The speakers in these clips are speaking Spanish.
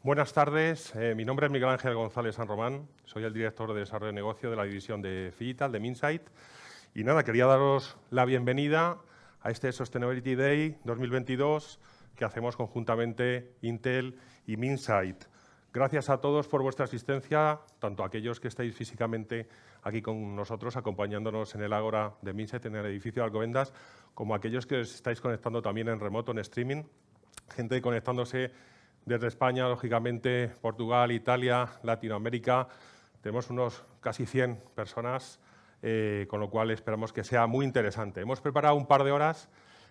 Buenas tardes, mi nombre es Miguel Ángel González San Román, soy el director de Desarrollo de Negocio de la división de Figital, de Minsight. Y nada, quería daros la bienvenida a este Sustainability Day 2022 que hacemos conjuntamente Intel y Minsight. Gracias a todos por vuestra asistencia, tanto a aquellos que estáis físicamente aquí con nosotros, acompañándonos en el Ágora de Minsight, en el edificio de Alcobendas, como a aquellos que os estáis conectando también en remoto, en streaming. Gente conectándose desde España, lógicamente, Portugal, Italia, Latinoamérica. Tenemos unos casi 100 personas, con lo cual esperamos que sea muy interesante. Hemos preparado un par de horas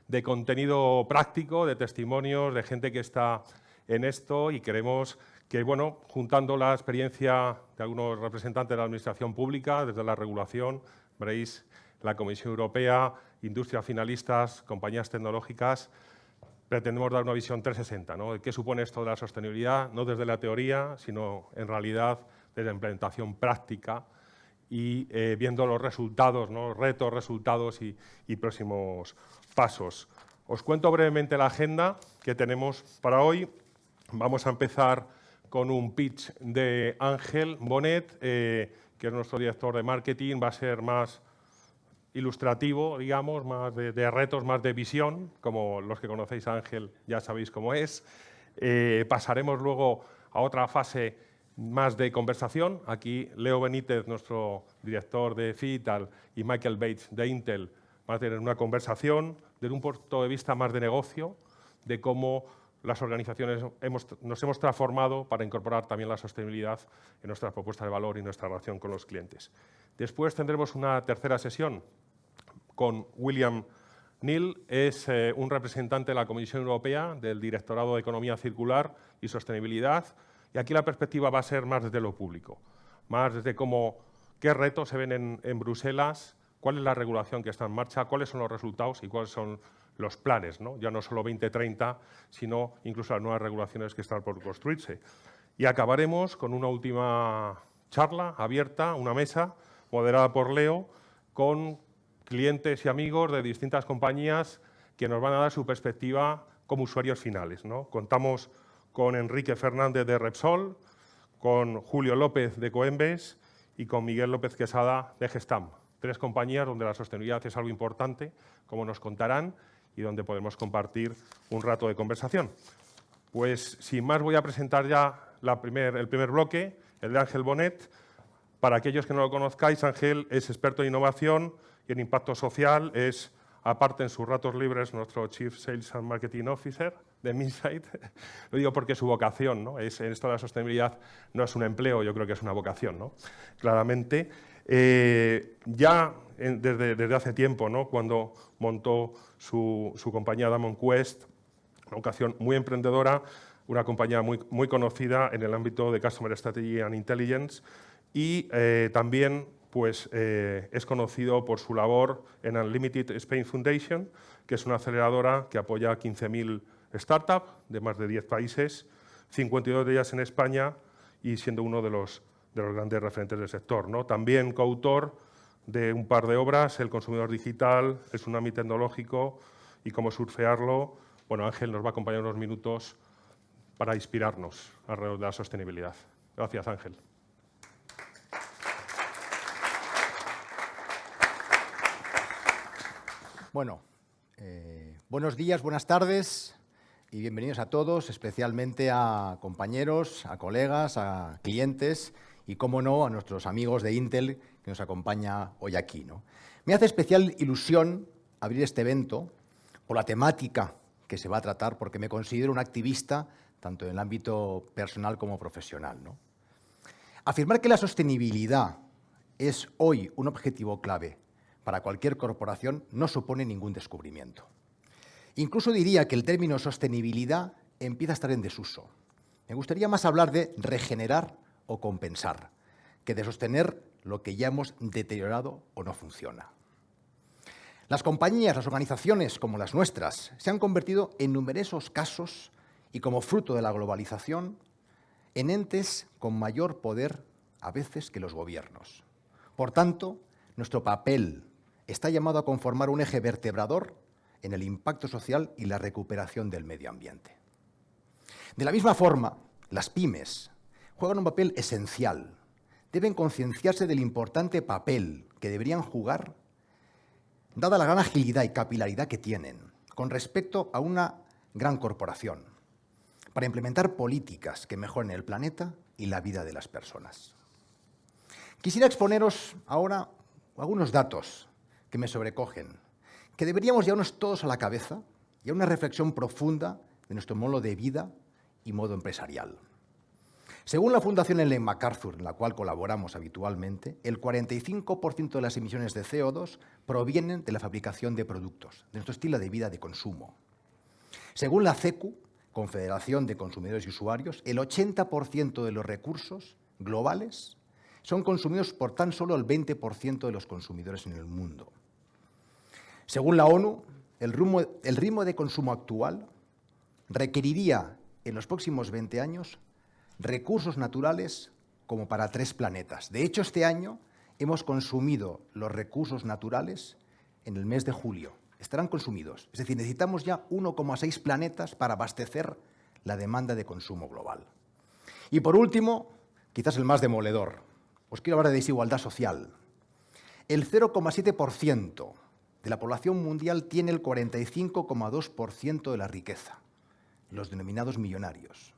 de contenido práctico, de testimonios, de gente que está en esto y queremos que, bueno, juntando la experiencia de algunos representantes de la Administración Pública, desde la regulación, veréis la Comisión Europea, industrias finalistas, compañías tecnológicas, pretendemos dar una visión 360, ¿no? De qué supone esto de la sostenibilidad, no desde la teoría, sino en realidad desde la implementación práctica y viendo los resultados, ¿no? Retos, resultados y próximos pasos. Os cuento brevemente la agenda que tenemos para hoy. Vamos a empezar con un pitch de Ángel Bonet, que es nuestro director de marketing. Va a ser más ilustrativo, digamos, más de retos, más de visión, como los que conocéis a Ángel ya sabéis cómo es. Pasaremos luego a otra fase más de conversación. Aquí Leo Benítez, nuestro director de Figital, y Michael Bates de Intel van a tener una conversación desde un punto de vista más de negocio, de cómo las organizaciones nos hemos transformado para incorporar también la sostenibilidad en nuestras propuestas de valor y nuestra relación con los clientes. Después tendremos una tercera sesión con William Neal, es un representante de la Comisión Europea, del Directorado de Economía Circular y Sostenibilidad, y aquí la perspectiva va a ser más desde lo público, más desde qué retos se ven en Bruselas, cuál es la regulación que está en marcha, cuáles son los resultados y cuáles son los planes, ¿no? Ya no solo 2030, sino incluso las nuevas regulaciones que están por construirse. Y acabaremos con una última charla abierta, una mesa moderada por Leo, con clientes y amigos de distintas compañías que nos van a dar su perspectiva como usuarios finales, ¿no? Contamos con Enrique Fernández de Repsol, con Julio López de Coembes y con Miguel López Quesada de Gestam. 3 compañías donde la sostenibilidad es algo importante, como nos contarán, y donde podemos compartir un rato de conversación. Pues sin más voy a presentar ya el primer bloque, el de Ángel Bonet. Para aquellos que no lo conozcáis, Ángel es experto en innovación y en impacto social, es, aparte en sus ratos libres, nuestro Chief Sales and Marketing Officer de Minsight. Lo digo porque su vocación, ¿no? En esto de la sostenibilidad no es un empleo, yo creo que es una vocación, ¿no? Claramente. Desde hace tiempo, ¿no? Cuando montó su compañía Diamond Quest, una vocación muy emprendedora, una compañía muy conocida en el ámbito de Customer Strategy and Intelligence, y también pues, es conocido por su labor en Unlimited Spain Foundation, que es una aceleradora que apoya a 15.000 startups de más de 10 países, 52 de ellas en España, y siendo uno de los grandes referentes del sector, ¿no? También coautor de un par de obras, El consumidor digital, El tsunami tecnológico y Cómo surfearlo. Bueno, Ángel nos va a acompañar unos minutos para inspirarnos alrededor de la sostenibilidad. Gracias, Ángel. Bueno, buenos días, buenas tardes y bienvenidos a todos, especialmente a compañeros, a colegas, a clientes y, cómo no, a nuestros amigos de Intel que nos acompaña hoy aquí, ¿no? Me hace especial ilusión abrir este evento por la temática que se va a tratar, porque me considero un activista tanto en el ámbito personal como profesional, ¿no? Afirmar que la sostenibilidad es hoy un objetivo clave para cualquier corporación no supone ningún descubrimiento. Incluso diría que el término sostenibilidad empieza a estar en desuso. Me gustaría más hablar de regenerar o compensar, que de sostener lo que ya hemos deteriorado o no funciona. Las compañías, las organizaciones como las nuestras, se han convertido en numerosos casos y, como fruto de la globalización, en entes con mayor poder a veces que los gobiernos. Por tanto, nuestro papel está llamado a conformar un eje vertebrador en el impacto social y la recuperación del medio ambiente. De la misma forma, las pymes, juegan un papel esencial. Deben concienciarse del importante papel que deberían jugar, dada la gran agilidad y capilaridad que tienen con respecto a una gran corporación, para implementar políticas que mejoren el planeta y la vida de las personas. Quisiera exponeros ahora algunos datos que me sobrecogen, que deberíamos llevarnos todos a la cabeza y a una reflexión profunda de nuestro modo de vida y modo empresarial. Según la Fundación Ellen MacArthur, en la cual colaboramos habitualmente, el 45% de las emisiones de CO2 provienen de la fabricación de productos, de nuestro estilo de vida de consumo. Según la CECU, Confederación de Consumidores y Usuarios, el 80% de los recursos globales son consumidos por tan solo el 20% de los consumidores en el mundo. Según la ONU, el ritmo de consumo actual requeriría en los próximos 20 años recursos naturales como para 3 planetas. De hecho, este año hemos consumido los recursos naturales en el mes de julio. Estarán consumidos. Es decir, necesitamos ya 1,6 planetas para abastecer la demanda de consumo global. Y por último, quizás el más demoledor, os quiero hablar de desigualdad social. El 0,7% de la población mundial tiene el 45,2% de la riqueza, los denominados millonarios,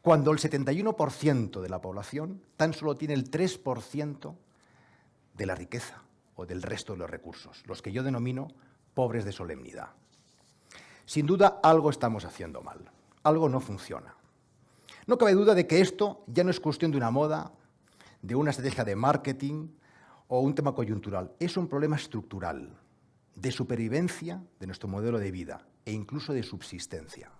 cuando el 71% de la población tan solo tiene el 3% de la riqueza o del resto de los recursos, los que yo denomino pobres de solemnidad. Sin duda, algo estamos haciendo mal, algo no funciona. No cabe duda de que esto ya no es cuestión de una moda, de una estrategia de marketing o un tema coyuntural, es un problema estructural, de supervivencia de nuestro modelo de vida e incluso de subsistencia.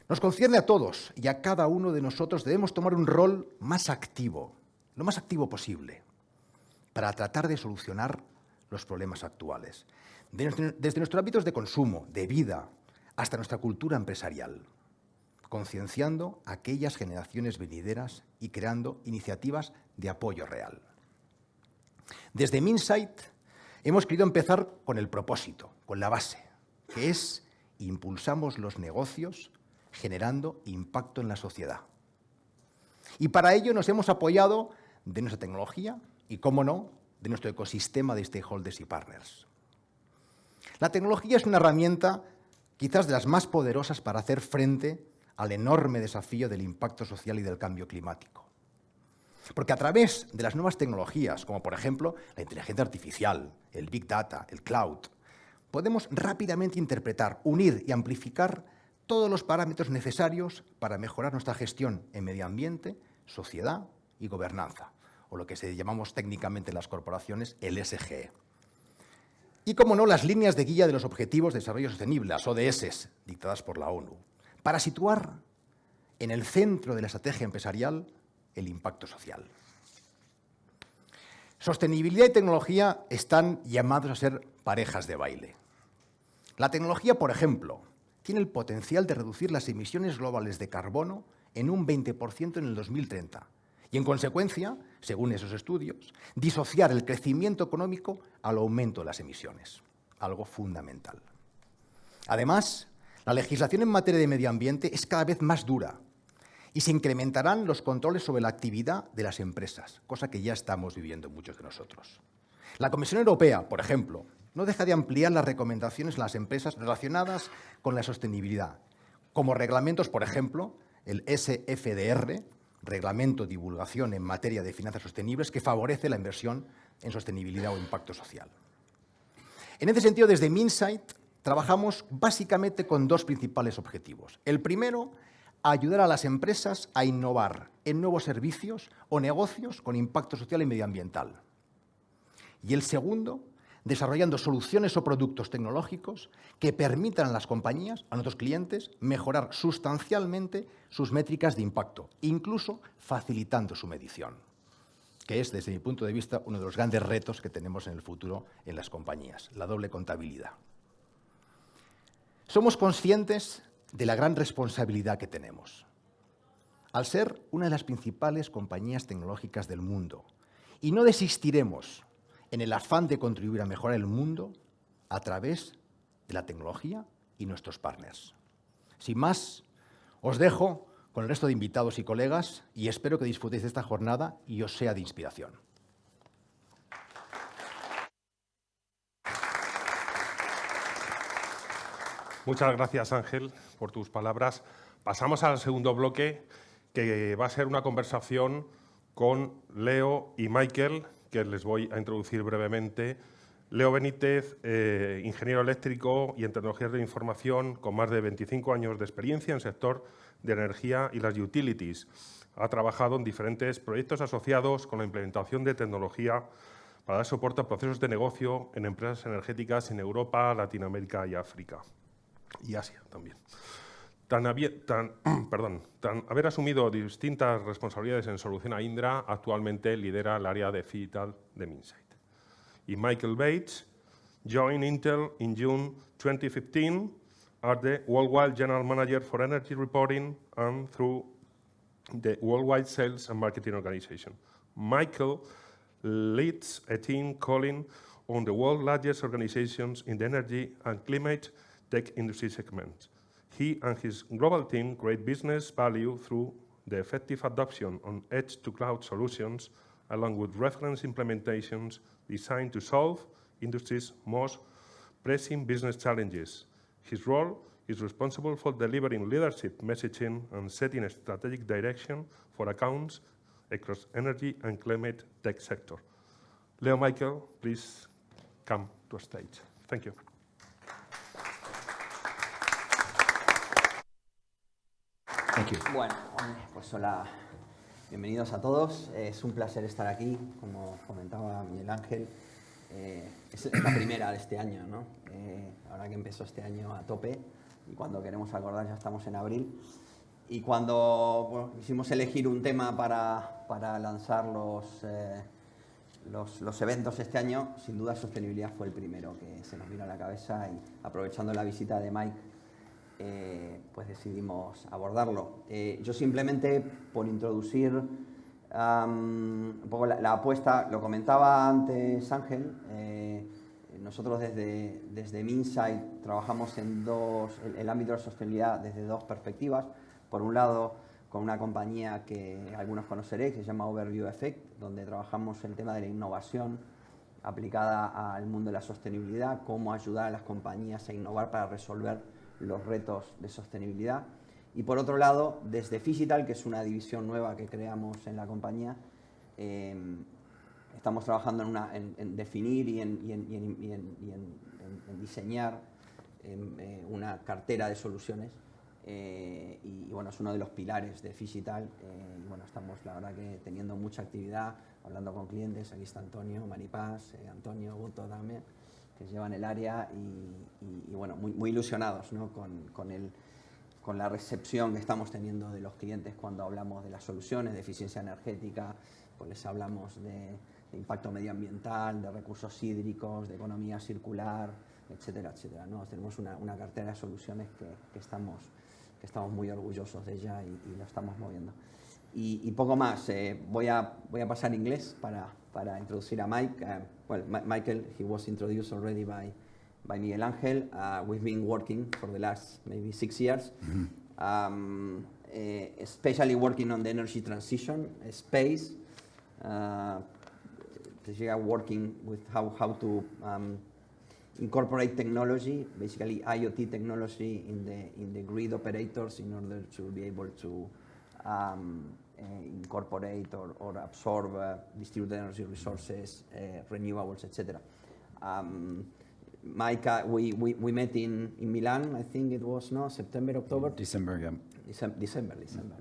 Nos concierne a todos y a cada uno de nosotros debemos tomar un rol más activo, lo más activo posible, para tratar de solucionar los problemas actuales, desde nuestros hábitos de consumo, de vida, hasta nuestra cultura empresarial, concienciando a aquellas generaciones venideras y creando iniciativas de apoyo real. Desde Minsight hemos querido empezar con el propósito, con la base, que es impulsamos los negocios generando impacto en la sociedad. Y para ello nos hemos apoyado de nuestra tecnología y, cómo no, de nuestro ecosistema de stakeholders y partners. La tecnología es una herramienta quizás de las más poderosas para hacer frente al enorme desafío del impacto social y del cambio climático. Porque a través de las nuevas tecnologías, como por ejemplo la inteligencia artificial, el Big Data, el Cloud, podemos rápidamente interpretar, unir y amplificar todos los parámetros necesarios para mejorar nuestra gestión en medio ambiente, sociedad y gobernanza, o lo que llamamos técnicamente en las corporaciones el ESG. Y, como no, las líneas de guía de los Objetivos de Desarrollo Sostenible, las ODS, dictadas por la ONU, para situar en el centro de la estrategia empresarial el impacto social. Sostenibilidad y tecnología están llamados a ser parejas de baile. La tecnología, por ejemplo, tiene el potencial de reducir las emisiones globales de carbono en un 20% en el 2030 y, en consecuencia, según esos estudios, disociar el crecimiento económico al aumento de las emisiones, algo fundamental. Además, la legislación en materia de medio ambiente es cada vez más dura y se incrementarán los controles sobre la actividad de las empresas, cosa que ya estamos viviendo muchos de nosotros. La Comisión Europea, por ejemplo, no deja de ampliar las recomendaciones a las empresas relacionadas con la sostenibilidad, como reglamentos, por ejemplo, el SFDR, Reglamento de Divulgación en Materia de Finanzas Sostenibles, que favorece la inversión en sostenibilidad o impacto social. En este sentido, desde Minsight trabajamos básicamente con 2 principales objetivos. El primero, ayudar a las empresas a innovar en nuevos servicios o negocios con impacto social y medioambiental. Y el segundo, desarrollando soluciones o productos tecnológicos que permitan a las compañías, a nuestros clientes, mejorar sustancialmente sus métricas de impacto, incluso facilitando su medición, que es, desde mi punto de vista, uno de los grandes retos que tenemos en el futuro en las compañías, la doble contabilidad. Somos conscientes de la gran responsabilidad que tenemos, al ser una de las principales compañías tecnológicas del mundo, y no desistiremos en el afán de contribuir a mejorar el mundo a través de la tecnología y nuestros partners. Sin más, Os dejo con el resto de invitados y colegas y espero que disfrutéis de esta jornada y os sea de inspiración. Muchas gracias, Ángel, por tus palabras. Pasamos al segundo bloque, que va a ser una conversación con Leo y Michael, que les voy a introducir brevemente. Leo Benítez, ingeniero eléctrico y en tecnologías de información, con más de 25 años de experiencia en el sector de energía y las utilities. Ha trabajado en diferentes proyectos asociados con la implementación de tecnología para dar soporte a procesos de negocio en empresas energéticas en Europa, Latinoamérica y África. Y Asia también. Tras haber asumido distintas responsabilidades en Solución a Indra, actualmente lidera el área de Digital de Minsight. Y Michael Bates joined Intel in June 2015 as the Worldwide General Manager for Energy Reporting and through the Worldwide Sales and Marketing Organization. Michael leads a team calling on the world's largest organizations in the energy and climate tech industry segment. He and his global team create business value through the effective adoption on edge-to-cloud solutions, along with reference implementations designed to solve industry's most pressing business challenges. His role is responsible for delivering leadership messaging and setting a strategic direction for accounts across energy and climate tech sector. Leo, Michael, please come to stage. Thank you. Bueno, pues hola, bienvenidos a todos. Es un placer estar aquí, como comentaba Miguel Ángel. Es la primera de este año, ¿no? Ahora que empezó este año a tope y cuando queremos acordar ya estamos en abril. Y cuando quisimos elegir un tema para lanzar los eventos este año, sin duda sostenibilidad fue el primero que se nos vino a la cabeza y aprovechando la visita de Mike, pues decidimos abordarlo. Yo simplemente, por introducir un poco la apuesta, lo comentaba antes Ángel, nosotros desde Minsight trabajamos en el ámbito de la sostenibilidad desde dos perspectivas. Por un lado, con una compañía que algunos conoceréis, que se llama Overview Effect, donde trabajamos el tema de la innovación aplicada al mundo de la sostenibilidad, cómo ayudar a las compañías a innovar para resolver los retos de sostenibilidad. Y por otro lado, desde Digital, que es una división nueva que creamos en la compañía, estamos trabajando en definir y en diseñar una cartera de soluciones. Y bueno, es uno de los pilares de Digital. Y bueno, estamos la verdad que teniendo mucha actividad, hablando con clientes. Aquí está Antonio, Maripaz, Antonio, Guto también, que llevan el área y bueno, muy ilusionados, ¿no? con la recepción que estamos teniendo de los clientes cuando hablamos de las soluciones de eficiencia energética, pues les hablamos de impacto medioambiental, de recursos hídricos, de economía circular, etcétera, etcétera, ¿no? Tenemos una cartera de soluciones que estamos muy orgullosos de ella y lo estamos moviendo. Y poco más, voy a pasar inglés para introducir a Mike. Well, Michael, he was introduced already by Miguel Ángel. We've been working for the last maybe 6 years, especially working on the energy transition space, especially working with how to incorporate technology, basically IoT technology in the grid operators in order to be able to incorporate or absorb distributed energy resources, renewables, etc. Mike, we met in Milan, I think it was, no, September, October? December, yeah. December,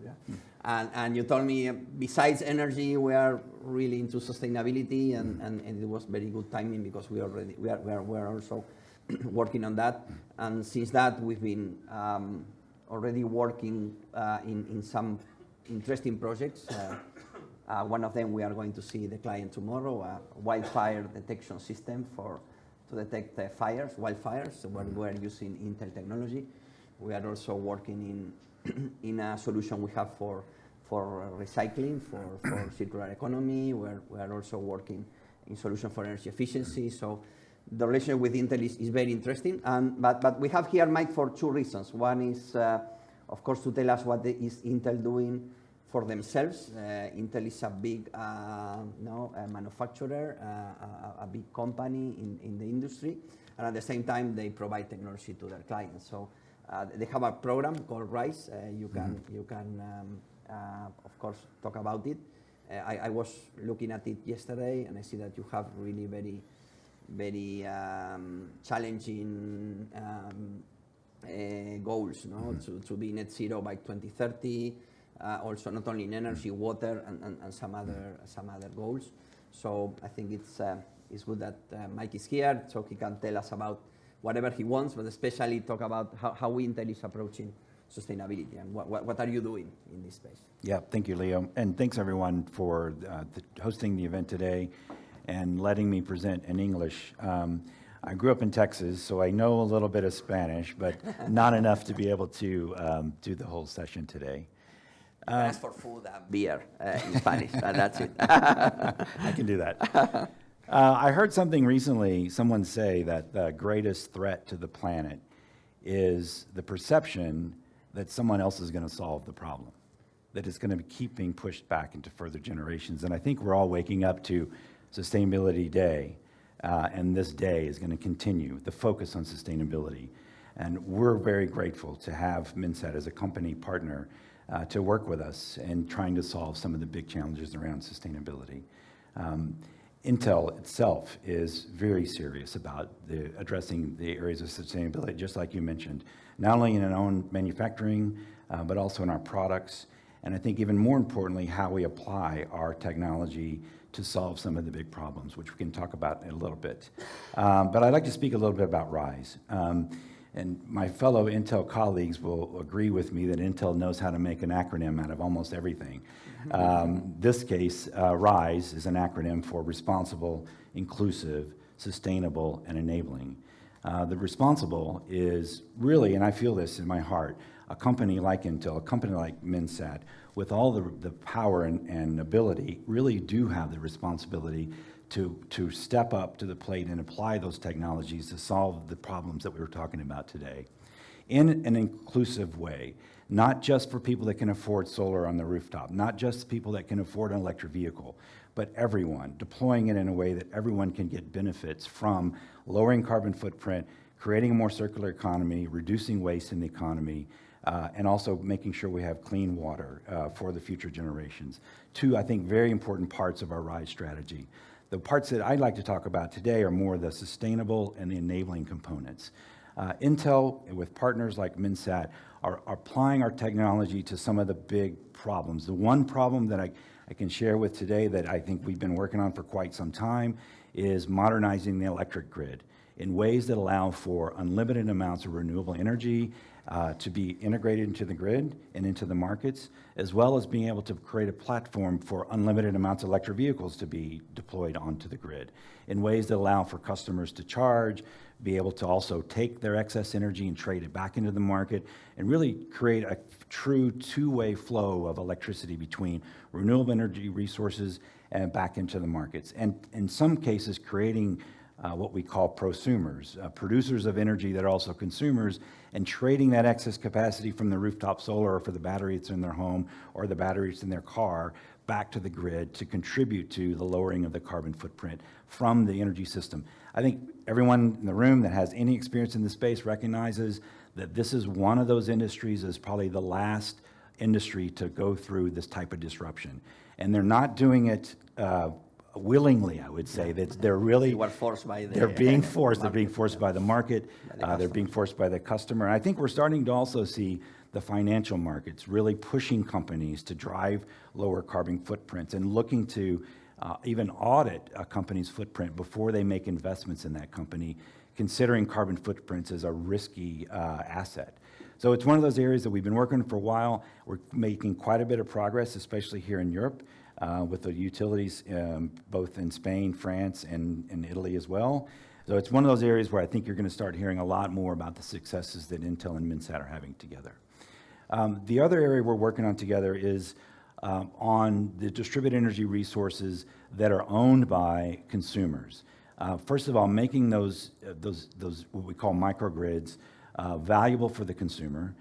yeah. And you told me, besides energy, we are really into sustainability, and it was very good timing because we are also working on that. And since that, we've been already working in some interesting projects. One of them we are going to see the client tomorrow, a wildfire detection system to detect wildfires. So we're using Intel technology. We are also working in a solution we have for recycling, for circular economy. We are also working in solution for energy efficiency. So the relationship with Intel is very interesting. But we have here Mike for two reasons. One is of course, to tell us what is Intel doing for themselves. Intel is a big manufacturer, a big company in the industry, and at the same time they provide technology to their clients. So they have a program called RISE. You can of course talk about it. I was looking at it yesterday, and I see that you have really very challenging goals, no? To be net zero by 2030. Also, not only in energy, water, and some other goals. So I think it's good that Mike is here, so he can tell us about whatever he wants, but especially talk about how Intel is approaching sustainability and what are you doing in this space. Yeah, thank you, Leo, and thanks everyone for hosting the event today and letting me present in English. I grew up in Texas, so I know a little bit of Spanish, but not enough to be able to do the whole session today. Ask for food and beer in Spanish, and that's it. I can do that. I heard something recently, someone say that the greatest threat to the planet is the perception that someone else is going to solve the problem, that it's going to keep being pushed back into further generations. And I think we're all waking up to Sustainability Day, and this day is going to continue the focus on sustainability. And we're very grateful to have Minsat as a company partner to work with us in trying to solve some of the big challenges around sustainability. Intel itself is very serious about addressing the areas of sustainability, just like you mentioned, not only in our own manufacturing, but also in our products. And I think even more importantly, how we apply our technology to solve some of the big problems, which we can talk about in a little bit. But I'd like to speak a little bit about RISE. And my fellow Intel colleagues will agree with me that Intel knows how to make an acronym out of almost everything. This case, RISE is an acronym for Responsible, Inclusive, Sustainable, and Enabling. The responsible is really, and I feel this in my heart, a company like Intel, a company like Minsat, with all the power and ability, really do have the responsibility to step up to the plate and apply those technologies to solve the problems that we were talking about today in an inclusive way, not just for people that can afford solar on the rooftop, not just people that can afford an electric vehicle, but everyone, deploying it in a way that everyone can get benefits from lowering carbon footprint, creating a more circular economy, reducing waste in the economy, and also making sure we have clean water for the future generations. Two, I think, very important parts of our RISE strategy. The parts that I'd like to talk about today are more the sustainable and the enabling components. Intel, with partners like Minsat, are applying our technology to some of the big problems. The one problem that I can share with today that I think we've been working on for quite some time is modernizing the electric grid in ways that allow for unlimited amounts of renewable energy to be integrated into the grid and into the markets, as well as being able to create a platform for unlimited amounts of electric vehicles to be deployed onto the grid in ways that allow for customers to charge, be able to also take their excess energy and trade it back into the market, and really create a true two-way flow of electricity between renewable energy resources and back into the markets. And in some cases, creating what we call prosumers, producers of energy that are also consumers, and trading that excess capacity from the rooftop solar or for the battery that's in their home or the batteries in their car back to the grid to contribute to the lowering of the carbon footprint from the energy system. I think everyone in the room that has any experience in this space recognizes that this is one of those industries that's probably the last industry to go through this type of disruption. And they're not doing it willingly, I would say. That they're really Forced by the they're being forced. They're being forced by the market. They're being forced by the customer. And I think we're starting to also see the financial markets really pushing companies to drive lower carbon footprints and looking to even audit a company's footprint before they make investments in that company, considering carbon footprints as a risky asset. So it's one of those areas that we've been working on for a while. We're making quite a bit of progress, especially here in Europe. With the utilities both in Spain, France, and Italy as well. So it's one of those areas where I think you're going to start hearing a lot more about the successes that Intel and Minsat are having together. The other area we're working on together is on the distributed energy resources that are owned by consumers. First of all, making those what we call microgrids valuable for the consumer,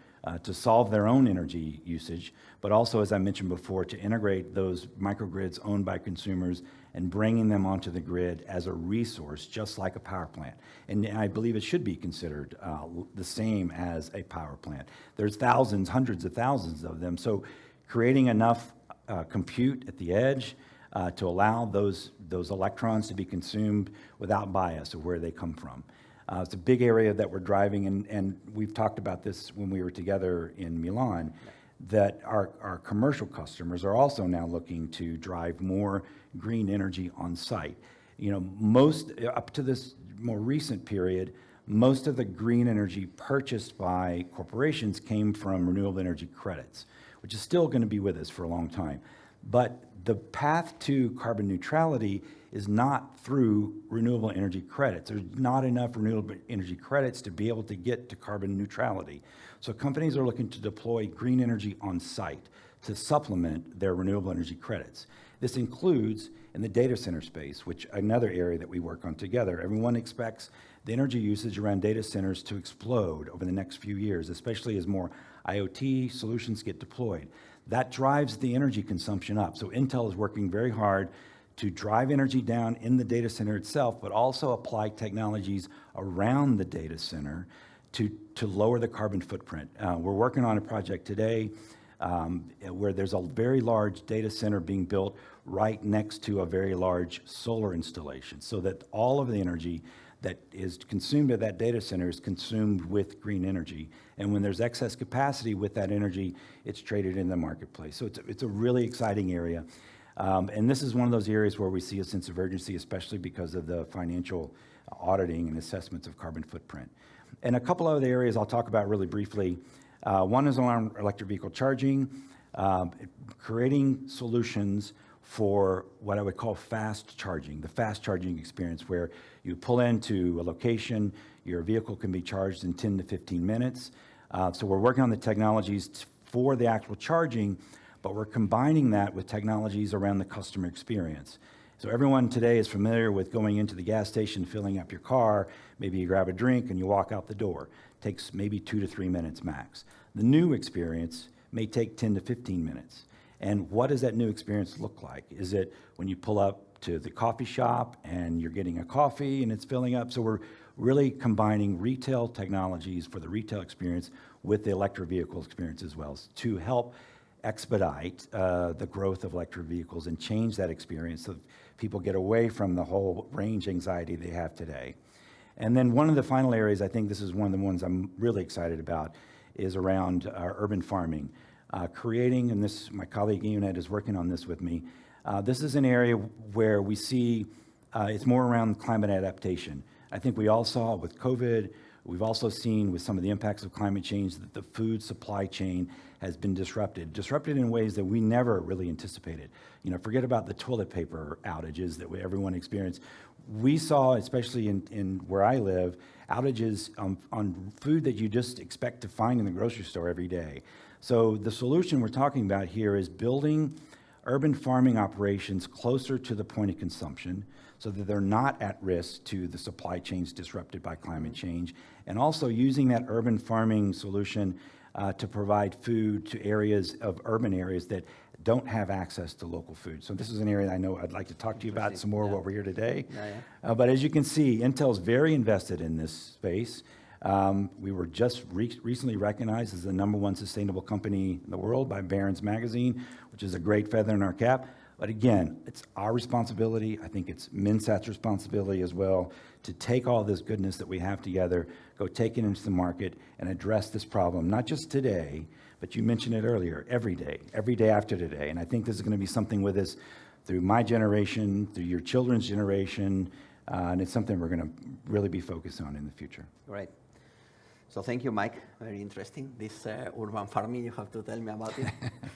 to solve their own energy usage, but also, as I mentioned before, to integrate those microgrids owned by consumers and bringing them onto the grid as a resource, just like a power plant. And I believe it should be considered the same as a power plant. There's thousands, hundreds of thousands of them. So creating enough compute at the edge to allow those electrons to be consumed without bias of where they come from. It's a big area that we're driving, and we've talked about this when we were together in Milan, that our commercial customers are also now looking to drive more green energy on site. You know, most, up to this more recent period, most of the green energy purchased by corporations came from renewable energy credits, which is still going to be with us for a long time. But the path to carbon neutrality is not through renewable energy credits. There's not enough renewable energy credits to be able to get to carbon neutrality. So companies are looking to deploy green energy on site to supplement their renewable energy credits. This includes in the data center space, which another area that we work on together. Everyone expects the energy usage around data centers to explode over the next few years, especially as more IoT solutions get deployed. That drives the energy consumption up. So Intel is working very hard to drive energy down in the data center itself, but also apply technologies around the data center to lower the carbon footprint. We're working on a project today where there's a very large data center being built right next to a very large solar installation, so that all of the energy that is consumed at that data center is consumed with green energy. And when there's excess capacity with that energy, it's traded in the marketplace. So it's a really exciting area. And this is one of those areas where we see a sense of urgency, especially because of the financial auditing and assessments of carbon footprint. And a couple other areas I'll talk about really briefly. One is around electric vehicle charging, creating solutions for what I would call fast charging, the fast charging experience where you pull into a location, your vehicle can be charged in 10 to 15 minutes. So we're working on the technologies for the actual charging, but we're combining that with technologies around the customer experience. So everyone today is familiar with going into the gas station, filling up your car, maybe you grab a drink and you walk out the door. Takes maybe 2 to 3 minutes max. The new experience may take 10 to 15 minutes. And what does that new experience look like? Is it when you pull up to the coffee shop and you're getting a coffee and it's filling up? So we're really combining retail technologies for the retail experience with the electric vehicle experience as well to help expedite the growth of electric vehicles and change that experience so people get away from the whole range anxiety they have today. And then one of the final areas, I think this is one of the ones I'm really excited about, is around urban farming. Creating, and this, my colleague Ionette is working on this with me, this is an area where we see it's more around climate adaptation. I think we all saw with COVID, we've also seen with some of the impacts of climate change that the food supply chain has been disrupted in ways that we never really anticipated. You know, forget about the toilet paper outages that everyone experienced. We saw, especially in where I live, outages on food that you just expect to find in the grocery store every day. So the solution we're talking about here is building urban farming operations closer to the point of consumption so that they're not at risk to the supply chains disrupted by climate change, and also using that urban farming solution to provide food to areas of urban areas that don't have access to local food. So this is an area I know I'd like to talk to you about some more while we're here today. But as you can see, Intel's very invested in this space. We were just recently recognized as the #1 sustainable company in the world by Barron's Magazine, which is a great feather in our cap. But again, it's our responsibility, I think it's Minsat's responsibility as well, to take all this goodness that we have together, go take it into the market and address this problem, not just today, but you mentioned it earlier, every day after today. And I think this is going to be something with us through my generation, through your children's generation, and it's something we're going to really be focused on in the future. Great. So thank you, Mike. Very interesting. This urban farming, you have to tell me about it.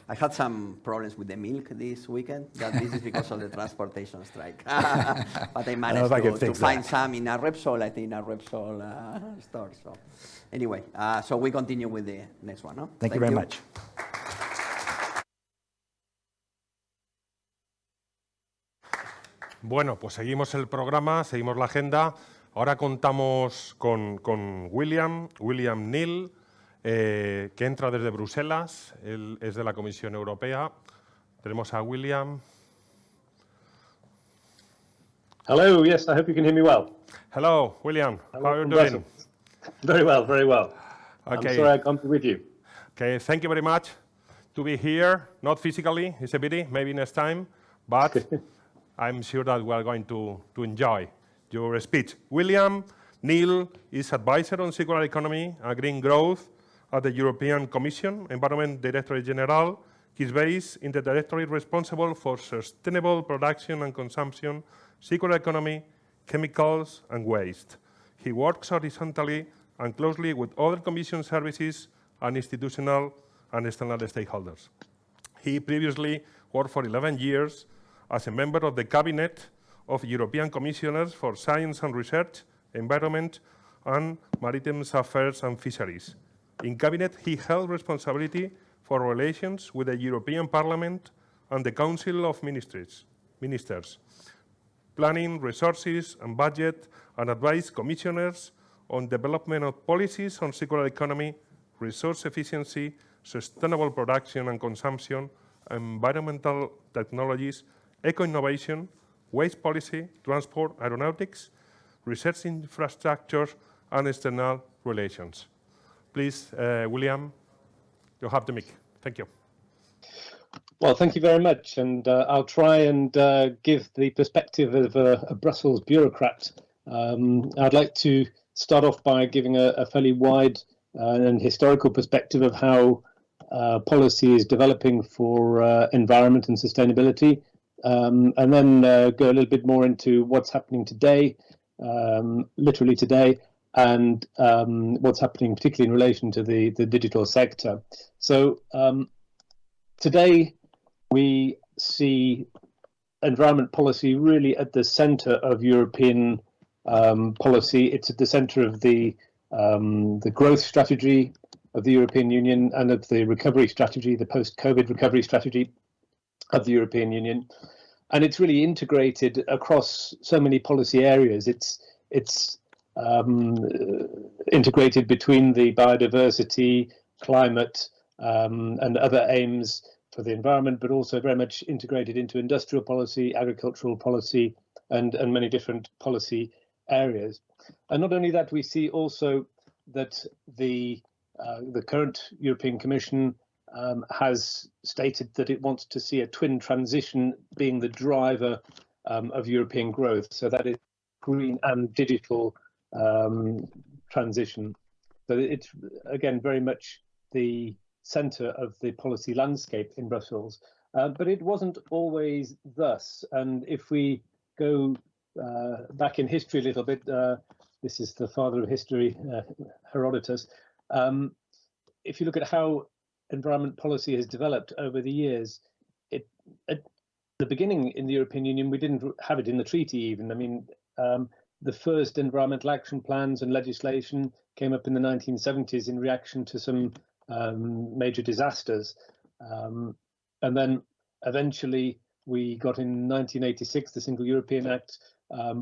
I had some problems with the milk this weekend. This is because of the transportation strike. But I managed to find some in a Repsol, I think, in a Repsol store. So anyway, so we continue with the next one. No? Thank you very much. Bueno, pues seguimos el programa, seguimos la agenda. Ahora contamos con William Neal, que entra desde Bruselas. Él es de la Comisión Europea. Tenemos a William. Hello, yes, I hope you can hear me well. Hello, William. Hello How are you from doing? Brussels. Very well, very well. Okay. I'm sorry I can't be with you. Okay, thank you very much to be here. Not physically, it's a pity, maybe next time, but I'm sure that we are going to enjoy your speech. William Neal is advisor on circular economy and green growth at the European Commission, Environment Directorate General. He's based in the directorate responsible for sustainable production and consumption, circular economy, chemicals, and waste. He works horizontally and closely with other Commission services and institutional and external stakeholders. He previously worked for 11 years as a member of the Cabinet of European Commissioners for Science and Research, Environment, and Maritime Affairs and Fisheries. In Cabinet, he held responsibility for relations with the European Parliament and the Council of Ministers, planning, resources, and budget, and advised commissioners on development of policies on circular economy, resource efficiency, sustainable production and consumption, environmental technologies, eco-innovation, waste policy, transport, aeronautics, research infrastructures, and external relations. Please, William, you have the mic. Thank you. Well, thank you very much, and I'll try and give the perspective of a Brussels bureaucrat. I'd like to start off by giving a fairly wide and historical perspective of how policy is developing for environment and sustainability, and then go a little bit more into what's happening today, literally today, and what's happening particularly in relation to the digital sector. So today we see environment policy really at the center of European policy. It's at the center of the growth strategy of the European Union and of the recovery strategy, the post-COVID recovery strategy of the European Union. And it's really integrated across so many policy areas. It's integrated between the biodiversity, climate, and other aims for the environment, but also very much integrated into industrial policy, agricultural policy, and many different policy areas. And not only that, we see also that the current European Commission has stated that it wants to see a twin transition being the driver of European growth. So that is green and digital transition. So it's, again, very much the center of the policy landscape in Brussels. But it wasn't always thus. And if we go back in history a little bit, this is the father of history, Herodotus. If you look at how environment policy has developed over the years, at the beginning in the European Union, we didn't have it in the treaty even. I mean, the first environmental action plans and legislation came up in the 1970s in reaction to some major disasters. And then eventually we got in 1986, the Single European Act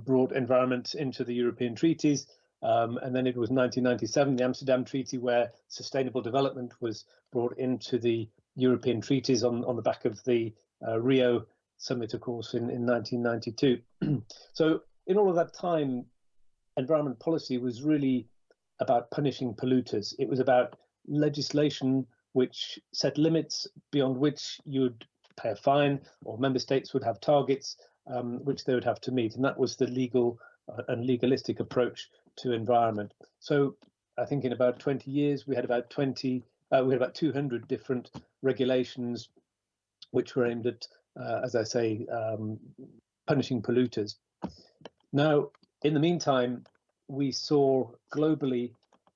brought environment into the European treaties. And then it was 1997, the Amsterdam Treaty, where sustainable development was brought into the European treaties on the back of the Rio summit, of course, in 1992. So in all of that time, environment policy was really about punishing polluters. It was about legislation which set limits beyond which you would pay a fine, or member states would have targets which they would have to meet. And that was the legal and legalistic approach to environment. So I think in about 20 years, we had about 200 different regulations which were aimed at, as I say, punishing polluters. Now, in the meantime, we saw globally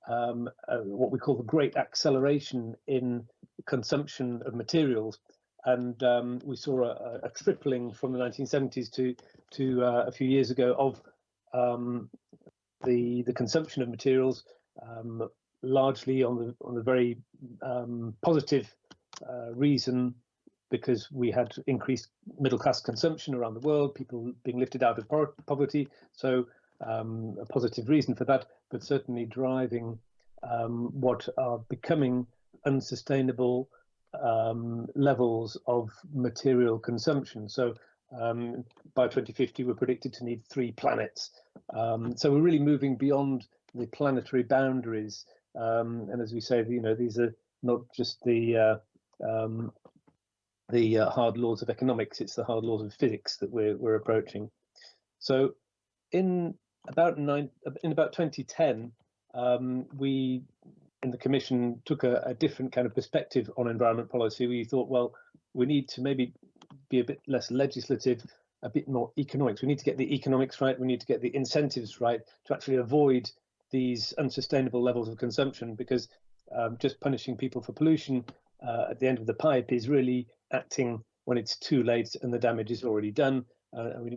what we call the great acceleration in consumption of materials. And we saw a tripling from the 1970s to a few years ago of the consumption of materials, largely on the very positive reason, because we had increased middle class consumption around the world, people being lifted out of poverty. So a positive reason for that, but certainly driving what are becoming unsustainable levels of material consumption. So by 2050, we're predicted to need 3 planets. So we're really moving beyond the planetary boundaries. And as we say, these are not just the hard laws of economics, it's the hard laws of physics that we're approaching. So in about 2010, we in the Commission took a different kind of perspective on environment policy. We thought, well, we need to maybe be a bit less legislative, a bit more economics. We need to get the economics right. We need to get the incentives right to actually avoid these unsustainable levels of consumption, because just punishing people for pollution at the end of the pipe is really acting when it's too late and the damage is already done.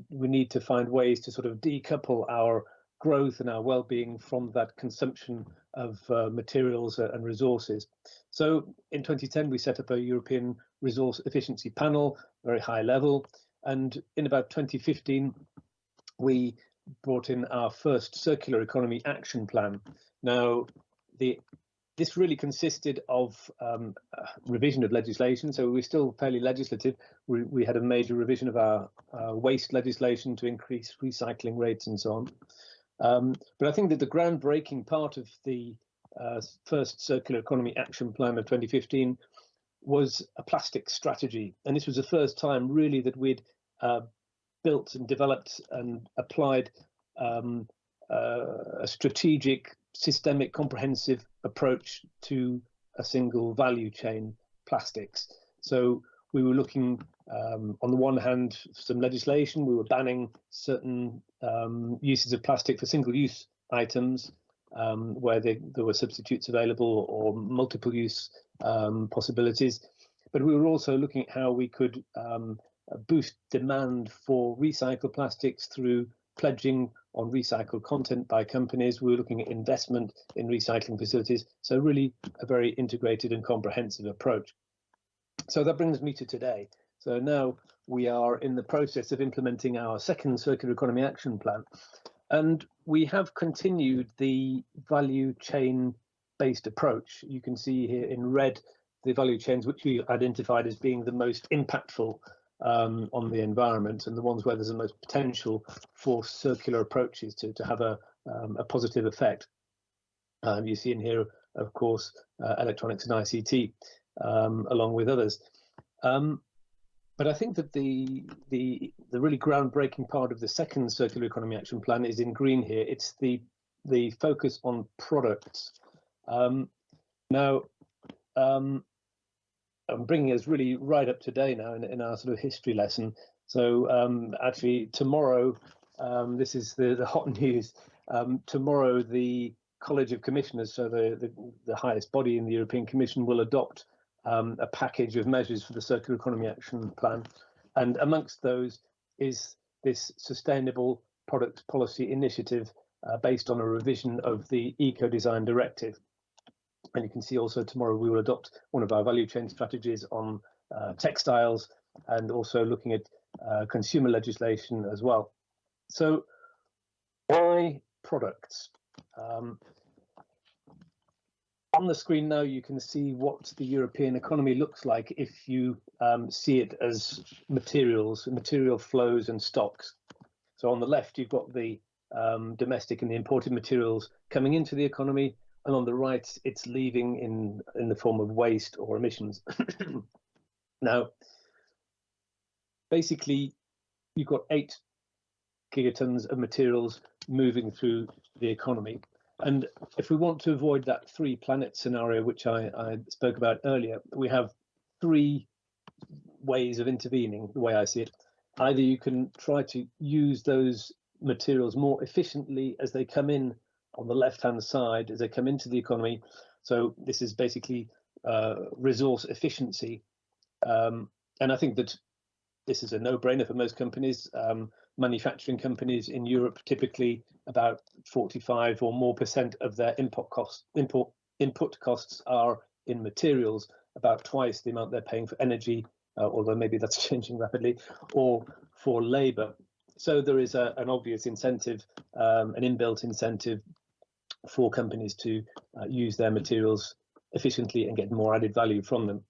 We need to find ways to sort of decouple our growth and our well-being from that consumption of materials and resources. So in 2010, we set up a European Resource Efficiency Panel, very high level. And in about 2015, we brought in our first Circular Economy Action Plan. Now, this really consisted of revision of legislation, so we're still fairly legislative. We had a major revision of our waste legislation to increase recycling rates and so on. But I think that the groundbreaking part of the first Circular Economy Action Plan of 2015 was a plastic strategy. And this was the first time really that we'd built and developed and applied a strategic, systemic, comprehensive approach to a single value chain, plastics. So we were looking, on the one hand, some legislation. We were banning certain uses of plastic for single-use items where there were substitutes available or multiple-use possibilities. But we were also looking at how we could boost demand for recycled plastics through pledging on recycled content by companies. We were looking at investment in recycling facilities. So really a very integrated and comprehensive approach. So that brings me to today. So now we are in the process of implementing our second Circular Economy Action Plan. And we have continued the value chain based approach. You can see here in red the value chains which we identified as being the most impactful on the environment, and the ones where there's the most potential for circular approaches to have a positive effect. You see in here, of course, electronics and ICT, along with others. But I think that the really groundbreaking part of the second Circular Economy Action Plan is in green here. It's the focus on products. Now, I'm bringing us really right up to date now in our sort of history lesson. So actually tomorrow, this is the hot news. Tomorrow, the College of Commissioners, so the highest body in the European Commission, will adopt a package of measures for the Circular Economy Action Plan. And amongst those is this Sustainable Products Policy Initiative based on a revision of the Eco-Design Directive. And you can see also tomorrow we will adopt one of our value chain strategies on textiles, and also looking at consumer legislation as well. So why products? On the screen now you can see what the European economy looks like if you see it as materials, material flows and stocks. So on the left you've got the domestic and the imported materials coming into the economy, and on the right it's leaving in the form of waste or emissions. Now, basically you've got 8 gigatons of materials moving through the economy. And if we want to avoid that 3 planet scenario, which I spoke about earlier, we have 3 ways of intervening, the way I see it. Either you can try to use those materials more efficiently as they come in on the left-hand side, as they come into the economy. So this is basically resource efficiency. And I think that this is a no-brainer for most companies. Manufacturing companies in Europe, typically about 45% or more of their input costs are in materials, about twice the amount they're paying for energy, although maybe that's changing rapidly, or for labor. So there is an obvious incentive, an inbuilt incentive for companies to use their materials efficiently and get more added value from them.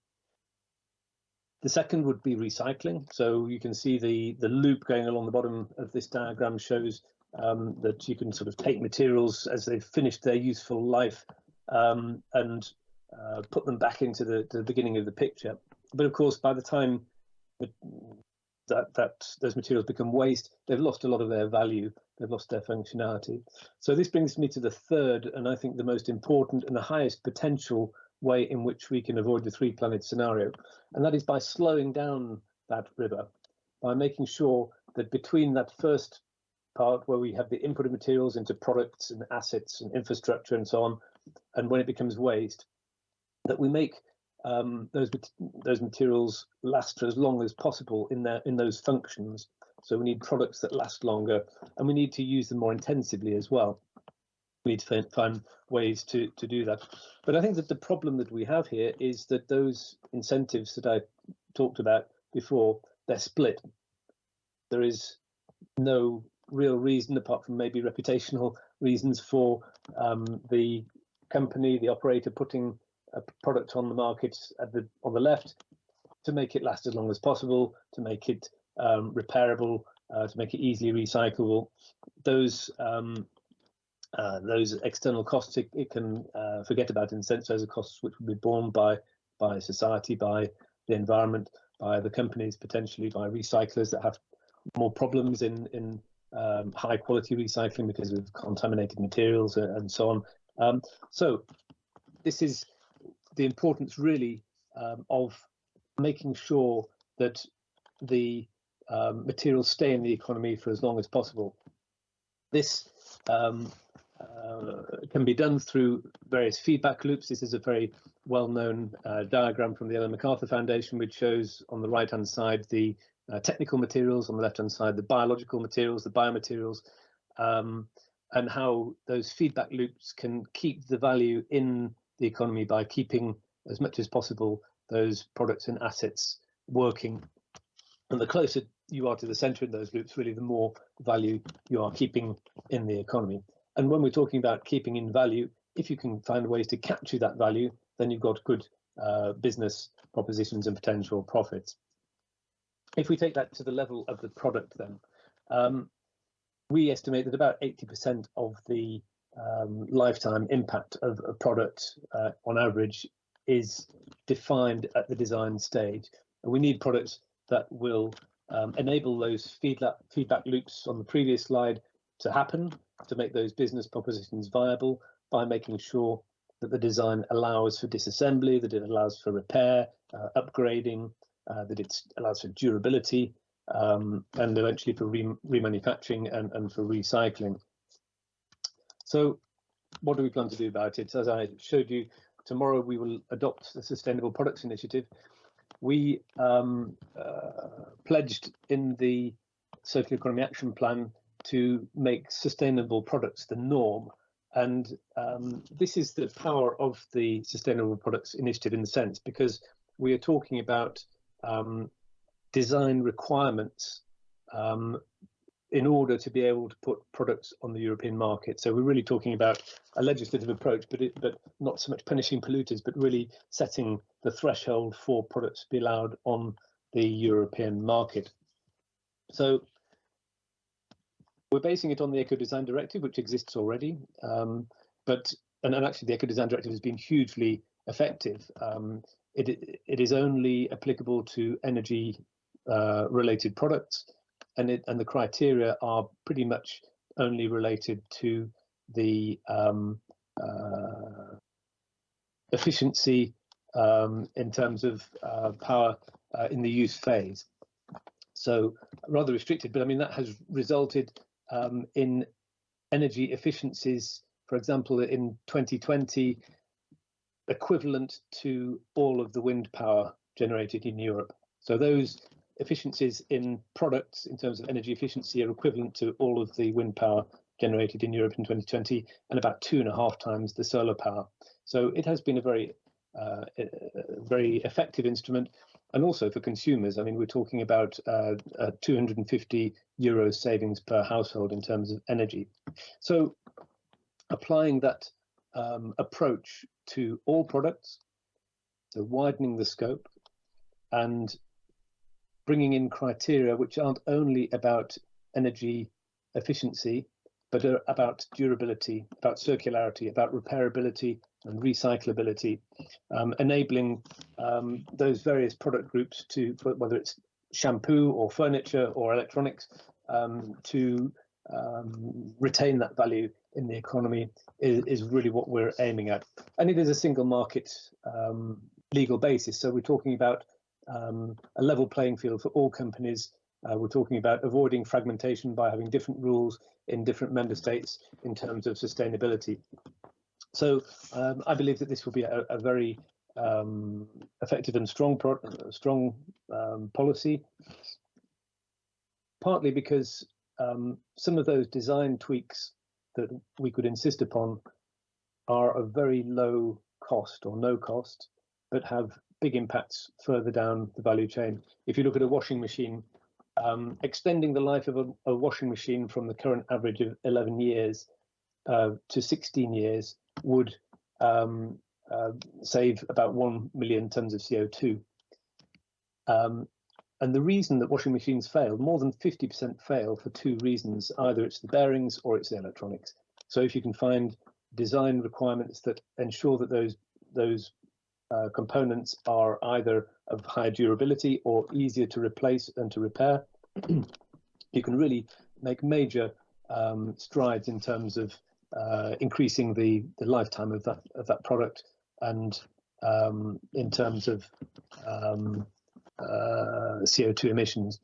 The second would be recycling. So you can see the loop going along the bottom of this diagram shows that you can sort of take materials as they've finished their useful life and put them back into the beginning of the picture. But of course, by the time that those materials become waste, they've lost a lot of their value, they've lost their functionality. So this brings me to the third, and I think the most important and the highest potential way in which we can avoid the 3-planet scenario, and that is by slowing down that river, by making sure that between that first part where we have the input of materials into products and assets and infrastructure and so on, and when it becomes waste, that we make those materials last for as long as possible in those functions. So we need products that last longer, and we need to use them more intensively as well. We need to find ways to do that. But I think that the problem that we have here is that those incentives that I talked about before, they're split. There is no real reason, apart from maybe reputational reasons, for the company, the operator, putting a product on the market on the left to make it last as long as possible, to make it repairable, to make it easily recyclable. Those external costs it can forget about, in the sense those are costs which will be borne by society, by the environment, by the companies, potentially by recyclers that have more problems in high quality recycling because of contaminated materials and so on. So this is the importance really of making sure that the materials stay in the economy for as long as possible. This can be done through various feedback loops. This is a very well-known diagram from the Ellen MacArthur Foundation, which shows on the right-hand side the technical materials, on the left-hand side the biological materials, the biomaterials, and how those feedback loops can keep the value in the economy by keeping as much as possible those products and assets working. And the closer you are to the center in those loops, really the more value you are keeping in the economy. And when we're talking about keeping in value, if you can find ways to capture that value, then you've got good business propositions and potential profits. If we take that to the level of the product, then we estimate that about 80% of the lifetime impact of a product on average is defined at the design stage. And we need products that will enable those feedback loops on the previous slide to happen, to make those business propositions viable, by making sure that the design allows for disassembly, that it allows for repair, upgrading, that it allows for durability, and eventually for remanufacturing and for recycling. So what do we plan to do about it? As I showed you, tomorrow we will adopt the Sustainable Products Initiative. We pledged in the Circular Economy Action Plan to make sustainable products the norm. And this is the power of the Sustainable Products Initiative, in the sense, because we are talking about design requirements in order to be able to put products on the European market. So we're really talking about a legislative approach, but not so much punishing polluters, but really setting the threshold for products to be allowed on the European market. So we're basing it on the Eco Design Directive, which exists already, and actually the Eco Design Directive has been hugely effective. It is only applicable to energy related products, and the criteria are pretty much only related to the efficiency in terms of power in the use phase. So rather restricted, but I mean that has resulted in energy efficiencies, for example, in 2020, equivalent to all of the wind power generated in Europe. So those efficiencies in products in terms of energy efficiency are equivalent to all of the wind power generated in Europe in 2020, and about 2.5 times the solar power. So it has been a very effective instrument. And also for consumers, I mean, we're talking about 250 euros savings per household in terms of energy. So applying that approach to all products, so widening the scope and bringing in criteria which aren't only about energy efficiency, but are about durability, about circularity, about repairability and recyclability, enabling those various product groups to, whether it's shampoo or furniture or electronics, to retain that value in the economy is really what we're aiming at. And it is a single market legal basis. So we're talking about a level playing field for all companies. We're talking about avoiding fragmentation by having different rules in different member states in terms of sustainability. So I believe that this will be a very effective and strong policy, partly because some of those design tweaks that we could insist upon are of very low cost or no cost, but have big impacts further down the value chain. If you look at a washing machine, extending the life of a washing machine from the current average of 11 years to 16 years would save about 1 million tons of CO2. And the reason that washing machines fail, more than 50% fail for two reasons. Either it's the bearings or it's the electronics. So if you can find design requirements that ensure that those components are either of higher durability or easier to replace and to repair, you can really make major strides in terms of increasing the lifetime of that product, and in terms of CO2 emissions.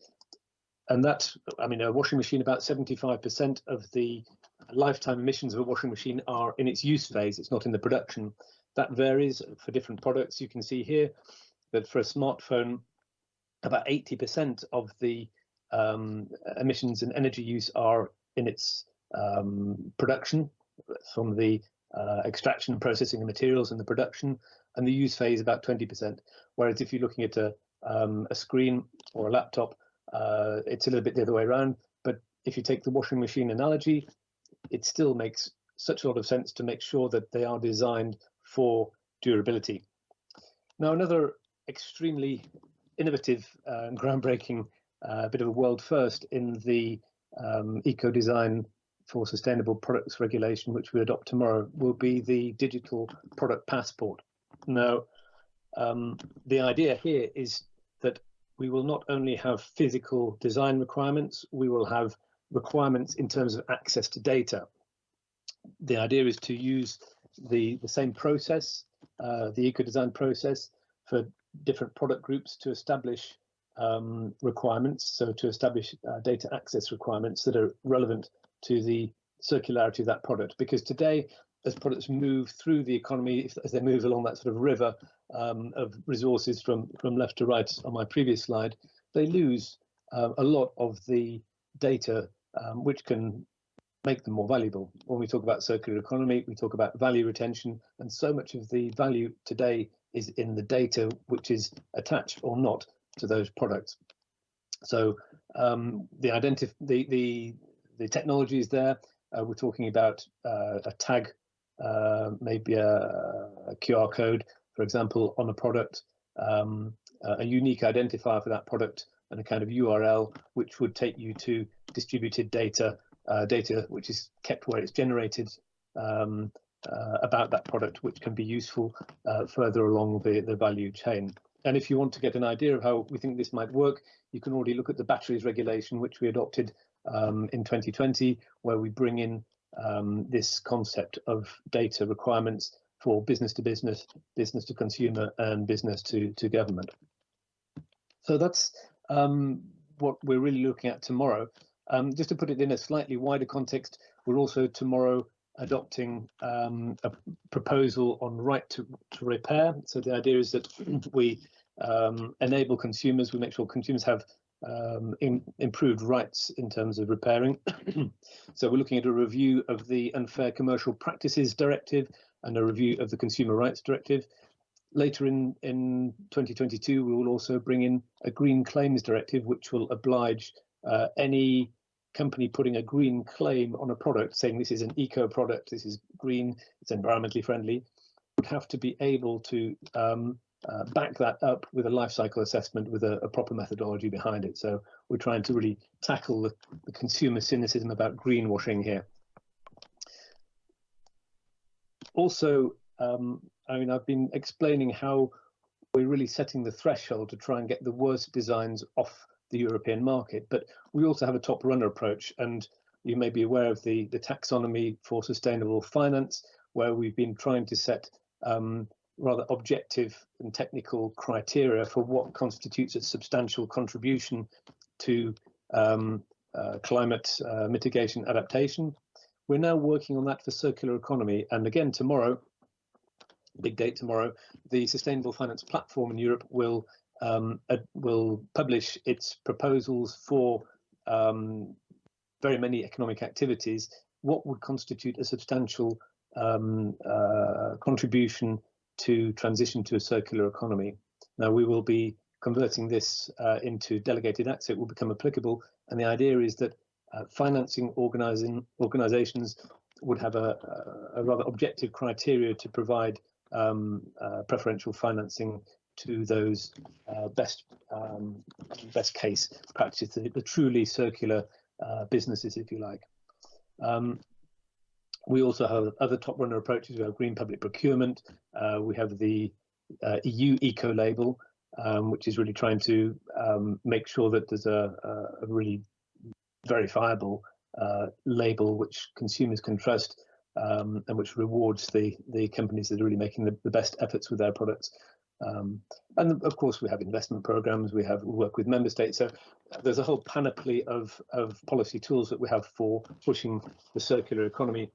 And that, I mean, a washing machine, about 75% of the lifetime emissions of a washing machine are in its use phase. It's not in the production. That varies for different products. You can see here that for a smartphone, about 80% of the emissions and energy use are in its production, from the extraction and processing of materials and the production, and the use phase about 20%. Whereas if you're looking at a screen or a laptop, it's a little bit the other way around. But if you take the washing machine analogy, it still makes such a lot of sense to make sure that they are designed for durability. Now, another extremely innovative and groundbreaking bit of a world first in the eco-design for sustainable products regulation, which we adopt tomorrow, will be the digital product passport. Now, the idea here is that we will not only have physical design requirements, we will have requirements in terms of access to data. The idea is to use the same process, the eco-design process, for different product groups to establish requirements, so to establish data access requirements that are relevant to the circularity of that product. Because today, as products move through the economy, as they move along that sort of river of resources from left to right on my previous slide, they lose a lot of the data which can make them more valuable. When we talk about circular economy, we talk about value retention, and so much of the value today is in the data which is attached or not to those products. So the technology is there. We're talking about a tag, maybe a QR code, for example, on a product, a unique identifier for that product, and a kind of URL which would take you to distributed data, data which is kept where it's generated about that product, which can be useful further along the value chain. And if you want to get an idea of how we think this might work, you can already look at the batteries regulation, which we adopted in 2020, where we bring in this concept of data requirements for business to business, business to consumer, and business to government. So that's what we're really looking at tomorrow. Just to put it in a slightly wider context, we're also tomorrow adopting a proposal on right to repair. So the idea is that we enable consumers, we make sure consumers have improved rights in terms of repairing. So we're looking at a review of the Unfair Commercial Practices Directive and a review of the Consumer Rights Directive. Later in 2022, we will also bring in a Green Claims Directive, which will oblige any company putting a green claim on a product, saying this is an eco product, this is green, it's environmentally friendly, would have to be able to back that up with a life cycle assessment with a proper methodology behind it. So we're trying to really tackle the consumer cynicism about greenwashing here. Also, I mean, I've been explaining how we're really setting the threshold to try and get the worst designs off the European market, but we also have a top runner approach, and you may be aware of the taxonomy for sustainable finance, where we've been trying to set rather objective and technical criteria for what constitutes a substantial contribution to climate mitigation adaptation. We're now working on that for circular economy, and again tomorrow, big date tomorrow, the Sustainable Finance Platform in Europe will publish its proposals for very many economic activities. What would constitute a substantial contribution to transition to a circular economy? Now, we will be converting this into delegated acts. It will become applicable, and the idea is that financing organizations would have a rather objective criteria to provide preferential financing to those best case practices, the truly circular businesses, if you like. We also have other top runner approaches. We have green public procurement. We have the EU eco label, which is really trying to make sure that there's a really verifiable label which consumers can trust, and which rewards the companies that are really making the best efforts with their products. And of course, we have investment programs, we work with member states. So there's a whole panoply of policy tools that we have for pushing the circular economy.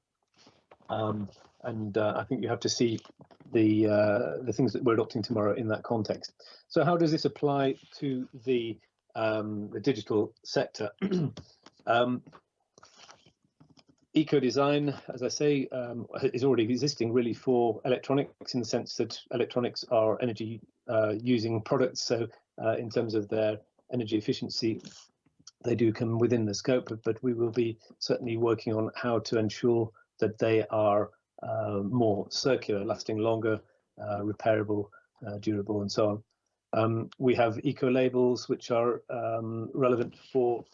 And I think you have to see the things that we're adopting tomorrow in that context. So how does this apply to the digital sector? Eco-design, as I say, is already existing really for electronics, in the sense that electronics are energy using products. So in terms of their energy efficiency, they do come within the scope, but we will be certainly working on how to ensure that they are more circular, lasting longer, repairable, durable, and so on. We have eco labels, which are relevant for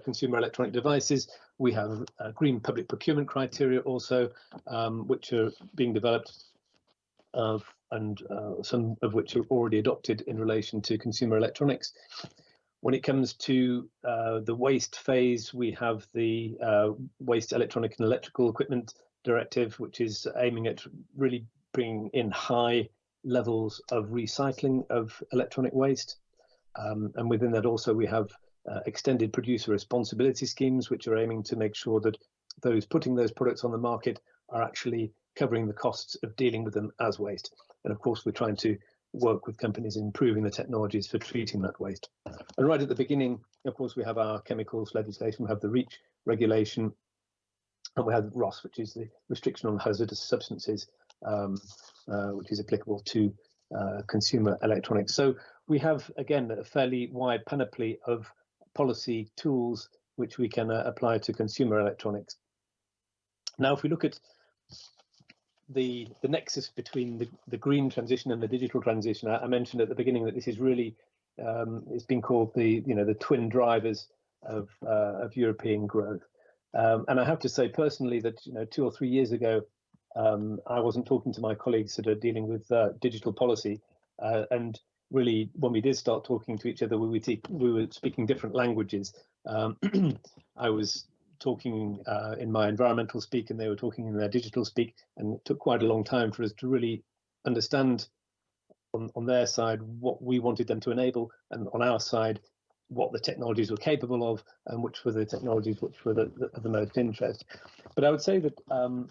consumer electronic devices. We have green public procurement criteria also, which are being developed, and some of which are already adopted in relation to consumer electronics. When it comes to the waste phase, we have the Waste Electronic and Electrical Equipment Directive, which is aiming at really bringing in high levels of recycling of electronic waste. And within that also we have extended producer responsibility schemes, which are aiming to make sure that those putting those products on the market are actually covering the costs of dealing with them as waste. And of course, we're trying to work with companies in improving the technologies for treating that waste. And right at the beginning, of course, we have our chemicals legislation, we have the REACH regulation, and we have RoHS, which is the restriction on hazardous substances, which is applicable to consumer electronics. So we have, again, a fairly wide panoply of policy tools which we can apply to consumer electronics. Now, if we look at the nexus between the green transition and the digital transition, I mentioned at the beginning that this is really, it's been called the twin drivers of European growth. And I have to say personally that 2 or 3 years ago, I wasn't talking to my colleagues that are dealing with digital policy, and really when we did start talking to each other, we were speaking different languages. I was talking in my environmental speak, and they were talking in their digital speak, and it took quite a long time for us to really understand on their side what we wanted them to enable, and on our side what the technologies were capable of, and which were the technologies which were of the most interest. But I would say that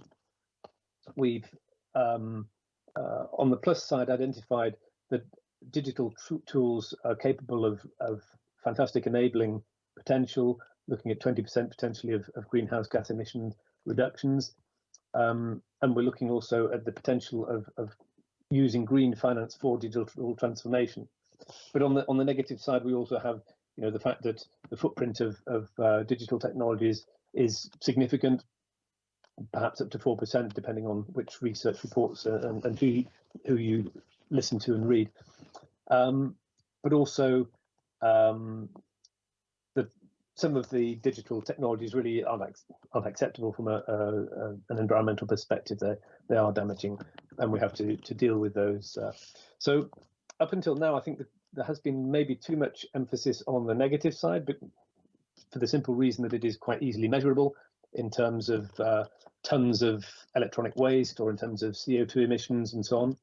we've on the plus side identified that digital tools are capable of fantastic enabling potential, looking at 20% potentially of greenhouse gas emission reductions, and we're looking also at the potential of using green finance for digital transformation. But on the negative side, we also have the fact that the footprint of digital technologies is significant, perhaps up to 4%, depending on which research reports and who you listen to and read. But also that some of the digital technologies really aren't acceptable from an environmental perspective. They are damaging, and we have to deal with those. So up until now, I think that there has been maybe too much emphasis on the negative side, but for the simple reason that it is quite easily measurable in terms of tons of electronic waste or in terms of CO2 emissions and so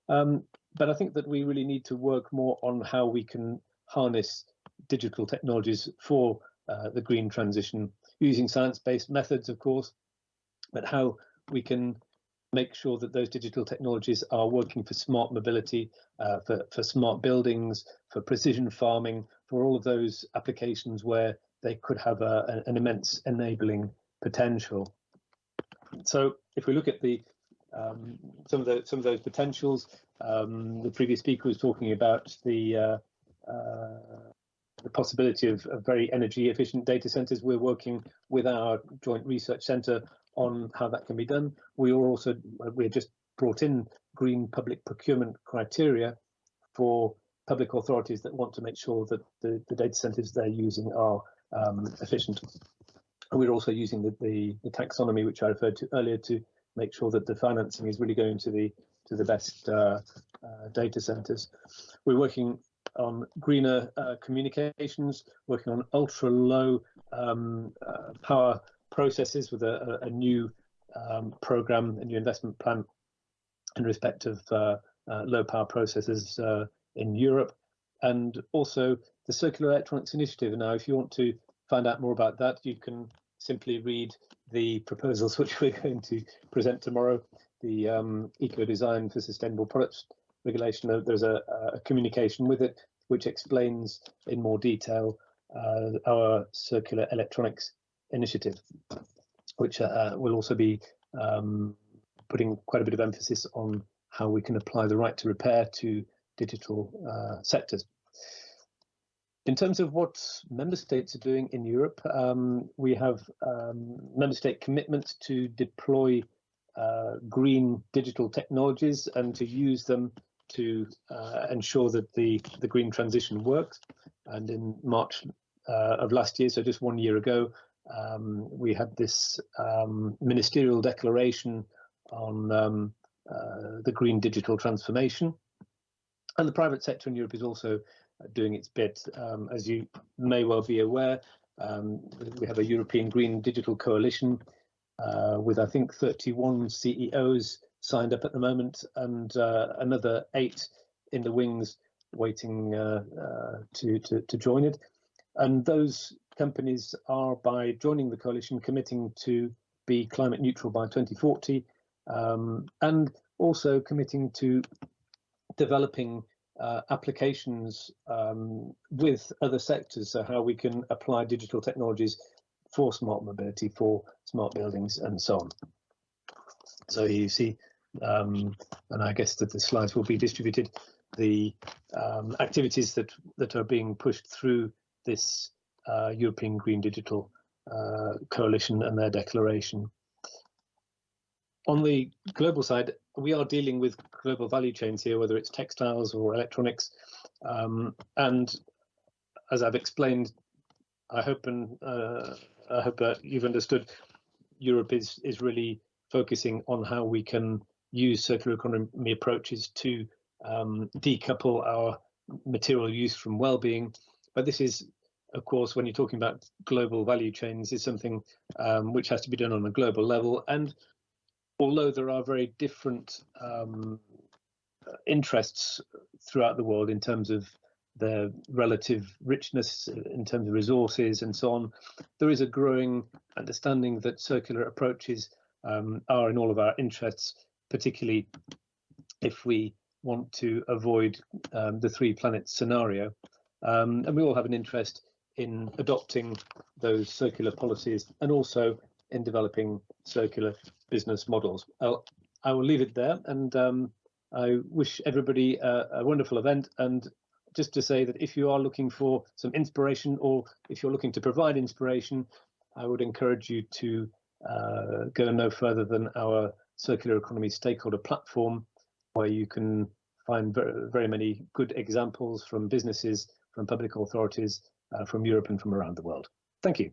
on. But I think that we really need to work more on how we can harness digital technologies for the green transition, using science-based methods, of course, but how we can make sure that those digital technologies are working for smart mobility, for smart buildings, for precision farming, for all of those applications where they could have an immense enabling potential. So if we look at the some of those potentials, the previous speaker was talking about the possibility of very energy efficient data centers. We're working with our joint research center on how that can be done. We're just brought in green public procurement criteria for public authorities that want to make sure that the data centers they're using are efficient. And we're also using the taxonomy, which I referred to earlier, to make sure that the financing is really going to the best data centers. We're working on greener communications, working on ultra low power processes with a new program, a new investment plan in respect of low power processes in Europe, and also the Circular Electronics Initiative. Now, if you want to find out more about that, you can simply read the proposals which we're going to present tomorrow, the Eco Design for Sustainable Products Regulation. There's a communication with it which explains in more detail our Circular Electronics Initiative, which will also be putting quite a bit of emphasis on how we can apply the right to repair to digital sectors. In terms of what member states are doing in Europe, we have member state commitments to deploy green digital technologies and to use them to ensure that the green transition works. And in March of last year, so just 1 year ago, we had this ministerial declaration on the green digital transformation. And the private sector in Europe is also doing its bit. As you may well be aware, we have a European Green Digital Coalition with, I think, 31 CEOs signed up at the moment, and another 8 in the wings waiting to join it. And those companies are, by joining the coalition, committing to be climate neutral by 2040, and also committing to developing applications with other sectors, so how we can apply digital technologies for smart mobility, for smart buildings, and so on. So you see, and I guess that the slides will be distributed, the activities that are being pushed through this European Green Digital Coalition and their declaration. On the global side, we are dealing with global value chains here, whether it's textiles or electronics. And as I've explained, I hope you've understood, Europe is really focusing on how we can use circular economy approaches to decouple our material use from well-being. But this is, of course, when you're talking about global value chains, is something which has to be done on a global level. And although there are very different interests throughout the world in terms of their relative richness, in terms of resources and so on, there is a growing understanding that circular approaches are in all of our interests, particularly if we want to avoid the 3 planets scenario. And we all have an interest in adopting those circular policies and also in developing circular business models. I will leave it there, and I wish everybody a wonderful event, and just to say that if you are looking for some inspiration, or if you're looking to provide inspiration, I would encourage you to go no further than our Circular Economy Stakeholder Platform, where you can find very many good examples from businesses, from public authorities, from Europe and from around the world. Thank you.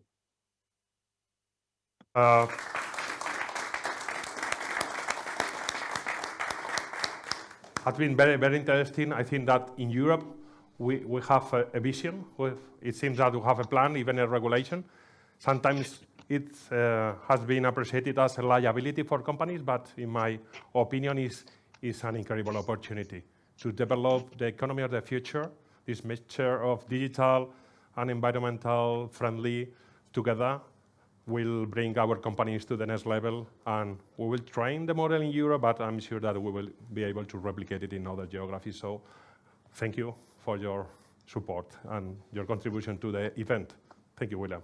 Has been very, very interesting. I think that in Europe, we have a vision. It seems that we have a plan, even a regulation. Sometimes it has been appreciated as a liability for companies, but in my opinion, is an incredible opportunity to develop the economy of the future, this mixture of digital and environmental friendly together will bring our companies to the next level, and we will train the model in Europe, but I'm sure that we will be able to replicate it in other geographies. So thank you for your support and your contribution to the event. Thank you, William.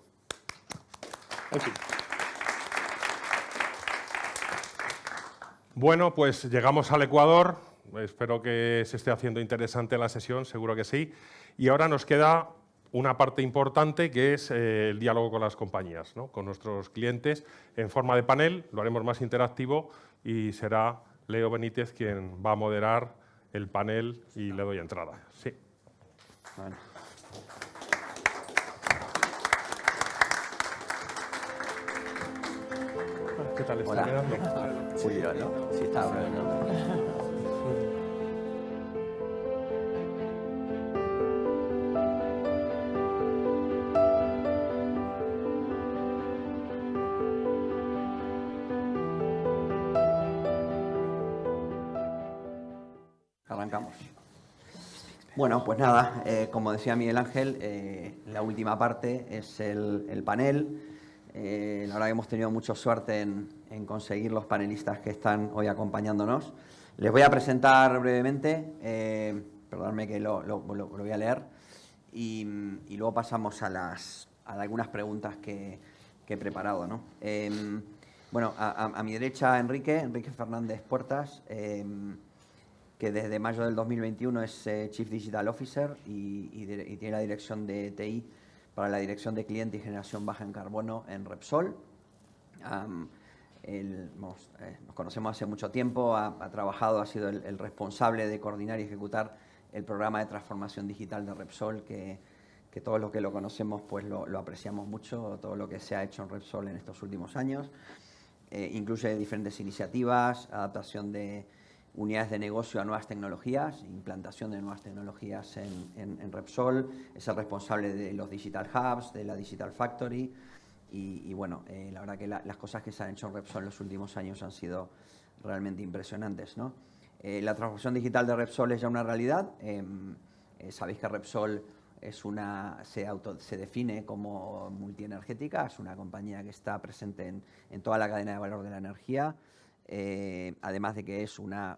Thank you. Bueno, pues llegamos al Ecuador. Espero que se esté haciendo interesante la sesión, seguro que sí. Y ahora nos queda una parte importante, que es el diálogo con las compañías, ¿no? Con nuestros clientes en forma de panel. Lo haremos más interactivo y será Leo Benítez quien va a moderar el panel y le doy entrada. Sí. Bueno. ¿Qué tal está Hola. quedando? Julio, ¿no? Sí, está bueno. Arrancamos. Bueno, pues nada, como decía Miguel Ángel, la última parte es el panel. La verdad que hemos tenido mucha suerte en conseguir los panelistas que están hoy acompañándonos. Les voy a presentar brevemente, perdonadme que lo voy a leer, y luego pasamos a algunas preguntas que he preparado, ¿no? Bueno, a mi derecha Enrique Fernández Puertas, que desde mayo del 2021 es Chief Digital Officer y tiene la dirección de TI para la dirección de cliente y generación baja en carbono en Repsol. Nos conocemos hace mucho tiempo, ha trabajado, ha sido el responsable de coordinar y ejecutar el programa de transformación digital de Repsol, que todos los que lo conocemos pues lo apreciamos mucho, todo lo que se ha hecho en Repsol en estos últimos años. Incluye diferentes iniciativas, adaptación de unidades de negocio a nuevas tecnologías, implantación de nuevas tecnologías en Repsol, es el responsable de los Digital Hubs, de la Digital Factory y bueno, la verdad que las cosas que se han hecho en Repsol en los últimos años han sido realmente impresionantes, ¿no? La transformación digital de Repsol es ya una realidad. Sabéis que Repsol se define como multienergética, es una compañía que está presente en toda la cadena de valor de la energía. Además de que es una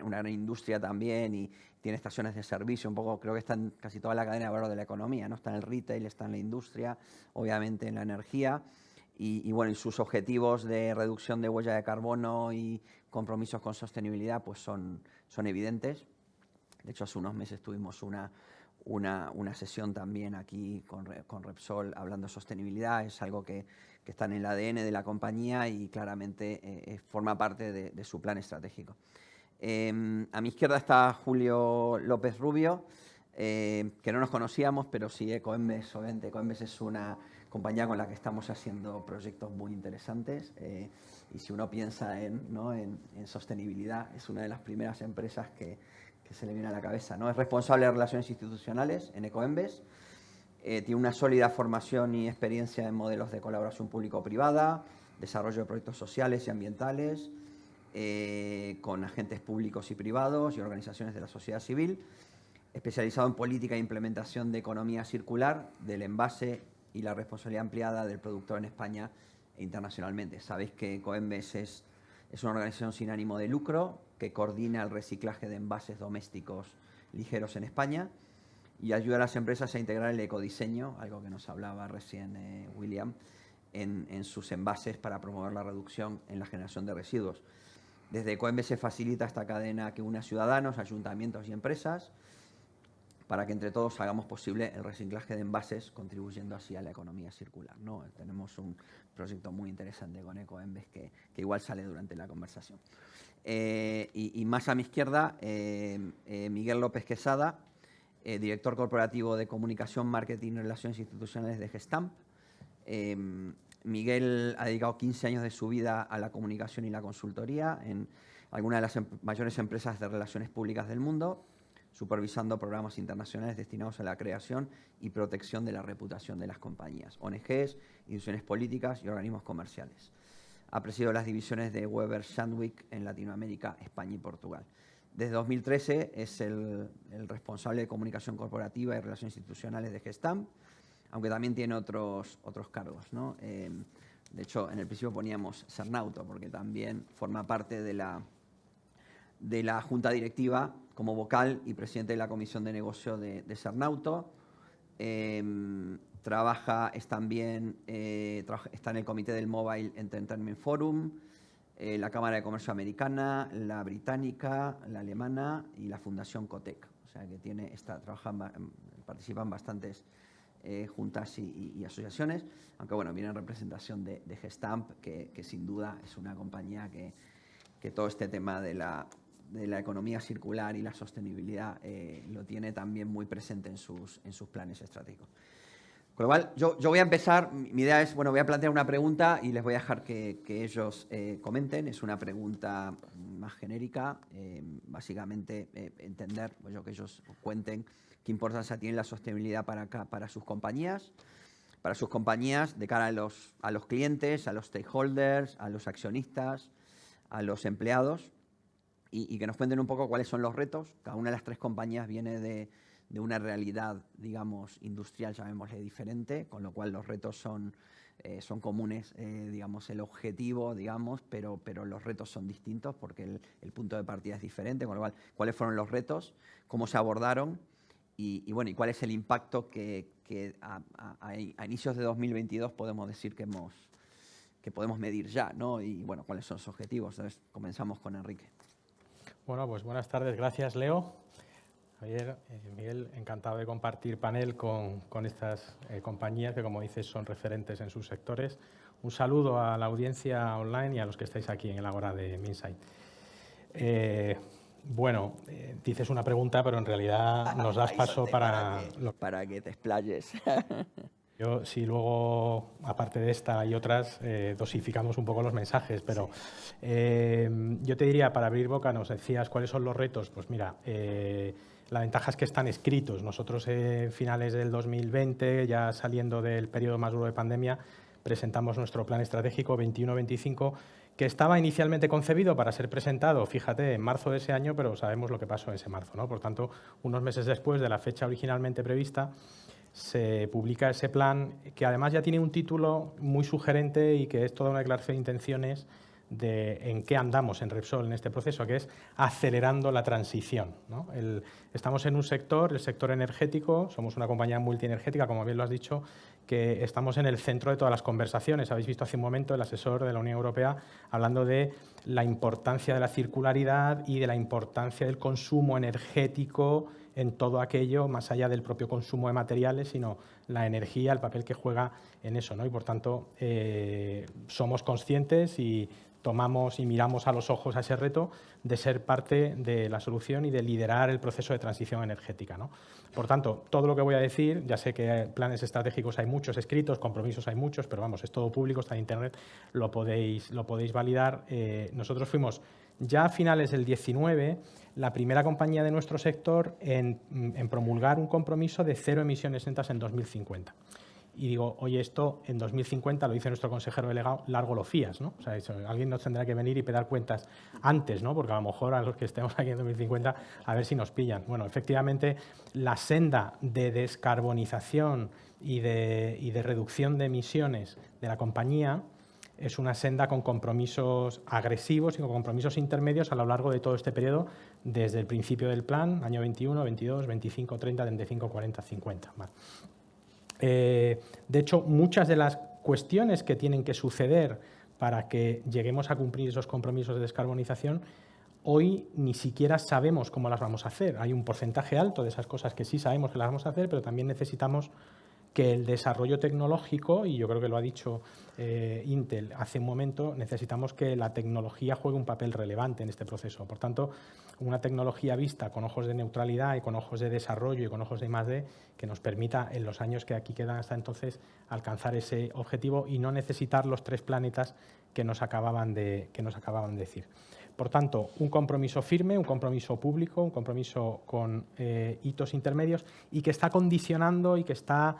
gran industria también y tiene estaciones de servicio, un poco creo que está en casi toda la cadena de valor de la economía, ¿no? Está en el retail, está en la industria, obviamente en la energía y bueno, y sus objetivos de reducción de huella de carbono y compromisos con sostenibilidad pues son evidentes. De hecho, hace unos meses tuvimos una sesión también aquí con Repsol hablando de sostenibilidad. Es algo que está en el ADN de la compañía y claramente forma parte de su plan estratégico. A mi izquierda está Julio López Rubio, que no nos conocíamos, pero sí Ecoembes. Obviamente Ecoembes es una compañía con la que estamos haciendo proyectos muy interesantes y si uno piensa en sostenibilidad, es una de las primeras empresas que se le viene a la cabeza, ¿no? Es responsable de relaciones institucionales en Ecoembes, tiene una sólida formación y experiencia en modelos de colaboración público-privada, desarrollo de proyectos sociales y ambientales, con agentes públicos y privados y organizaciones de la sociedad civil, especializado en política e implementación de economía circular, del envase y la responsabilidad ampliada del productor en España e internacionalmente. Sabéis que Ecoembes es una organización sin ánimo de lucro que coordina el reciclaje de envases domésticos ligeros en España y ayuda a las empresas a integrar el ecodiseño, algo que nos hablaba recién William, en sus envases para promover la reducción en la generación de residuos. Desde Ecoembes se facilita esta cadena que une a ciudadanos, ayuntamientos y empresas para que entre todos hagamos posible el reciclaje de envases, contribuyendo así a la economía circular, ¿no? Tenemos un proyecto muy interesante con Ecoembes que igual sale durante la conversación. Y más a mi izquierda, Miguel López Quesada, director corporativo de Comunicación, Marketing y Relaciones Institucionales de Gestamp. Miguel ha dedicado 15 años de su vida a la comunicación y la consultoría en algunas de las mayores empresas de relaciones públicas del mundo, supervisando programas internacionales destinados a la creación y protección de la reputación de las compañías, ONGs, instituciones políticas y organismos comerciales. Ha presidido las divisiones de Weber Shandwick en Latinoamérica, España y Portugal. Desde 2013 es el responsable de comunicación corporativa y relaciones institucionales de Gestamp, aunque también tiene otros cargos, ¿no? De hecho, en el principio poníamos Cernauto, porque también forma parte de la junta directiva como vocal y presidente de la comisión de negocio de Cernauto. Está en el comité del Mobile Entertainment Forum, la Cámara de Comercio Americana, la Británica, la Alemana y la Fundación Cotec. O sea que participa en bastantes juntas y asociaciones, aunque bueno, viene en representación de Gestamp, que sin duda es una compañía que todo este tema de la economía circular y la sostenibilidad lo tiene también muy presente en sus planes estratégicos. Con lo cual, yo voy a empezar, mi idea es, bueno, voy a plantear una pregunta y les voy a dejar que ellos comenten. Es una pregunta más genérica, básicamente entender, pues, que ellos cuenten qué importancia tiene la sostenibilidad para sus compañías de cara a los clientes, a los stakeholders, a los accionistas, a los empleados, y que nos cuenten un poco cuáles son los retos. Cada una de las tres compañías viene de una realidad, digamos, industrial, llamémosle, diferente, con lo cual los retos son comunes, digamos, el objetivo, digamos, pero los retos son distintos porque el punto de partida es diferente, con lo cual, ¿cuáles fueron los retos? ¿Cómo se abordaron? Y bueno, ¿y cuál es el impacto que a inicios de 2022 podemos decir que podemos medir ya, ¿no? Y bueno, ¿cuáles son los objetivos? Entonces, comenzamos con Enrique. Bueno, pues buenas tardes. Gracias, Leo. Javier, Miguel, encantado de compartir panel con estas compañías que, como dices, son referentes en sus sectores. Un saludo a la audiencia online y a los que estáis aquí en el Ágora de Minsight. Dices una pregunta, pero en realidad nos das paso para que te explayes. Yo, si luego, aparte de esta y otras, dosificamos un poco los mensajes, pero sí. Yo te diría, para abrir boca, nos decías cuáles son los retos. Pues mira, la ventaja es que están escritos. Nosotros, finales del 2020, ya saliendo del periodo más duro de pandemia, presentamos nuestro plan estratégico 21-25, que estaba inicialmente concebido para ser presentado, fíjate, en marzo de ese año, pero sabemos lo que pasó en ese marzo, ¿no? Por tanto, unos meses después de la fecha originalmente prevista, se publica ese plan, que además ya tiene un título muy sugerente y que es toda una declaración de intenciones de en qué andamos en Repsol en este proceso, que es acelerando la transición, ¿no? Estamos en un sector, el sector energético, somos una compañía multienergética, como bien lo has dicho, que estamos en el centro de todas las conversaciones. Habéis visto hace un momento el asesor de la Unión Europea hablando de la importancia de la circularidad y de la importancia del consumo energético en todo aquello, más allá del propio consumo de materiales, sino la energía, el papel que juega en eso, ¿no? Y por tanto, somos conscientes y tomamos y miramos a los ojos a ese reto de ser parte de la solución y de liderar el proceso de transición energética, ¿no? Por tanto, todo lo que voy a decir, ya sé que planes estratégicos hay muchos escritos, compromisos hay muchos, pero vamos, es todo público, está en Internet, lo podéis validar. Nosotros fuimos ya a finales del 19 la primera compañía de nuestro sector en promulgar un compromiso de 0 emisiones netas en 2050. Y digo, oye, esto en 2050, lo dice nuestro consejero delegado, largo lo fías, ¿no? O sea, alguien nos tendrá que venir y pedir cuentas antes, ¿no? Porque a lo mejor a los que estemos aquí en 2050, a ver si nos pillan. Bueno, efectivamente, la senda de descarbonización y de reducción de emisiones de la compañía es una senda con compromisos agresivos y con compromisos intermedios a lo largo de todo este periodo, desde el principio del plan, año 21, 22, 25, 30, 35, 40, 50. Vale. De hecho, muchas de las cuestiones que tienen que suceder para que lleguemos a cumplir esos compromisos de descarbonización, hoy ni siquiera sabemos cómo las vamos a hacer. Hay un porcentaje alto de esas cosas que sí sabemos que las vamos a hacer, pero también necesitamos que el desarrollo tecnológico, y yo creo que lo ha dicho Intel hace un momento, necesitamos que la tecnología juegue un papel relevante en este proceso. Por tanto, una tecnología vista con ojos de neutralidad y con ojos de desarrollo y con ojos de I+D que nos permita, en los años que aquí quedan hasta entonces, alcanzar ese objetivo y no necesitar los 3 planetas que nos acababan de decir. Por tanto, un compromiso firme, un compromiso público, un compromiso con hitos intermedios y que está condicionando y que está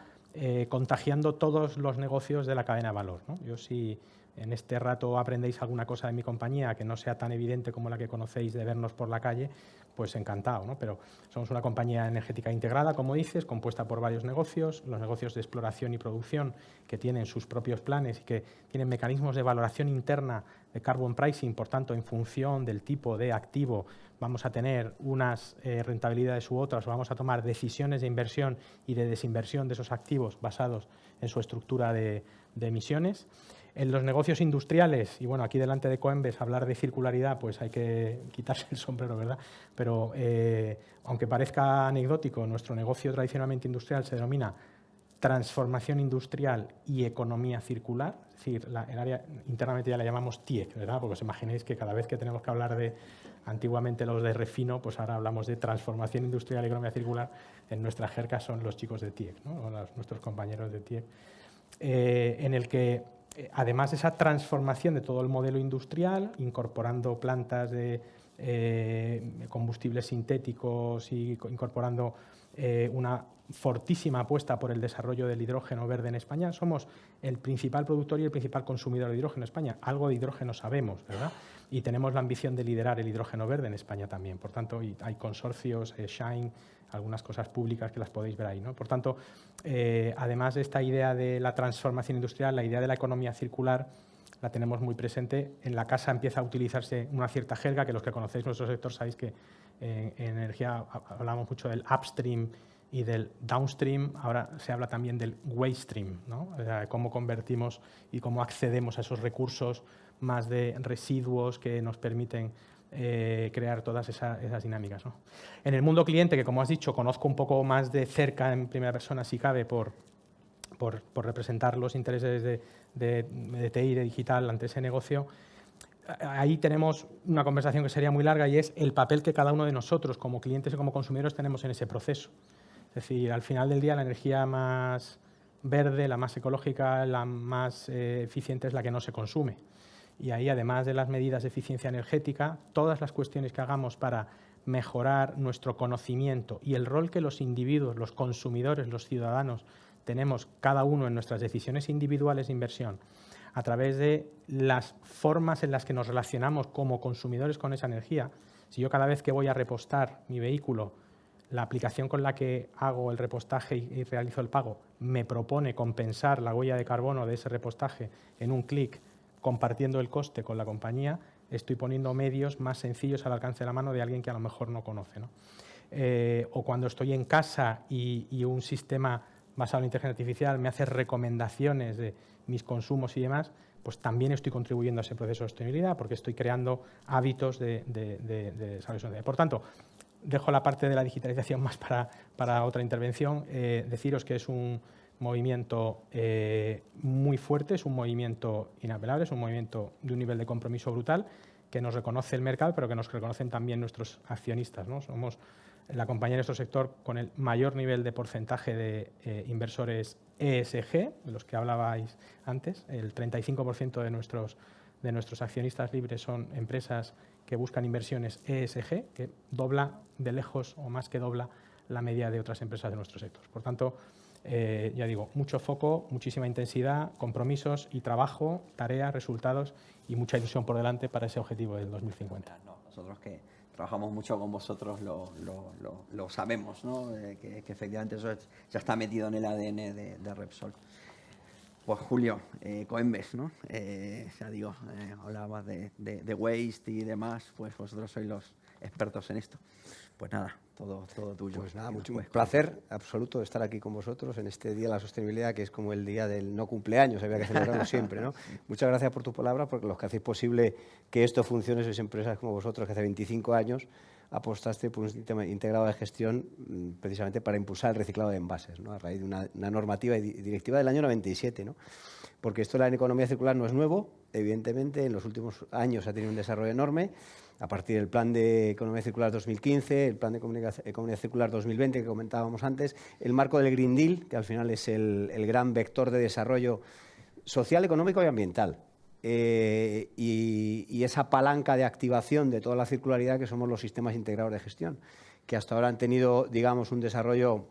contagiando todos los negocios de la cadena de valor, ¿no? Yo, si en este rato aprendéis alguna cosa de mi compañía que no sea tan evidente como la que conocéis de vernos por la calle, pues encantado, ¿no? Pero somos una compañía energética integrada, como dices, compuesta por varios negocios, los negocios de exploración y producción que tienen sus propios planes y que tienen mecanismos de valoración interna de carbon pricing, por tanto, en función del tipo de activo vamos a tener unas rentabilidades u otras, o vamos a tomar decisiones de inversión y de desinversión de esos activos basados en su estructura de emisiones. En los negocios industriales, y bueno, aquí delante de Coembes hablar de circularidad, pues hay que quitarse el sombrero, ¿verdad? Pero aunque parezca anecdótico, nuestro negocio tradicionalmente industrial se denomina transformación industrial y economía circular, es decir, el área internamente ya la llamamos TIEC, ¿verdad? Porque os imaginéis que cada vez que tenemos que hablar de, antiguamente los de refino, pues ahora hablamos de transformación industrial y economía circular, en nuestra jerga son los chicos de TIEC, ¿no? O nuestros compañeros de TIEC, en el que además de esa transformación de todo el modelo industrial, incorporando plantas de combustibles sintéticos y incorporando una fortísima apuesta por el desarrollo del hidrógeno verde en España, somos el principal productor y el principal consumidor de hidrógeno en España. Algo de hidrógeno sabemos, ¿verdad? Y tenemos la ambición de liderar el hidrógeno verde en España también. Por tanto, hay consorcios, Shine, algunas cosas públicas que las podéis ver ahí, ¿no? Por tanto, además de esta idea de la transformación industrial, la idea de la economía circular la tenemos muy presente. En la casa empieza a utilizarse una cierta jerga, que los que conocéis nuestro sector sabéis que en energía hablamos mucho del upstream y del downstream. Ahora se habla también del waste stream, ¿no? O sea, cómo convertimos y cómo accedemos a esos recursos más de residuos que nos permiten crear todas esas dinámicas, ¿no? En el mundo cliente, que como has dicho, conozco un poco más de cerca en primera persona, si cabe, por representar los intereses de TI, de digital ante ese negocio, ahí tenemos una conversación que sería muy larga y es el papel que cada uno de nosotros como clientes y como consumidores tenemos en ese proceso. Es decir, al final del día la energía más verde, la más ecológica, la más eficiente es la que no se consume. Y ahí, además de las medidas de eficiencia energética, todas las cuestiones que hagamos para mejorar nuestro conocimiento y el rol que los individuos, los consumidores, los ciudadanos, tenemos cada uno en nuestras decisiones individuales de inversión, a través de las formas en las que nos relacionamos como consumidores con esa energía. Si yo cada vez que voy a repostar mi vehículo, la aplicación con la que hago el repostaje y realizo el pago me propone compensar la huella de carbono de ese repostaje en un clic, compartiendo el coste con la compañía, estoy poniendo medios más sencillos al alcance de la mano de alguien que a lo mejor no conoce, ¿no? O cuando estoy en casa y un sistema basado en inteligencia artificial me hace recomendaciones de mis consumos y demás, pues también estoy contribuyendo a ese proceso de sostenibilidad porque estoy creando hábitos de desarrollo sostenible. Por tanto, dejo la parte de la digitalización más para otra intervención. Deciros que es un movimiento muy fuerte, es un movimiento inapelable, es un movimiento de un nivel de compromiso brutal que nos reconoce el mercado, pero que nos reconocen también nuestros accionistas, ¿no? Somos la compañía de nuestro sector con el mayor nivel de porcentaje de inversores ESG, de los que hablabais antes. El 35% de nuestros accionistas libres son empresas que buscan inversiones ESG, que dobla de lejos o más que dobla la media de otras empresas de nuestro sector. Por tanto, ya digo, mucho foco, muchísima intensidad, compromisos y trabajo, tareas, resultados y mucha ilusión por delante para ese objetivo del 2050. No, nosotros que trabajamos mucho con vosotros lo sabemos, ¿no? Que efectivamente eso ya está metido en el ADN de Repsol. Pues Julio, Coembes, ¿no? Ya digo, hablabas de waste y demás, pues vosotros sois expertos en esto. Pues nada, todo tuyo. Pues nada, Que nos mucho, un puedes placer absoluto estar aquí con vosotros en este Día de la Sostenibilidad, que es como el día del no cumpleaños, había que celebrarlo siempre, ¿no? Muchas gracias por tus palabras, porque los que hacéis posible que esto funcione sois empresas como vosotros, que hace 25 años apostaste por un sistema integrado de gestión precisamente para impulsar el reciclado de envases, ¿no? A raíz de una normativa y directiva del año 97, ¿no? Porque esto de la economía circular no es nuevo, evidentemente en los últimos años ha tenido un desarrollo enorme, a partir del Plan de Economía Circular 2015, el Plan de Economía Circular 2020 que comentábamos antes, el marco del Green Deal, que al final es el gran vector de desarrollo social, económico y ambiental. Y esa palanca de activación de toda la circularidad que somos los sistemas integrados de gestión, que hasta ahora han tenido, digamos, un desarrollo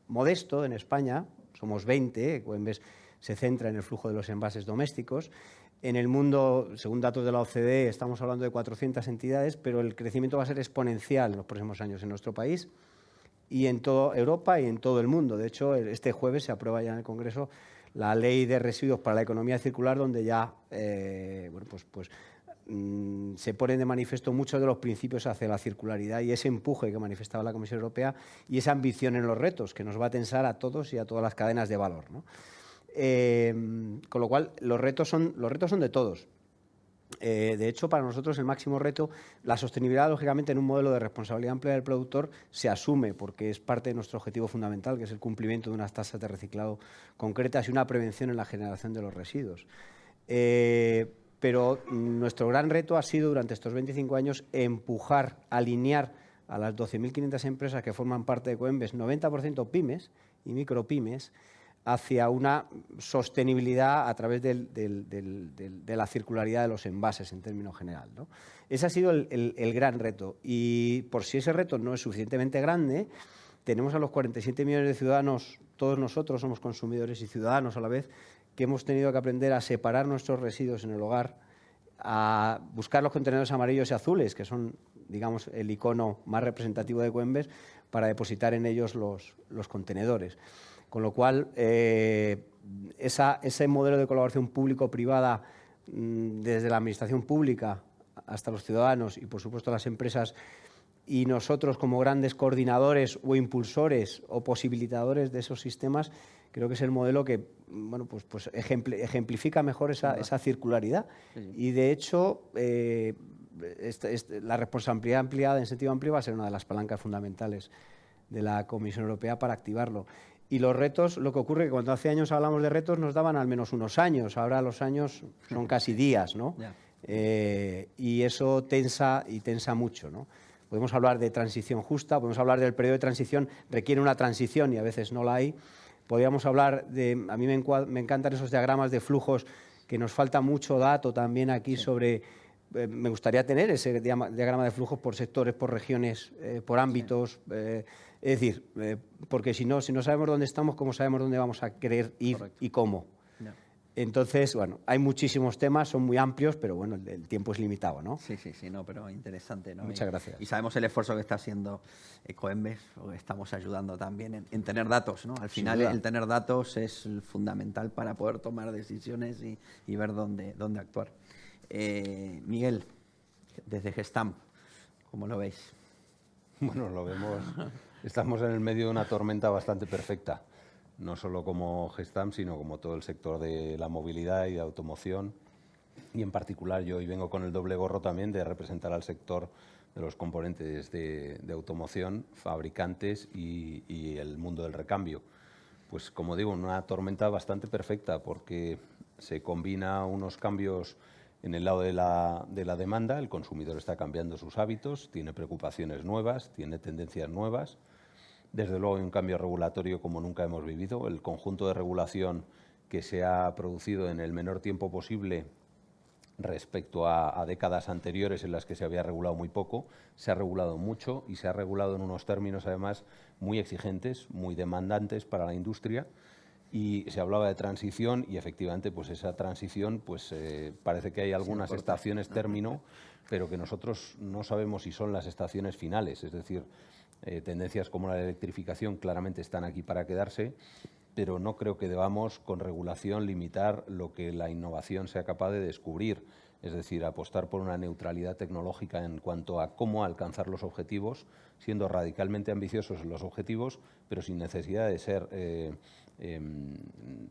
modesto en España, somos 20, Coembes se centra en el flujo de los envases domésticos. En el mundo, según datos de la OCDE, estamos hablando de 400 entidades, pero el crecimiento va a ser exponencial en los próximos años en nuestro país y en toda Europa y en todo el mundo. De hecho, este jueves se aprueba ya en el Congreso la Ley de Residuos para la Economía Circular, donde ya se ponen de manifiesto muchos de los principios hacia la circularidad y ese empuje que manifestaba la Comisión Europea y esa ambición en los retos que nos va a tensar a todos y a todas las cadenas de valor, ¿no? Con lo cual, los retos son de todos. De hecho, para nosotros el máximo reto, la sostenibilidad, lógicamente, en un modelo de responsabilidad amplia del productor se asume porque es parte de nuestro objetivo fundamental, que es el cumplimiento de unas tasas de reciclado concretas y una prevención en la generación de los residuos. Pero nuestro gran reto ha sido, durante estos 25 años, empujar, alinear a las 12.500 empresas que forman parte de Coembes, 90% pymes y micropymes, hacia una sostenibilidad a través de la circularidad de los envases en términos general, ¿no? Ese ha sido el gran reto. Y por si ese reto no es suficientemente grande, tenemos a los 47 millones de ciudadanos, todos nosotros somos consumidores y ciudadanos a la vez, que hemos tenido que aprender a separar nuestros residuos en el hogar, a buscar los contenedores amarillos y azules, que son, digamos, el icono más representativo de Coembes, para depositar en ellos los contenedores. Con lo cual, ese modelo de colaboración público-privada, desde la administración pública hasta los ciudadanos y, por supuesto, las empresas, y nosotros como grandes coordinadores o impulsores o posibilitadores de esos sistemas, creo que es el modelo que pues ejemplifica mejor esa circularidad. Sí. Y, de hecho, la responsabilidad ampliada en sentido amplio va a ser una de las palancas fundamentales de la Comisión Europea para activarlo. Y los retos, lo que ocurre es que cuando hace años hablamos de retos nos daban al menos unos años, ahora los años son casi días, ¿no? Y eso tensa mucho, ¿no? Podemos hablar de transición justa, podemos hablar del periodo de transición, requiere una transición y a veces no la hay. Podríamos hablar de, a mí me encantan esos diagramas de flujos, que nos falta mucho dato también aquí sobre, me gustaría tener ese diagrama de flujos por sectores, por regiones, por ámbitos. Es decir, porque si no sabemos dónde estamos, ¿cómo sabemos dónde vamos a querer ir? Correcto. Y cómo? No. Entonces, bueno, hay muchísimos temas, son muy amplios, pero bueno, el tiempo es limitado, ¿no? Sí, no, pero interesante, ¿no? Muchas gracias. Y sabemos el esfuerzo que está haciendo Coembes, estamos ayudando también en tener datos, ¿no? Al final el tener datos es fundamental para poder tomar decisiones y ver dónde actuar. Miguel, desde Gestamp, ¿cómo lo veis? Bueno, lo vemos, estamos en el medio de una tormenta bastante perfecta, no solo como Gestamp, sino como todo el sector de la movilidad y de automoción. Y en particular yo hoy vengo con el doble gorro también de representar al sector de los componentes de automoción, fabricantes y el mundo del recambio. Pues como digo, una tormenta bastante perfecta porque se combina unos cambios en el lado de la demanda. El consumidor está cambiando sus hábitos, tiene preocupaciones nuevas, tiene tendencias nuevas. Desde luego hay un cambio regulatorio como nunca hemos vivido. El conjunto de regulación que se ha producido en el menor tiempo posible respecto a décadas anteriores en las que se había regulado muy poco, se ha regulado mucho y se ha regulado en unos términos además muy exigentes, muy demandantes para la industria. Y se hablaba de transición y efectivamente pues esa transición pues parece que hay algunas estaciones término, pero que nosotros no sabemos si son las estaciones finales. Es decir, tendencias como la electrificación claramente están aquí para quedarse, pero no creo que debamos con regulación limitar lo que la innovación sea capaz de descubrir. es decir, apostar por una neutralidad tecnológica en cuanto a cómo alcanzar los objetivos, siendo radicalmente ambiciosos en los objetivos, pero sin necesidad de ser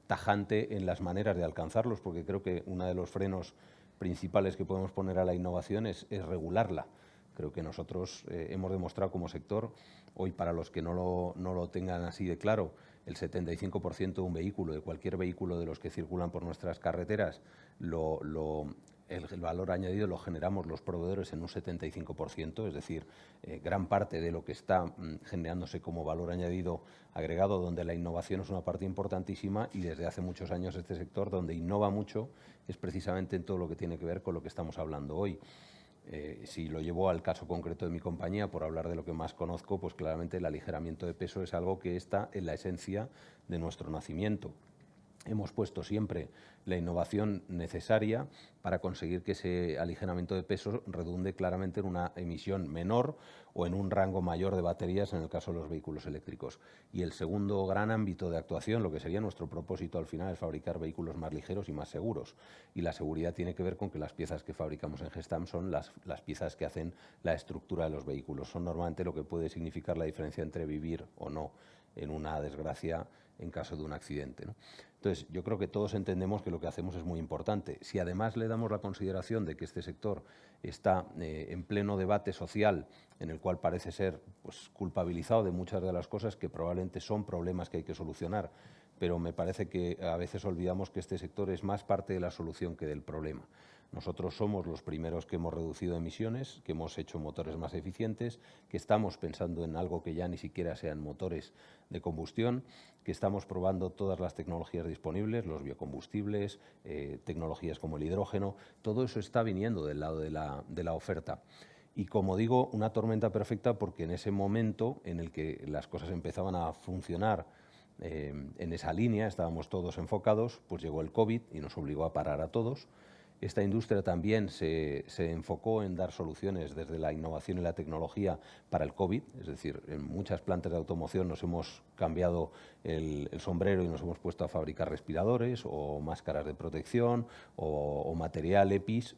tajante en las maneras de alcanzarlos, porque creo que uno de los frenos principales que podemos poner a la innovación es regularla. Creo que nosotros hemos demostrado como sector, hoy para los que no lo tengan así de claro, el 75% de un vehículo, de cualquier vehículo de los que circulan por nuestras carreteras, el valor añadido lo generamos los proveedores en un 75%, es decir, gran parte de lo que está generándose como valor añadido agregado, donde la innovación es una parte importantísima, y desde hace muchos años este sector donde innova mucho es precisamente en todo lo que tiene que ver con lo que estamos hablando hoy. Si lo llevo al caso concreto de mi compañía, por hablar de lo que más conozco, pues claramente el aligeramiento de peso es algo que está en la esencia de nuestro nacimiento. Hemos puesto siempre la innovación necesaria para conseguir que ese aligeramiento de peso redunde claramente en una emisión menor o en un rango mayor de baterías en el caso de los vehículos eléctricos. Y el segundo gran ámbito de actuación, lo que sería nuestro propósito al final, es fabricar vehículos más ligeros y más seguros. Y la seguridad tiene que ver con que las piezas que fabricamos en Gestamp son las piezas que hacen la estructura de los vehículos. Son normalmente lo que puede significar la diferencia entre vivir o no en una desgracia en caso de un accidente, ¿no? Entonces, yo creo que todos entendemos que lo que hacemos es muy importante. Si además le damos la consideración de que este sector está en pleno debate social, en el cual parece ser pues, culpabilizado de muchas de las cosas que probablemente son problemas que hay que solucionar, pero me parece que a veces olvidamos que este sector es más parte de la solución que del problema. Nosotros somos los primeros que hemos reducido emisiones, que hemos hecho motores más eficientes, que estamos pensando en algo que ya ni siquiera sean motores de combustión, que estamos probando todas las tecnologías disponibles, los biocombustibles, tecnologías como el hidrógeno. Todo eso está viniendo del lado de la oferta. Y como digo, una tormenta perfecta porque en ese momento en el que las cosas empezaban a funcionar en esa línea, estábamos todos enfocados, pues llegó el COVID y nos obligó a parar a todos. Esta industria también se enfocó en dar soluciones desde la innovación y la tecnología para el COVID, es decir, en muchas plantas de automoción nos hemos cambiado el sombrero y nos hemos puesto a fabricar respiradores o máscaras de protección o material EPIs.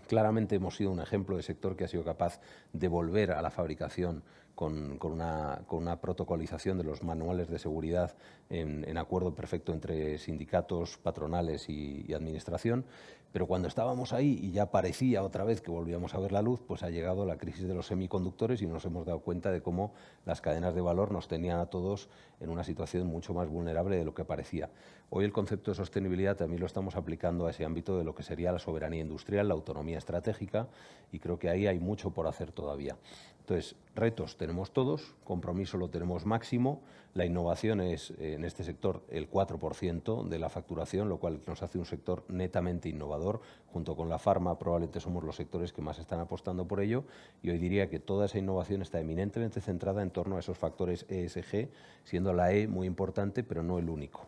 Claramente hemos sido un ejemplo de sector que ha sido capaz de volver a la fabricación con una protocolización de los manuales de seguridad en acuerdo perfecto entre sindicatos, patronales y administración. Pero cuando estábamos ahí y ya parecía otra vez que volvíamos a ver la luz, pues ha llegado la crisis de los semiconductores y nos hemos dado cuenta de cómo las cadenas de valor nos tenían a todos en una situación mucho más vulnerable de lo que parecía. Hoy el concepto de sostenibilidad también lo estamos aplicando a ese ámbito de lo que sería la soberanía industrial, la autonomía estratégica, y creo que ahí hay mucho por hacer todavía. Entonces, retos tenemos todos, compromiso lo tenemos máximo, la innovación es en este sector el 4% de la facturación, lo cual nos hace un sector netamente innovador. Junto con la farma probablemente somos los sectores que más están apostando por ello, y hoy diría que toda esa innovación está eminentemente centrada en torno a esos factores ESG, siendo la E muy importante, pero no el único.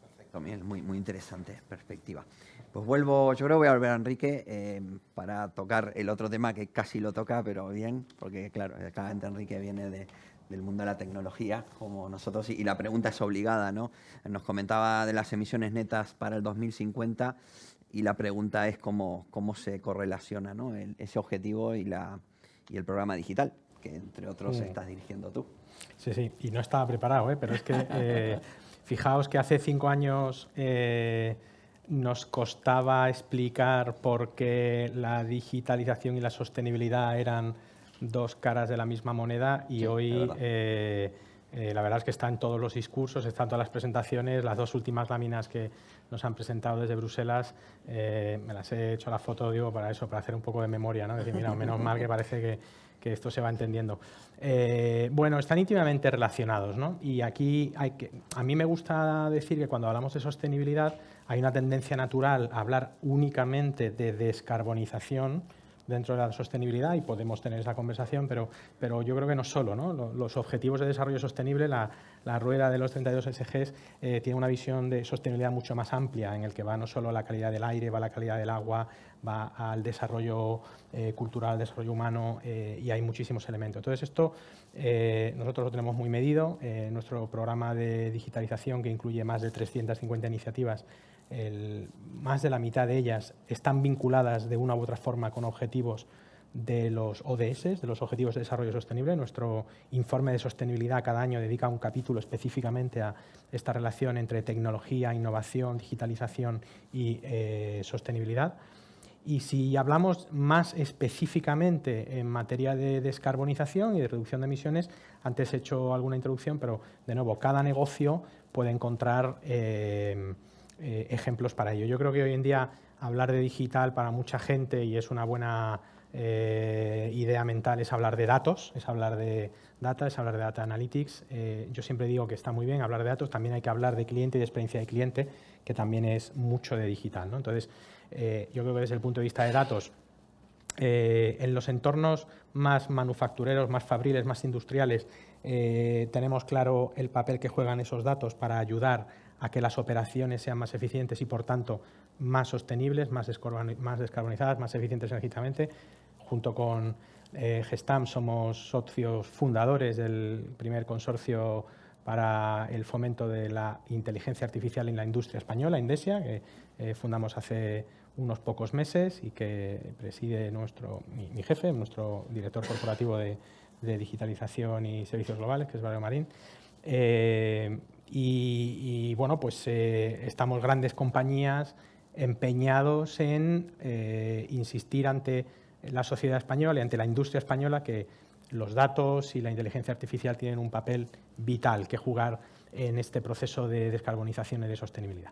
Perfecto, Miguel, muy interesante perspectiva. Pues vuelvo, yo creo que voy a volver a Enrique para tocar el otro tema que casi lo toca, pero bien, porque claro, claramente Enrique viene del mundo de la tecnología, como nosotros, y la pregunta es obligada, ¿no? Nos comentaba de las emisiones netas para el 2050 y la pregunta es cómo se correlaciona, ¿no? Ese objetivo y el programa digital, que entre otros estás dirigiendo tú. Sí, y no estaba preparado, pero es que fijaos que hace 5 años nos costaba explicar por qué la digitalización y la sostenibilidad eran dos caras de la misma moneda, y sí, hoy la verdad es que está en todos los discursos, está en todas las presentaciones. Las 2 últimas láminas que nos han presentado desde Bruselas, me las he hecho la foto, digo, para eso, para hacer un poco de memoria, ¿no? Decir, mira, menos mal que parece que esto se va entendiendo. Bueno, están íntimamente relacionados, ¿no? Y aquí a mí me gusta decir que cuando hablamos de sostenibilidad hay una tendencia natural a hablar únicamente de descarbonización dentro de la sostenibilidad, y podemos tener esa conversación, pero yo creo que no solo, ¿no? Los objetivos de desarrollo sostenible, la rueda de los 32 SGs, tiene una visión de sostenibilidad mucho más amplia, en el que va no solo la calidad del aire, va la calidad del agua, va al desarrollo cultural, desarrollo humano, y hay muchísimos elementos. Entonces esto nosotros lo tenemos muy medido. Nuestro programa de digitalización, que incluye más de 350 iniciativas, más de la mitad de ellas están vinculadas de una u otra forma con objetivos de los ODS, de los Objetivos de Desarrollo Sostenible. Nuestro informe de sostenibilidad cada año dedica un capítulo específicamente a esta relación entre tecnología, innovación, digitalización y sostenibilidad. Y si hablamos más específicamente en materia de descarbonización y de reducción de emisiones, antes he hecho alguna introducción, pero de nuevo, cada negocio puede encontrar ejemplos para ello. Yo creo que hoy en día hablar de digital para mucha gente, y es una buena idea mental, es hablar de datos, es hablar de data, es hablar de data analytics. Yo siempre digo que está muy bien hablar de datos, también hay que hablar de cliente y de experiencia de cliente, que también es mucho de digital, ¿no? Entonces, yo creo que desde el punto de vista de datos, en los entornos más manufactureros, más fabriles, más industriales, tenemos claro el papel que juegan esos datos para ayudar a que las operaciones sean más eficientes y, por tanto, más sostenibles, más descarbonizadas, más eficientes energéticamente. Junto con Gestamp somos socios fundadores del primer consorcio para el fomento de la inteligencia artificial en la industria española, Indesia, que fundamos hace unos pocos meses y que preside mi jefe, nuestro director corporativo de digitalización y servicios globales, que es Valerio Marín. Y bueno, pues estamos grandes compañías empeñados en insistir ante la sociedad española y ante la industria española que los datos y la inteligencia artificial tienen un papel vital que jugar en este proceso de descarbonización y de sostenibilidad.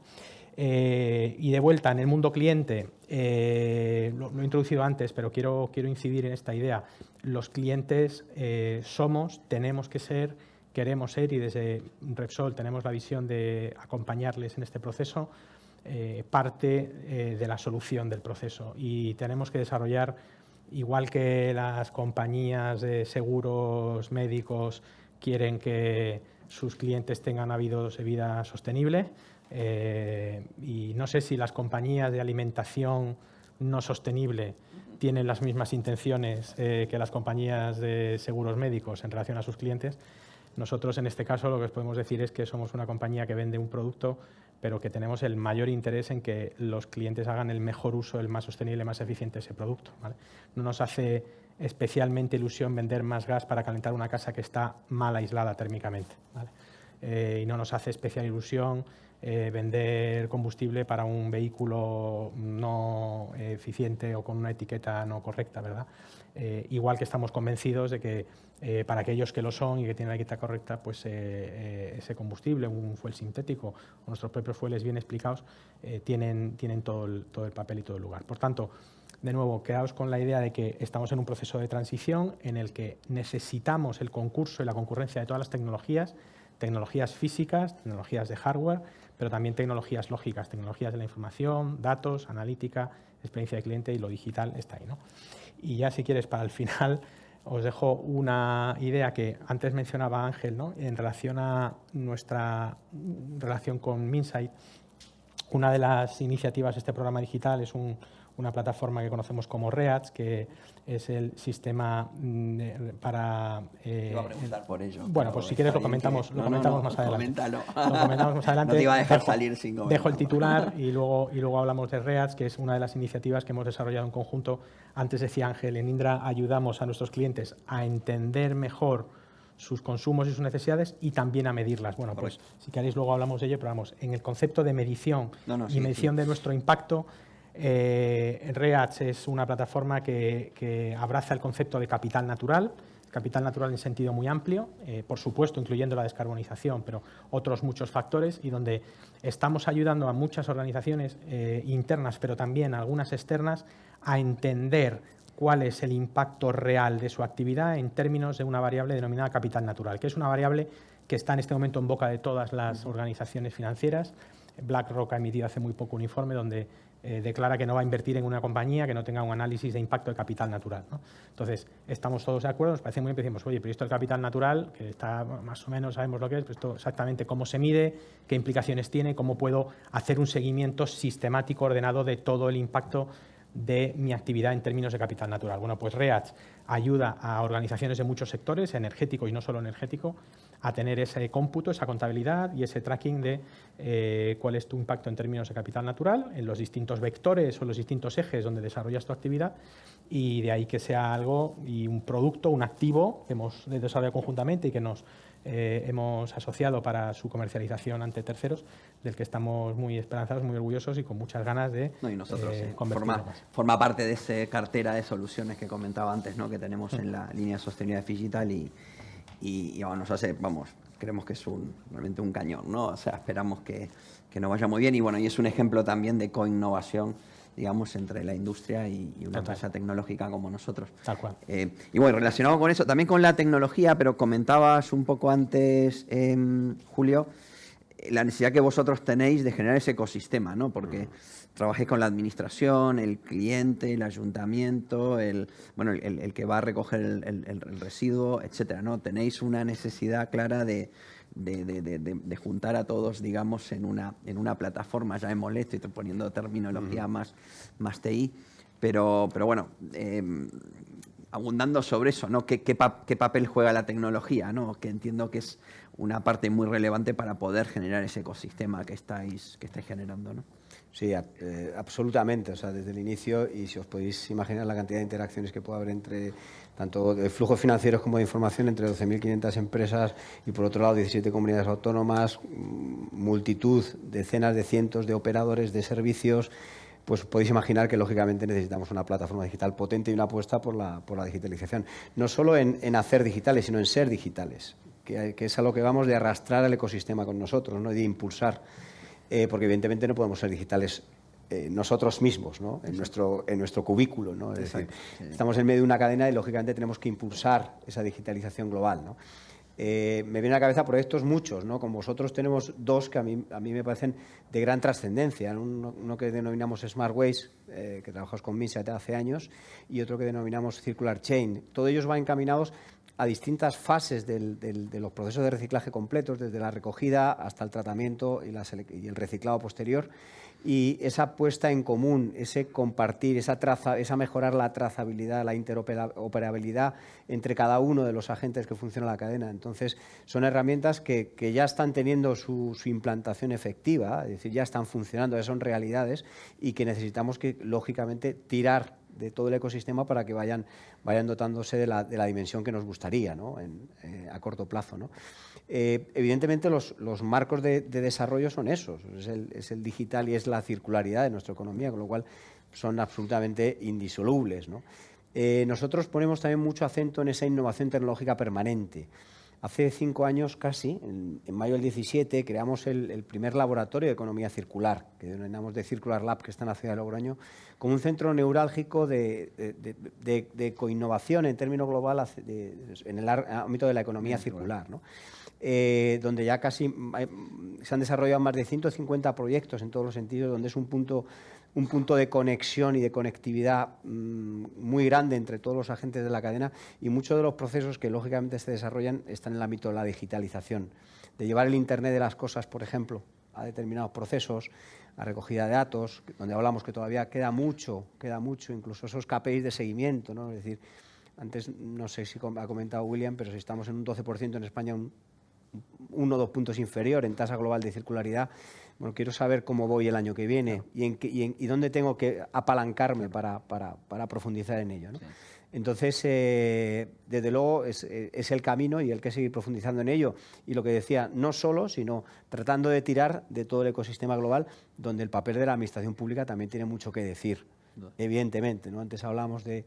Y de vuelta, en el mundo cliente, lo he introducido antes, pero quiero incidir en esta idea. Los clientes tenemos que ser, queremos ser, y desde Repsol tenemos la visión de acompañarles en este proceso, parte de la solución del proceso. Y tenemos que desarrollar, igual que las compañías de seguros médicos quieren que sus clientes tengan hábitos de vida sostenible, y no sé si las compañías de alimentación no sostenible tienen las mismas intenciones que las compañías de seguros médicos en relación a sus clientes. Nosotros, en este caso, lo que os podemos decir es que somos una compañía que vende un producto, pero que tenemos el mayor interés en que los clientes hagan el mejor uso, el más sostenible, más eficiente de ese producto, ¿vale? No nos hace especialmente ilusión vender más gas para calentar una casa que está mal aislada térmicamente, ¿vale? Y no nos hace especial ilusión vender combustible para un vehículo no eficiente o con una etiqueta no correcta, ¿verdad? Igual que estamos convencidos de que para aquellos que lo son y que tienen la etiqueta correcta, pues ese combustible, un fuel sintético o nuestros propios fueles bien explicados, tienen todo el papel y todo el lugar. Por tanto, de nuevo, quedaos con la idea de que estamos en un proceso de transición en el que necesitamos el concurso y la concurrencia de todas las tecnologías físicas, tecnologías de hardware, pero también tecnologías lógicas, tecnologías de la información, datos, analítica, experiencia de cliente, y lo digital está ahí, ¿no? Y ya, si quieres, para el final, os dejo una idea que antes mencionaba Ángel, ¿no? En relación a nuestra relación con Minsight. Una de las iniciativas de este programa digital es una plataforma que conocemos como READS, que es el sistema para... Iba a preguntar por ello. Bueno, pues si quieres lo comentamos, más adelante. Coméntalo. Lo comentamos más adelante. No te iba a dejar salir sin comentar. Dejo el titular y luego hablamos de READS, que es una de las iniciativas que hemos desarrollado en conjunto. Antes decía Ángel, en Indra ayudamos a nuestros clientes a entender mejor sus consumos y sus necesidades y también a medirlas. Bueno, pues si queréis luego hablamos de ello, pero vamos, en el concepto de medición medición de nuestro impacto, READS es una plataforma que abraza el concepto de capital natural en sentido muy amplio, por supuesto incluyendo la descarbonización, pero otros muchos factores, y donde estamos ayudando a muchas organizaciones internas, pero también a algunas externas, a entender cuál es el impacto real de su actividad en términos de una variable denominada capital natural, que es una variable que está en este momento en boca de todas las organizaciones financieras. BlackRock ha emitido hace muy poco un informe donde declara que no va a invertir en una compañía que no tenga un análisis de impacto de capital natural, ¿no? Entonces, estamos todos de acuerdo, nos parece muy bien, decimos, oye, pero esto del capital natural, que está más o menos, sabemos lo que es, pero esto exactamente cómo se mide, qué implicaciones tiene, cómo puedo hacer un seguimiento sistemático, ordenado de todo el impacto de mi actividad en términos de capital natural. Bueno, pues REACH ayuda a organizaciones de muchos sectores, energético y no solo energético, a tener ese cómputo, esa contabilidad y ese tracking de cuál es tu impacto en términos de capital natural en los distintos vectores o los distintos ejes donde desarrollas tu actividad, y de ahí que sea algo y un producto, un activo que hemos desarrollado conjuntamente y que nos hemos asociado para su comercialización ante terceros, del que estamos muy esperanzados, muy orgullosos y con muchas ganas de No, y nosotros convertirlo más. forma parte de esa cartera de soluciones que comentaba antes, ¿no? Que tenemos en la línea de sostenibilidad digital y bueno, nos hace, vamos, creemos que es realmente un cañón, ¿no? O sea, esperamos que nos vaya muy bien y bueno, y es un ejemplo también de coinnovación, digamos, entre la industria y una empresa tecnológica como nosotros. Tal cual. Y bueno, relacionado con eso, también con la tecnología, pero comentabas un poco antes, Julio, la necesidad que vosotros tenéis de generar ese ecosistema, ¿no? Porque trabajáis con la administración, el cliente, el ayuntamiento, el que va a recoger el residuo, etcétera, ¿no? Tenéis una necesidad clara de juntar a todos, digamos, en una plataforma. Ya me molesto y estoy poniendo terminología más TI, pero bueno, abundando sobre eso, ¿no? ¿Qué papel juega la tecnología, ¿no? Que entiendo que es una parte muy relevante para poder generar ese ecosistema que estáis generando, ¿no? Sí, absolutamente. O sea, desde el inicio, y si os podéis imaginar la cantidad de interacciones que puede haber entre tanto de flujos financieros como de información entre 12.500 empresas y, por otro lado, 17 comunidades autónomas, multitud, decenas de cientos de operadores de servicios, pues podéis imaginar que, lógicamente, necesitamos una plataforma digital potente y una apuesta por la digitalización. No solo en hacer digitales, sino en ser digitales, que es a lo que vamos, de arrastrar al ecosistema con nosotros, ¿no? Y de impulsar. Porque evidentemente no podemos ser digitales nosotros mismos, ¿no? en nuestro cubículo, ¿no? Es decir, estamos en medio de una cadena y lógicamente tenemos que impulsar esa digitalización global, ¿no? Me vienen a la cabeza proyectos muchos, ¿no? Con vosotros tenemos dos que a mí me parecen de gran trascendencia. Uno que denominamos Smart Waste, que trabajamos con Minsait hace años, y otro que denominamos Circular Chain. Todos ellos van encaminados a distintas fases de los procesos de reciclaje completos, desde la recogida hasta el tratamiento y el reciclado posterior. Y esa puesta en común, ese compartir, esa mejorar la trazabilidad, la interoperabilidad entre cada uno de los agentes que funciona la cadena. Entonces, son herramientas que ya están teniendo su implantación efectiva, es decir, ya están funcionando, ya son realidades y que necesitamos que, lógicamente, tirar de todo el ecosistema para que vayan dotándose de la dimensión que nos gustaría, ¿no? A corto plazo, ¿no? Evidentemente, los marcos de desarrollo son esos, es el digital y es la circularidad de nuestra economía, con lo cual son absolutamente indisolubles, ¿no? Nosotros ponemos también mucho acento en esa innovación tecnológica permanente. Hace 5 años casi, en mayo del 17, creamos el primer laboratorio de economía circular, que denominamos de Circular Lab, que está en la ciudad de Logroño, como un centro neurálgico de coinnovación en términos global en el ámbito de la economía circular, ¿no? Donde ya casi se han desarrollado más de 150 proyectos en todos los sentidos, donde es un punto de conexión y de conectividad muy grande entre todos los agentes de la cadena, y muchos de los procesos que lógicamente se desarrollan están en el ámbito de la digitalización, de llevar el Internet de las cosas, por ejemplo, a determinados procesos, a recogida de datos, donde hablamos que todavía queda mucho, incluso esos KPIs de seguimiento, ¿no? Es decir, antes no sé si ha comentado William, pero si estamos en un 12% en España, 1 o 2 puntos inferior en tasa global de circularidad. Bueno, quiero saber cómo voy el año que viene, claro, y dónde tengo que apalancarme para profundizar en ello, ¿no? Sí. Entonces, desde luego, es el camino y hay que seguir profundizando en ello. Y lo que decía, no solo, sino tratando de tirar de todo el ecosistema global, donde el papel de la administración pública también tiene mucho que decir, evidentemente, ¿no? Antes hablábamos de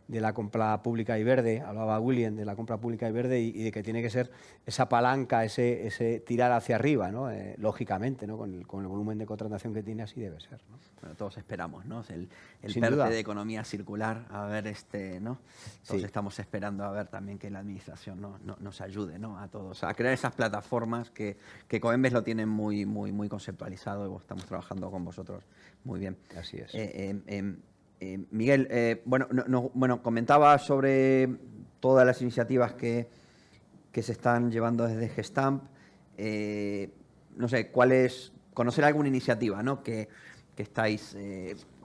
la compra pública y verde, hablaba William de la compra pública y verde y de que tiene que ser esa palanca, ese tirar hacia arriba, ¿no? Lógicamente, ¿no? Con el volumen de contratación que tiene, así debe ser, ¿no? Bueno, todos esperamos, ¿no? El Sin PERTE duda. de economía circular, a ver, ¿no? Todos Sí. estamos esperando a ver también que la administración nos ayude, ¿no? A todos, a crear esas plataformas que Coembes lo tienen muy conceptualizado y estamos trabajando con vosotros muy bien. Así es. Miguel, bueno, comentaba sobre todas las iniciativas que se están llevando desde Gestamp. No sé, conocer alguna iniciativa, ¿no? que estáis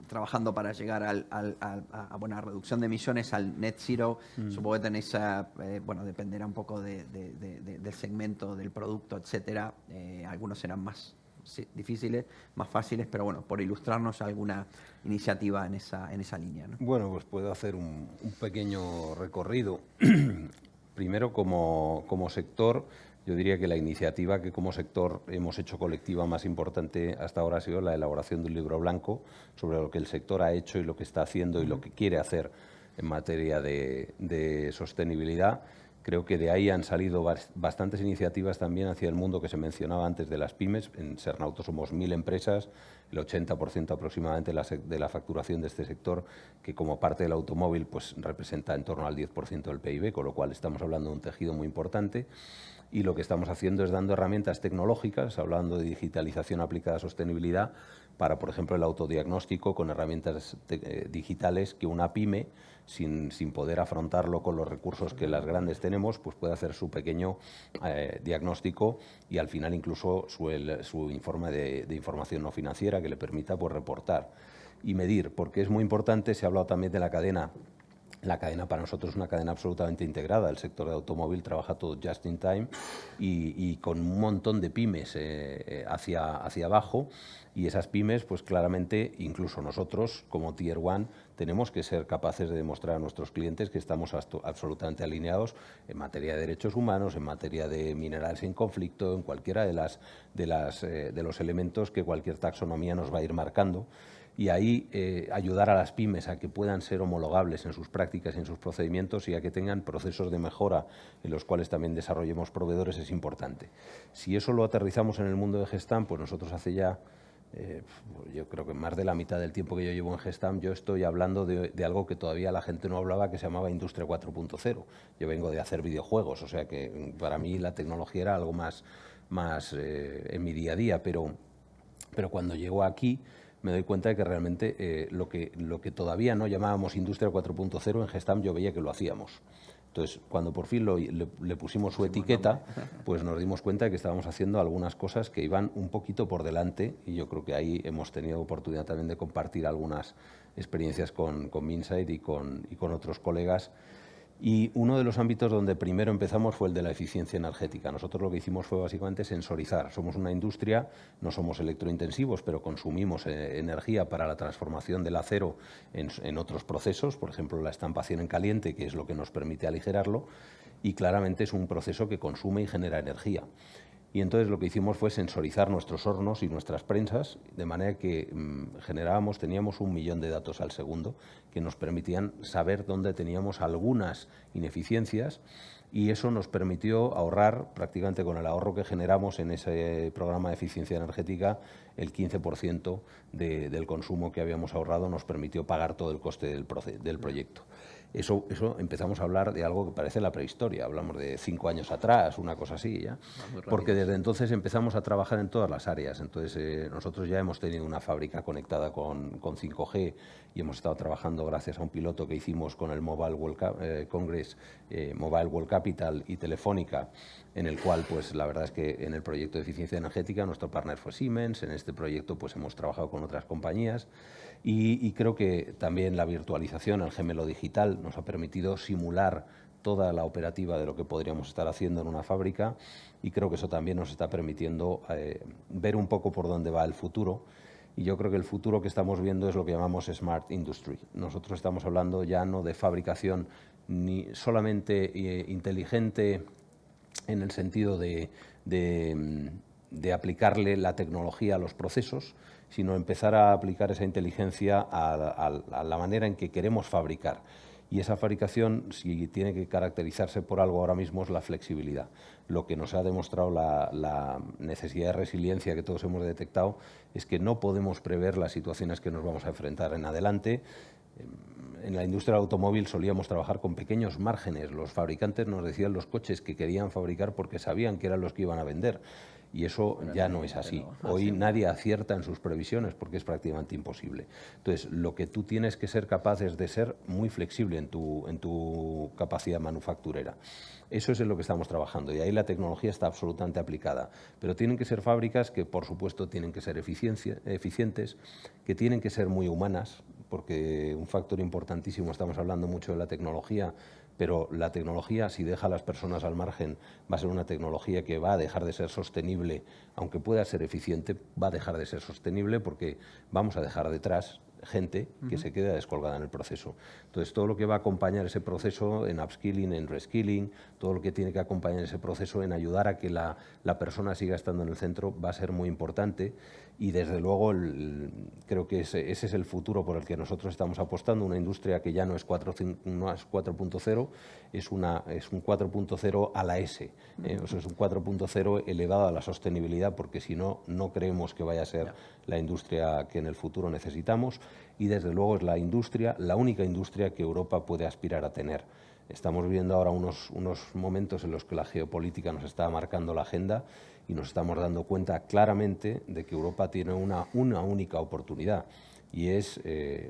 trabajando para llegar a buena reducción de emisiones, al net zero. Supongo que tenéis, bueno, dependerá un poco del segmento, del producto, etcétera. Algunos serán más difíciles, más fáciles, pero bueno, por ilustrarnos alguna iniciativa en esa línea, ¿no? Bueno, pues puedo hacer un pequeño recorrido. Primero, como sector, yo diría que la iniciativa que como sector hemos hecho colectiva más importante hasta ahora ha sido la elaboración de un libro blanco sobre lo que el sector ha hecho y lo que está haciendo y lo que quiere hacer en materia de sostenibilidad. Creo que de ahí han salido bastantes iniciativas también hacia el mundo que se mencionaba antes de las pymes. En Sernauto somos 1000 empresas, el 80% aproximadamente de la facturación de este sector, que como parte del automóvil pues representa en torno al 10% del PIB, con lo cual estamos hablando de un tejido muy importante. Y lo que estamos haciendo es dando herramientas tecnológicas, hablando de digitalización aplicada a sostenibilidad, para, por ejemplo, el autodiagnóstico con herramientas digitales que una pyme, sin poder afrontarlo con los recursos que las grandes tenemos, pues puede hacer su pequeño diagnóstico y al final incluso su informe de información no financiera que le permita pues, reportar y medir, porque es muy importante. Se ha hablado también de la cadena. La cadena para nosotros es una cadena absolutamente integrada. El sector de automóvil trabaja todo just in time y con un montón de pymes hacia abajo, y esas pymes, pues claramente, incluso nosotros como Tier 1, tenemos que ser capaces de demostrar a nuestros clientes que estamos absolutamente alineados en materia de derechos humanos, en materia de minerales en conflicto, en cualquiera de los elementos que cualquier taxonomía nos va a ir marcando. Y ahí ayudar a las pymes a que puedan ser homologables en sus prácticas y en sus procedimientos y a que tengan procesos de mejora en los cuales también desarrollemos proveedores es importante. Si eso lo aterrizamos en el mundo de Gestamp, pues nosotros hace ya, yo creo que más de la mitad del tiempo que yo llevo en Gestamp, yo estoy hablando de algo que todavía la gente no hablaba, que se llamaba Industria 4.0. Yo vengo de hacer videojuegos, o sea que para mí la tecnología era algo más en mi día a día, pero cuando llego aquí me doy cuenta de que realmente lo que todavía no llamábamos Industria 4.0 en Gestamp yo veía que lo hacíamos. Entonces, cuando por fin le pusimos su etiqueta, pues nos dimos cuenta de que estábamos haciendo algunas cosas que iban un poquito por delante, y yo creo que ahí hemos tenido oportunidad también de compartir algunas experiencias con Minsight y con otros colegas. Y uno de los ámbitos donde primero empezamos fue el de la eficiencia energética. Nosotros lo que hicimos fue básicamente sensorizar. Somos una industria, no somos electrointensivos, pero consumimos energía para la transformación del acero en otros procesos, por ejemplo la estampación en caliente, que es lo que nos permite aligerarlo, y claramente es un proceso que consume y genera energía. Y entonces lo que hicimos fue sensorizar nuestros hornos y nuestras prensas, de manera que teníamos 1 millón de datos al segundo que nos permitían saber dónde teníamos algunas ineficiencias, y eso nos permitió ahorrar, prácticamente con el ahorro que generamos en ese programa de eficiencia energética, el 15% del consumo que habíamos ahorrado nos permitió pagar todo el coste del proyecto. Eso empezamos a hablar de algo que parece la prehistoria, hablamos de 5 años atrás, una cosa así, ¿ya? Porque desde entonces empezamos a trabajar en todas las áreas. Entonces nosotros ya hemos tenido una fábrica conectada con 5G y hemos estado trabajando gracias a un piloto que hicimos con el Mobile World Congress, Mobile World Capital y Telefónica, en el cual pues la verdad es que en el proyecto de eficiencia energética nuestro partner fue Siemens. En este proyecto pues hemos trabajado con otras compañías. Y creo que también la virtualización, el gemelo digital, nos ha permitido simular toda la operativa de lo que podríamos estar haciendo en una fábrica, y creo que eso también nos está permitiendo ver un poco por dónde va el futuro. Y yo creo que el futuro que estamos viendo es lo que llamamos Smart Industry. Nosotros estamos hablando ya no de fabricación ni solamente inteligente en el sentido de aplicarle la tecnología a los procesos, sino empezar a aplicar esa inteligencia a la manera en que queremos fabricar. Y esa fabricación, si tiene que caracterizarse por algo ahora mismo, es la flexibilidad. Lo que nos ha demostrado la necesidad de resiliencia que todos hemos detectado es que no podemos prever las situaciones que nos vamos a enfrentar en adelante. En la industria del automóvil solíamos trabajar con pequeños márgenes. Los fabricantes nos decían los coches que querían fabricar porque sabían que eran los que iban a vender. Y eso ya no es así. Hoy nadie acierta en sus previsiones porque es prácticamente imposible. Entonces, lo que tú tienes que ser capaz es de ser muy flexible en tu capacidad manufacturera. Eso es en lo que estamos trabajando y ahí la tecnología está absolutamente aplicada. Pero tienen que ser fábricas que, por supuesto, tienen que ser eficientes, que tienen que ser muy humanas, porque un factor importantísimo, estamos hablando mucho de la tecnología, pero la tecnología, si deja a las personas al margen, va a ser una tecnología que va a dejar de ser sostenible, aunque pueda ser eficiente, va a dejar de ser sostenible porque vamos a dejar detrás gente que se queda descolgada en el proceso. Entonces, todo lo que va a acompañar ese proceso en upskilling, en reskilling, todo lo que tiene que acompañar ese proceso en ayudar a que la persona siga estando en el centro va a ser muy importante y, desde luego, creo que ese es el futuro por el que nosotros estamos apostando, una industria que ya no es 4.0, es un 4.0 a la S, o sea, es un 4.0 elevado a la sostenibilidad, porque si no, no creemos que vaya a ser la industria que en el futuro necesitamos y, desde luego, es la única industria que Europa puede aspirar a tener. Estamos viviendo ahora unos momentos en los que la geopolítica nos está marcando la agenda y nos estamos dando cuenta claramente de que Europa tiene una única oportunidad y es,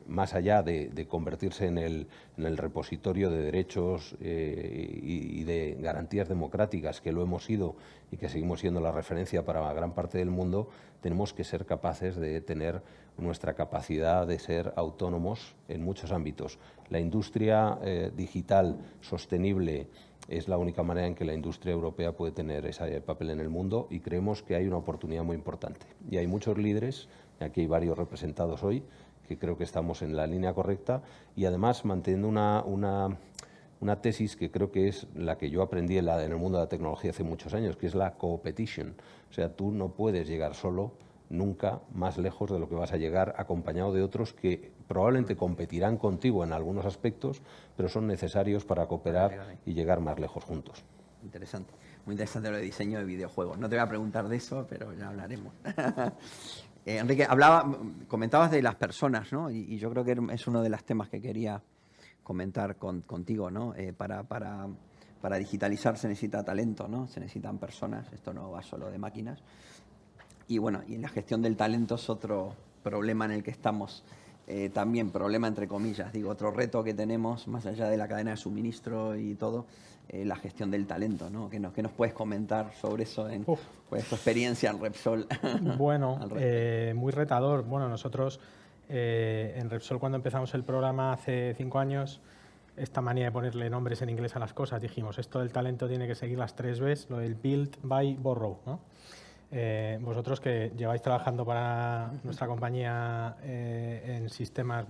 más allá de convertirse en el repositorio de derechos y de garantías democráticas, que lo hemos sido y que seguimos siendo la referencia para gran parte del mundo, tenemos que ser capaces de tener nuestra capacidad de ser autónomos en muchos ámbitos. La industria digital sostenible es la única manera en que la industria europea puede tener ese papel en el mundo y creemos que hay una oportunidad muy importante. Y hay muchos líderes, aquí hay varios representados hoy, que creo que estamos en la línea correcta y, además, manteniendo una tesis que creo que es la que yo aprendí en el mundo de la tecnología hace muchos años, que es la co-petition. O sea, tú no puedes llegar solo nunca más lejos de lo que vas a llegar acompañado de otros que probablemente competirán contigo en algunos aspectos, pero son necesarios para cooperar y llegar más lejos juntos. Interesante, muy interesante lo de diseño de videojuegos. No te voy a preguntar de eso, pero ya hablaremos. Enrique, comentabas de las personas, ¿no? Y yo creo que es uno de los temas que quería comentar contigo, ¿no? Para digitalizar se necesita talento, ¿no? Se necesitan personas, esto no va solo de máquinas. Y bueno, y en la gestión del talento es otro problema en el que estamos, también problema entre comillas, digo, otro reto que tenemos, más allá de la cadena de suministro y todo, la gestión del talento, ¿no? ¿Qué nos puedes comentar sobre eso, pues, tu experiencia en Repsol? Bueno, muy retador. Bueno, nosotros en Repsol, cuando empezamos el programa hace 5 años, esta manía de ponerle nombres en inglés a las cosas, dijimos, esto del talento tiene que seguir las 3 Bs, lo del build, buy, borrow, ¿no? Vosotros que lleváis trabajando para nuestra compañía en sistemas,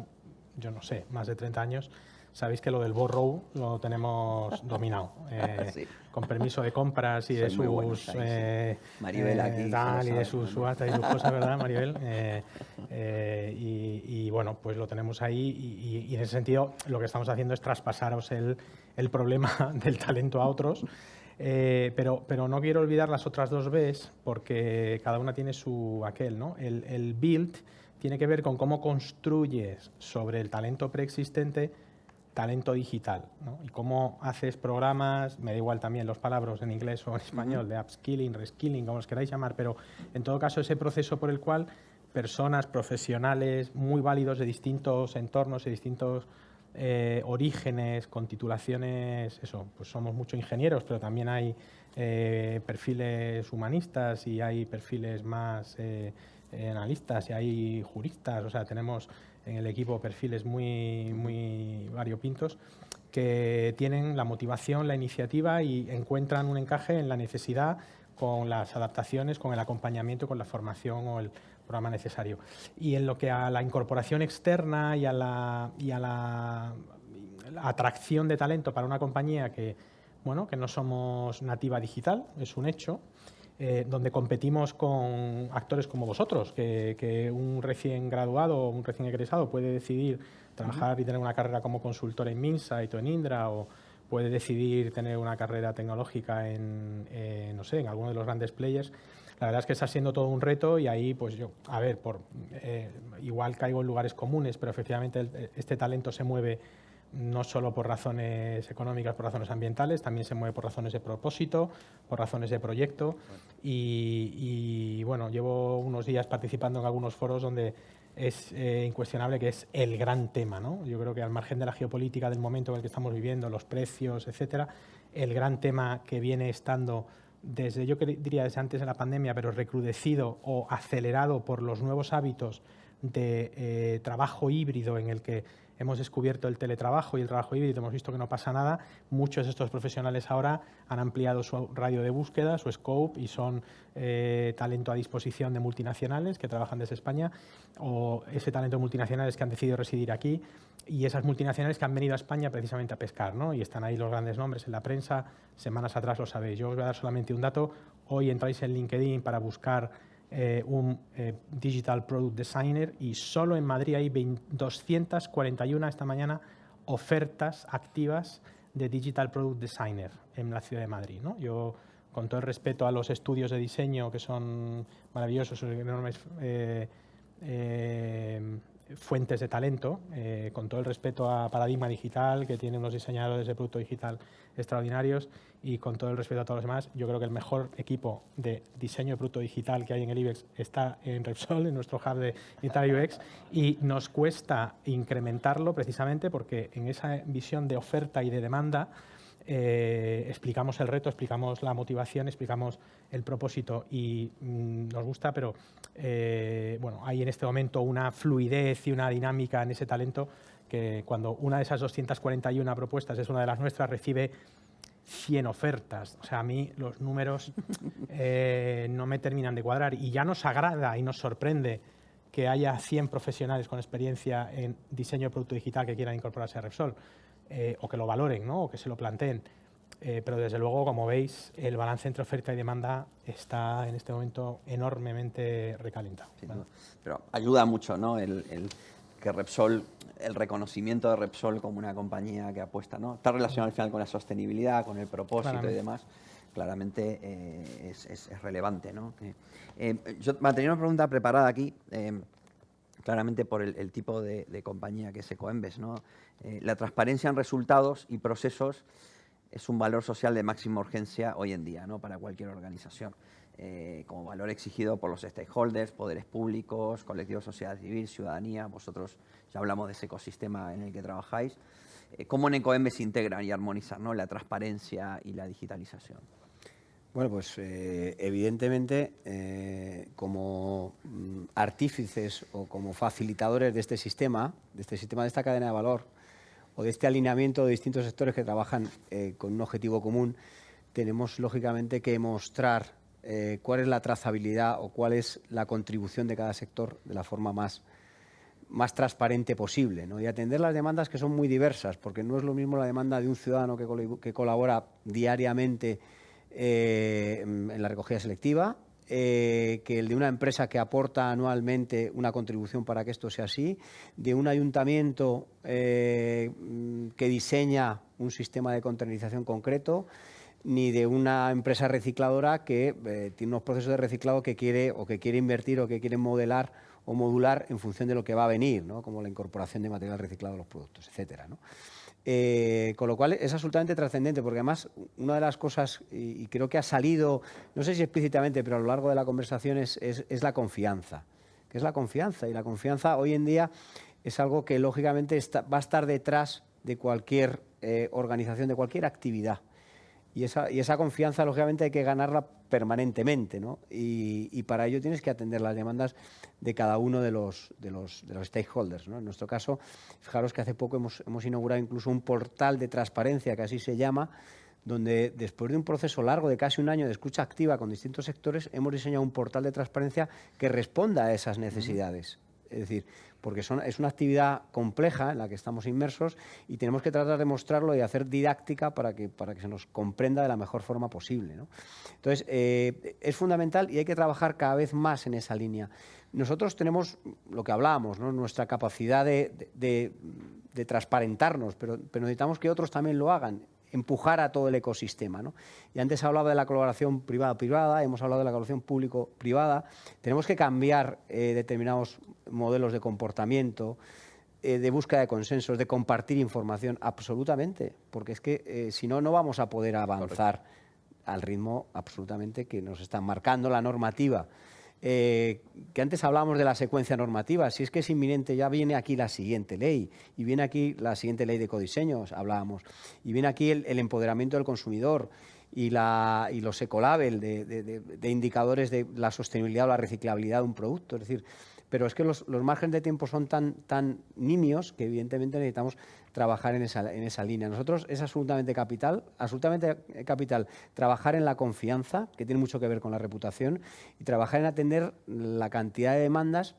yo no sé, más de 30 años, sabéis que lo del borrow lo tenemos dominado. Sí. Con permiso de compras y de sus Maribel aquí, y de sus subastas y sus cosas, ¿verdad, Maribel? Y bueno, pues lo tenemos ahí y en ese sentido lo que estamos haciendo es traspasaros el problema del talento a otros. Pero no quiero olvidar las otras 2 Bs porque cada una tiene su aquel, ¿no? El build tiene que ver con cómo construyes sobre el talento preexistente talento digital, ¿no? Y cómo haces programas, me da igual también los palabras en inglés o en español, de upskilling, reskilling, como os queráis llamar, pero en todo caso ese proceso por el cual personas profesionales muy válidos de distintos entornos y distintos orígenes, con titulaciones, eso, pues somos muchos ingenieros, pero también hay perfiles humanistas y hay perfiles más analistas y hay juristas, o sea, tenemos en el equipo perfiles muy variopintos que tienen la motivación, la iniciativa y encuentran un encaje en la necesidad con las adaptaciones, con el acompañamiento, con la formación o el programa necesario. Y en lo que a la incorporación externa y a la atracción de talento para una compañía que no somos nativa digital, es un hecho, donde competimos con actores como vosotros, que un recién graduado o un recién egresado puede decidir trabajar y tener una carrera como consultor en Minsight o en Indra, o puede decidir tener una carrera tecnológica en alguno de los grandes players. La verdad es que está siendo todo un reto y ahí, pues yo, igual caigo en lugares comunes, pero efectivamente este talento se mueve no solo por razones económicas, por razones ambientales, también se mueve por razones de propósito, por razones de proyecto. Y bueno, llevo unos días participando en algunos foros donde es incuestionable que es el gran tema, ¿no? Yo creo que al margen de la geopolítica del momento en el que estamos viviendo, los precios, etcétera, el gran tema que viene estando desde, yo diría desde antes de la pandemia, pero recrudecido o acelerado por los nuevos hábitos de trabajo híbrido en el que hemos descubierto el teletrabajo y el trabajo híbrido, hemos visto que no pasa nada. Muchos de estos profesionales ahora han ampliado su radio de búsqueda, su scope, y son talento a disposición de multinacionales que trabajan desde España, o ese talento de multinacionales que han decidido residir aquí, y esas multinacionales que han venido a España precisamente a pescar, ¿no? Y están ahí los grandes nombres en la prensa, semanas atrás lo sabéis. Yo os voy a dar solamente un dato. Hoy entráis en LinkedIn para buscar un Digital Product Designer y solo en Madrid hay 241 esta mañana ofertas activas de Digital Product Designer en la ciudad de Madrid, ¿no? Yo, con todo el respeto a los estudios de diseño que son maravillosos, son enormes fuentes de talento, con todo el respeto a Paradigma Digital, que tiene unos diseñadores de producto digital extraordinarios, y con todo el respeto a todos los demás, yo creo que el mejor equipo de diseño de producto digital que hay en el IBEX está en Repsol, en nuestro hub de Digital UX, y nos cuesta incrementarlo precisamente porque en esa visión de oferta y de demanda explicamos el reto, explicamos la motivación, explicamos el propósito, y nos gusta, pero bueno, hay en este momento una fluidez y una dinámica en ese talento que cuando una de esas 241 propuestas es una de las nuestras, recibe 100 ofertas. O sea, a mí los números no me terminan de cuadrar, y ya nos agrada y nos sorprende que haya 100 profesionales con experiencia en diseño de producto digital que quieran incorporarse a Repsol, o que lo valoren, ¿no? O que se lo planteen. Pero desde luego, como veis, el balance entre oferta y demanda está en este momento enormemente recalentado. ¿Vale? Pero ayuda mucho, ¿no? Que Repsol, el reconocimiento de Repsol como una compañía que apuesta, ¿no? Está relacionado al final con la sostenibilidad, con el propósito y demás. Claramente es relevante, ¿no? Yo tenía una pregunta preparada aquí, claramente por el tipo de compañía que es Ecoembes, ¿no? La transparencia en resultados y procesos es un valor social de máxima urgencia hoy en día, ¿no? Para cualquier organización. Como valor exigido por los stakeholders, poderes públicos, colectivos, sociedad civil, ciudadanía. Vosotros ya hablamos de ese ecosistema en el que trabajáis. ¿Cómo en Ecoembes integran y armonizan, ¿no? La transparencia y la digitalización? Bueno, pues evidentemente, como artífices o como facilitadores de este sistema, de esta cadena de valor, o de este alineamiento de distintos sectores que trabajan con un objetivo común, tenemos lógicamente que mostrar cuál es la trazabilidad o cuál es la contribución de cada sector de la forma más transparente posible, ¿no? Y atender las demandas que son muy diversas, porque no es lo mismo la demanda de un ciudadano que colabora diariamente en la recogida selectiva, que el de una empresa que aporta anualmente una contribución para que esto sea así, de un ayuntamiento que diseña un sistema de containerización concreto, ni de una empresa recicladora que tiene unos procesos de reciclado que quiere invertir o que quiere modelar o modular en función de lo que va a venir, ¿no? Como la incorporación de material reciclado a los productos, etcétera, ¿no? Con lo cual es absolutamente trascendente, porque además una de las cosas, y creo que ha salido, no sé si explícitamente, pero a lo largo de la conversación es la confianza. ¿Qué es la confianza? Y la confianza hoy en día es algo que lógicamente va a estar detrás de cualquier organización, de cualquier actividad. Y esa confianza, lógicamente, hay que ganarla permanentemente, ¿no? Y para ello tienes que atender las demandas de cada uno de los stakeholders, ¿no? En nuestro caso, fijaros que hace poco hemos inaugurado incluso un portal de transparencia, que así se llama, donde después de un proceso largo de casi un año de escucha activa con distintos sectores, hemos diseñado un portal de transparencia que responda a esas necesidades. Es decir, porque es una actividad compleja en la que estamos inmersos y tenemos que tratar de mostrarlo y hacer didáctica para que se nos comprenda de la mejor forma posible, ¿no? Entonces, es fundamental y hay que trabajar cada vez más en esa línea. Nosotros tenemos lo que hablábamos, ¿no? Nuestra capacidad de transparentarnos, pero necesitamos que otros también lo hagan, empujar a todo el ecosistema, ¿no? Y antes hablaba de la colaboración privada-privada, hemos hablado de la colaboración público-privada. Tenemos que cambiar determinados modelos de comportamiento de búsqueda de consensos, de compartir información, absolutamente, porque es que si no, no vamos a poder avanzar al ritmo absolutamente que nos está marcando la normativa. Que antes hablábamos de la secuencia normativa, si es que es inminente, ya viene aquí la siguiente ley, y viene aquí la siguiente ley de ecodiseños, hablábamos, y viene aquí el empoderamiento del consumidor y los ecolabel de indicadores de la sostenibilidad o la reciclabilidad de un producto, es decir, pero es que los márgenes de tiempo son tan nimios que evidentemente necesitamos trabajar en esa línea. Nosotros es absolutamente capital trabajar en la confianza, que tiene mucho que ver con la reputación, y trabajar en atender la cantidad de demandas.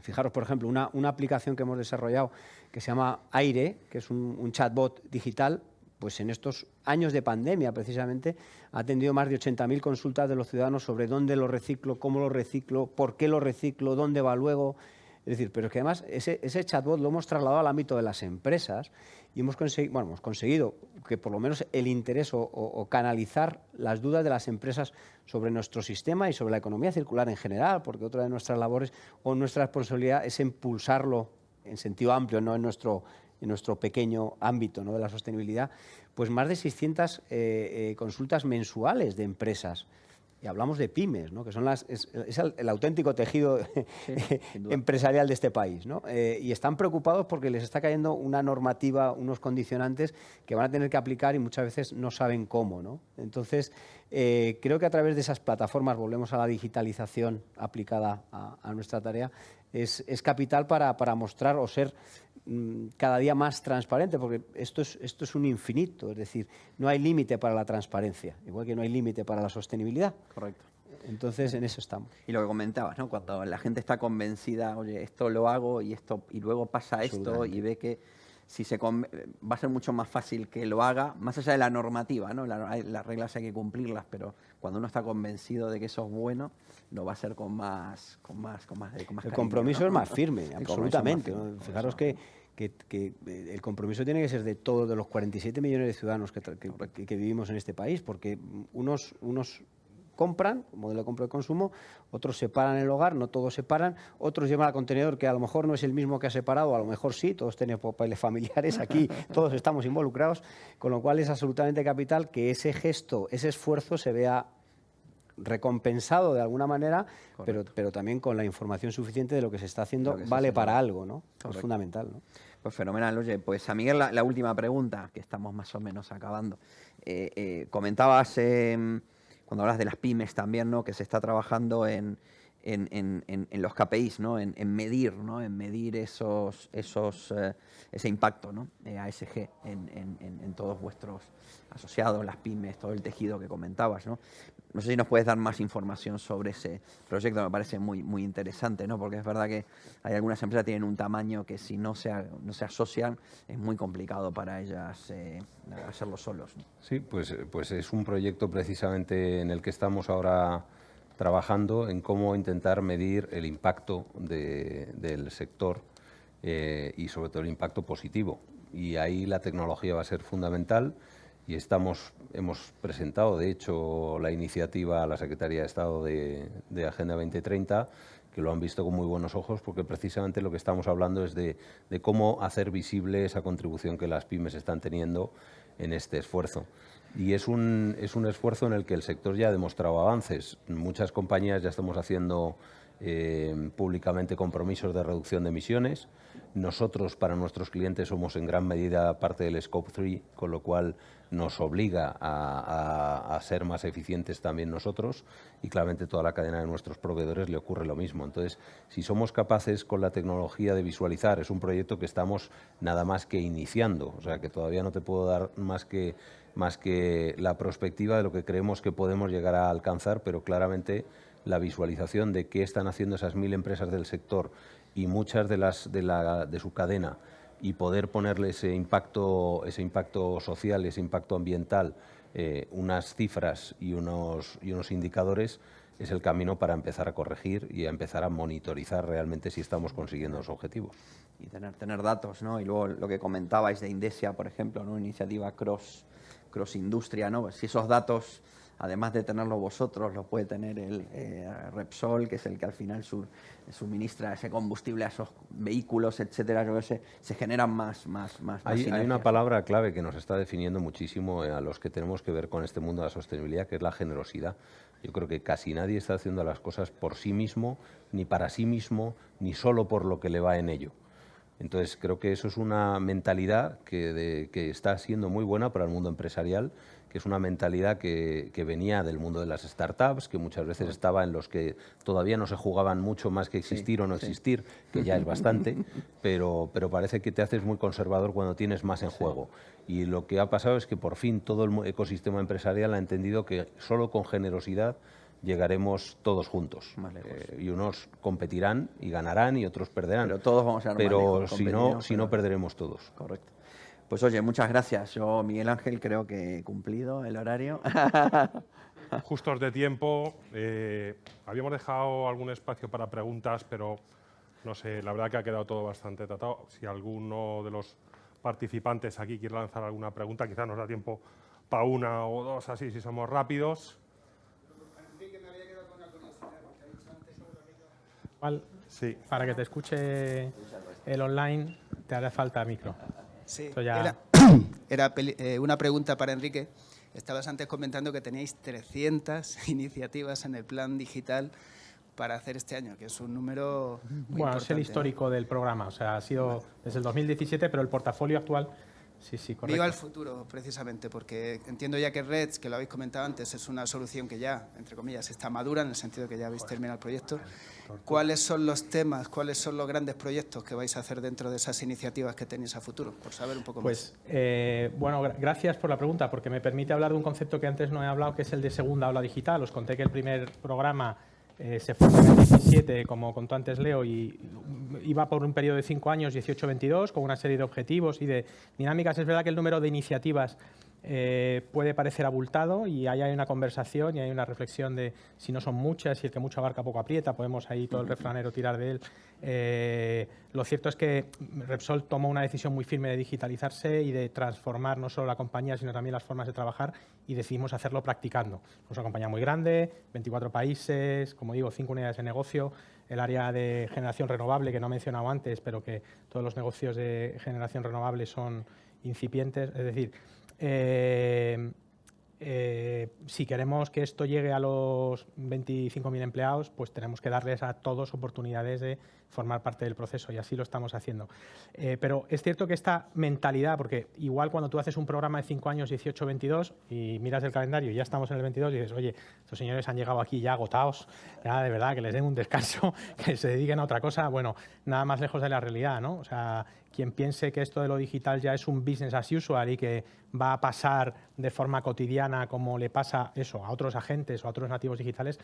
Fijaros, por ejemplo, una aplicación que hemos desarrollado que se llama Aire, que es un chatbot digital, pues en estos años de pandemia, precisamente, ha atendido más de 80.000 consultas de los ciudadanos sobre dónde lo reciclo, cómo lo reciclo, por qué lo reciclo, dónde va luego. Es decir, pero es que además ese chatbot lo hemos trasladado al ámbito de las empresas y hemos conseguido que por lo menos el interés o canalizar las dudas de las empresas sobre nuestro sistema y sobre la economía circular en general, porque otra de nuestras labores o nuestra responsabilidad es impulsarlo en sentido amplio, no en nuestro pequeño ámbito, ¿no?, de la sostenibilidad, pues más de 600 consultas mensuales de empresas. Y hablamos de pymes, ¿no?, que son es el auténtico tejido empresarial de este país, ¿no? Y están preocupados porque les está cayendo una normativa, unos condicionantes que van a tener que aplicar y muchas veces no saben cómo, ¿no? Entonces, creo que a través de esas plataformas, volvemos a la digitalización aplicada a nuestra tarea, es capital para mostrar o ser cada día más transparente, porque esto es un infinito, es decir, no hay límite para la transparencia, igual que no hay límite para la sostenibilidad. Correcto. Entonces, en eso estamos. Y lo que comentabas, ¿no?, cuando la gente está convencida, oye, esto lo hago y luego pasa esto, y ve que va a ser mucho más fácil que lo haga, más allá de la normativa, ¿no? Las reglas hay que cumplirlas, pero cuando uno está convencido de que eso es bueno, lo va a hacer con más El compromiso, ¿no?, es más firme, absolutamente. Más firme. Fijaros que el compromiso tiene que ser de todos, de los 47 millones de ciudadanos que vivimos en este país, porque unos compran, modelo de compra y consumo, otros separan el hogar, no todos separan, otros llevan al contenedor que a lo mejor no es el mismo que ha separado, a lo mejor sí, todos tenemos papeles familiares aquí, todos estamos involucrados, con lo cual es absolutamente capital que ese gesto, ese esfuerzo se vea recompensado de alguna manera, pero también con la información suficiente de lo que se está haciendo vale para algo, ¿no? Es fundamental, ¿no? Pues fenomenal. Oye, pues a Miguel la última pregunta, que estamos más o menos acabando. Comentabas, cuando hablas de las pymes también, ¿no?, que se está trabajando en los KPIs, ¿no?, en medir, ¿no?, en medir ese impacto, ¿no?, ASG en todos vuestros asociados, las pymes, todo el tejido que comentabas, ¿no? No sé si nos puedes dar más información sobre ese proyecto, me parece muy, muy interesante, ¿no?, porque es verdad que hay algunas empresas que tienen un tamaño que si no se asocian es muy complicado para ellas hacerlo solos, ¿no? Sí, pues es un proyecto precisamente en el que estamos ahora trabajando, en cómo intentar medir el impacto del sector y sobre todo el impacto positivo. Y ahí la tecnología va a ser fundamental y hemos presentado, de hecho, la iniciativa a la Secretaría de Estado de Agenda 2030, que lo han visto con muy buenos ojos, porque precisamente lo que estamos hablando es de cómo hacer visible esa contribución que las pymes están teniendo en este esfuerzo. Y es un esfuerzo en el que el sector ya ha demostrado avances. Muchas compañías ya estamos haciendo públicamente compromisos de reducción de emisiones. Nosotros, para nuestros clientes, somos en gran medida parte del Scope 3, con lo cual nos obliga a ser más eficientes también nosotros, y claramente toda la cadena de nuestros proveedores le ocurre lo mismo. Entonces, si somos capaces con la tecnología de visualizar, es un proyecto que estamos nada más que iniciando, o sea que todavía no te puedo dar más que la perspectiva de lo que creemos que podemos llegar a alcanzar, pero claramente la visualización de qué están haciendo esas 1000 empresas del sector y muchas de su cadena, y poder ponerle ese impacto social, ese impacto ambiental, unas cifras y unos indicadores, es el camino para empezar a corregir y a empezar a monitorizar realmente si estamos consiguiendo los objetivos. Y tener datos, ¿no? Y luego lo que comentabais de Indesia, por ejemplo, ¿no?, iniciativa cross industria, ¿no? Si esos datos además de tenerlo vosotros, lo puede tener el Repsol, que es el que al final suministra ese combustible a esos vehículos, etcétera. Yo creo que se generan más Hay sinergias. una palabra clave que nos está definiendo muchísimo a los que tenemos que ver con este mundo de la sostenibilidad, que es la generosidad. Yo creo que casi nadie está haciendo las cosas por sí mismo, ni para sí mismo, ni solo por lo que le va en ello. Entonces, creo que eso es una mentalidad que está siendo muy buena para el mundo empresarial, que es una mentalidad que venía del mundo de las startups, que muchas veces estaba en los que todavía no se jugaban mucho más que existir o no existir, que ya es bastante, pero parece que te haces muy conservador cuando tienes más en juego. Y lo que ha pasado es que por fin todo el ecosistema empresarial ha entendido que solo con generosidad llegaremos todos juntos. Y unos competirán y ganarán y otros perderán. Pero todos vamos a ser Pero si no, perderemos todos. Correcto. Pues oye, muchas gracias. Yo, Miguel Ángel, creo que he cumplido el horario. Justos de tiempo. Habíamos dejado algún espacio para preguntas, pero no sé, la verdad que ha quedado todo bastante tratado. Si alguno de los participantes aquí quiere lanzar alguna pregunta, quizás nos da tiempo para una o dos, así si somos rápidos. Sí. Para que te escuche el online, te hará falta micro. Sí, ya... era una pregunta para Enrique. Estabas antes comentando que teníais 300 iniciativas en el plan digital para hacer este año, que es un número muy importante. Es el histórico del programa, o sea, ha sido desde el 2017, pero el portafolio actual, sí, correcto. Viva el futuro, precisamente, porque entiendo ya que Reds, que lo habéis comentado antes, es una solución que ya, entre comillas, está madura, en el sentido que ya habéis terminado el proyecto. ¿Cuáles son los temas, cuáles son los grandes proyectos que vais a hacer dentro de esas iniciativas que tenéis a futuro? Por saber un poco más. Bueno, gracias por la pregunta, porque me permite hablar de un concepto que antes no he hablado, que es el de segunda ola digital. Os conté que el primer programa se fue en el 2017, como contó antes Leo, y iba por un periodo de 5 años, 18-22, con una serie de objetivos y de dinámicas. Es verdad que el número de iniciativas puede parecer abultado y ahí hay una conversación y hay una reflexión de si no son muchas y el que mucho abarca poco aprieta, podemos ahí todo el refranero tirar de él. Lo cierto es que Repsol tomó una decisión muy firme de digitalizarse y de transformar no solo la compañía, sino también las formas de trabajar, y decidimos hacerlo practicando. Es una compañía muy grande, 24 países, como digo, 5 unidades de negocio, el área de generación renovable, que no he mencionado antes, pero que todos los negocios de generación renovable son incipientes, es decir, si queremos que esto llegue a los 25.000 empleados, pues tenemos que darles a todos oportunidades de formar parte del proceso, y así lo estamos haciendo. Pero es cierto que esta mentalidad, porque igual cuando tú haces un programa de 5 años, 18-22, y miras el calendario y ya estamos en el 22 y dices, oye, estos señores han llegado aquí ya agotados, ya de verdad, que les den un descanso, que se dediquen a otra cosa. Bueno, nada más lejos de la realidad, ¿no? O sea, quien piense que esto de lo digital ya es un business as usual y que va a pasar de forma cotidiana como le pasa eso a otros agentes o a otros nativos digitales,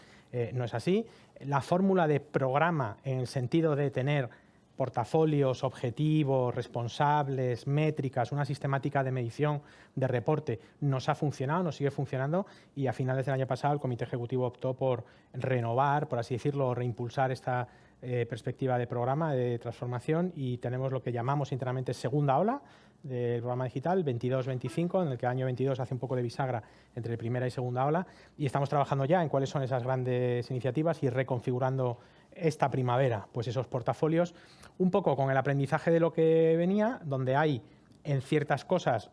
no es así. La fórmula de programa, en el sentido de tener portafolios, objetivos, responsables, métricas, una sistemática de medición, de reporte, nos ha funcionado, nos sigue funcionando, y a finales del año pasado el Comité Ejecutivo optó por renovar, por así decirlo, reimpulsar esta perspectiva de programa de transformación, y tenemos lo que llamamos internamente segunda ola del programa digital, 22-25, en el que el año 22 hace un poco de bisagra entre primera y segunda ola, y estamos trabajando ya en cuáles son esas grandes iniciativas y reconfigurando esta primavera pues esos portafolios, un poco con el aprendizaje de lo que venía, donde hay en ciertas cosas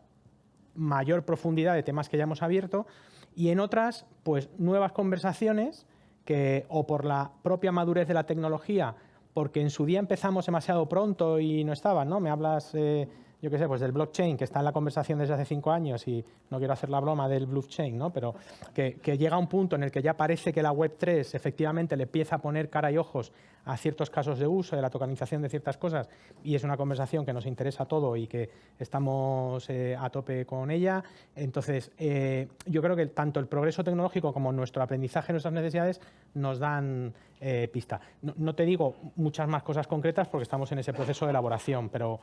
mayor profundidad de temas que ya hemos abierto, y en otras pues nuevas conversaciones que, o por la propia madurez de la tecnología, porque en su día empezamos demasiado pronto y no estaban, ¿no? Me hablas, yo qué sé, pues del blockchain, que está en la conversación desde hace 5 años, y no quiero hacer la broma del blockchain, ¿no? Pero que llega a un punto en el que ya parece que la Web3 efectivamente le empieza a poner cara y ojos a ciertos casos de uso, de la tokenización de ciertas cosas, y es una conversación que nos interesa todo y que estamos a tope con ella. Entonces, yo creo que tanto el progreso tecnológico como nuestro aprendizaje, nuestras necesidades, nos dan pista. No te digo muchas más cosas concretas porque estamos en ese proceso de elaboración, pero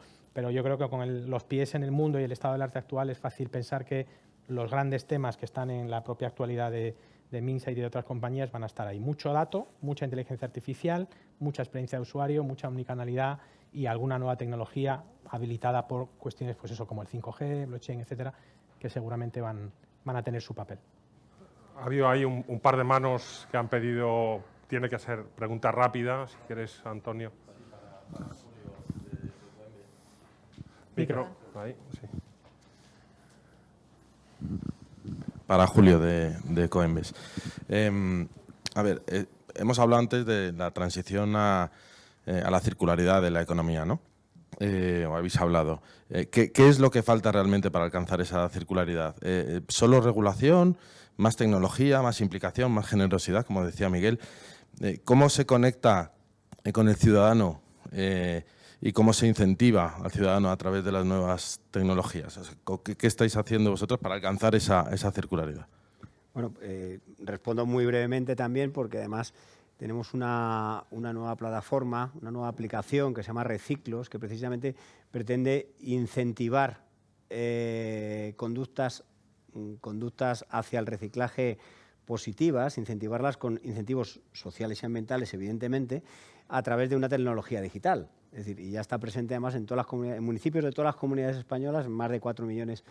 yo creo que con los pies en el mundo y el estado del arte actual es fácil pensar que los grandes temas que están en la propia actualidad de Minsight y de otras compañías van a estar ahí. Mucho dato, mucha inteligencia artificial, mucha experiencia de usuario, mucha omnicanalidad y alguna nueva tecnología habilitada por cuestiones pues eso, como el 5G, blockchain, etcétera, que seguramente van a tener su papel. Ha habido ahí un par de manos que han pedido, tiene que ser pregunta rápida, si quieres, Antonio. Micro, ahí, sí. Para Julio de Coembes. A ver, hemos hablado antes de la transición a la circularidad de la economía, ¿no? O habéis hablado. ¿Qué es lo que falta realmente para alcanzar esa circularidad? ¿Solo regulación, más tecnología, más implicación, más generosidad, como decía Miguel? ¿Cómo se conecta con el ciudadano y cómo se incentiva al ciudadano a través de las nuevas tecnologías? ¿Qué estáis haciendo vosotros para alcanzar esa circularidad? Bueno, respondo muy brevemente también porque además tenemos una nueva plataforma, una nueva aplicación que se llama Reciclos, que precisamente pretende incentivar conductas hacia el reciclaje positivas, incentivarlas con incentivos sociales y ambientales, evidentemente, a través de una tecnología digital. Es decir, y ya está presente además en todas las comunidades, en municipios de todas las comunidades españolas, más de 4 millones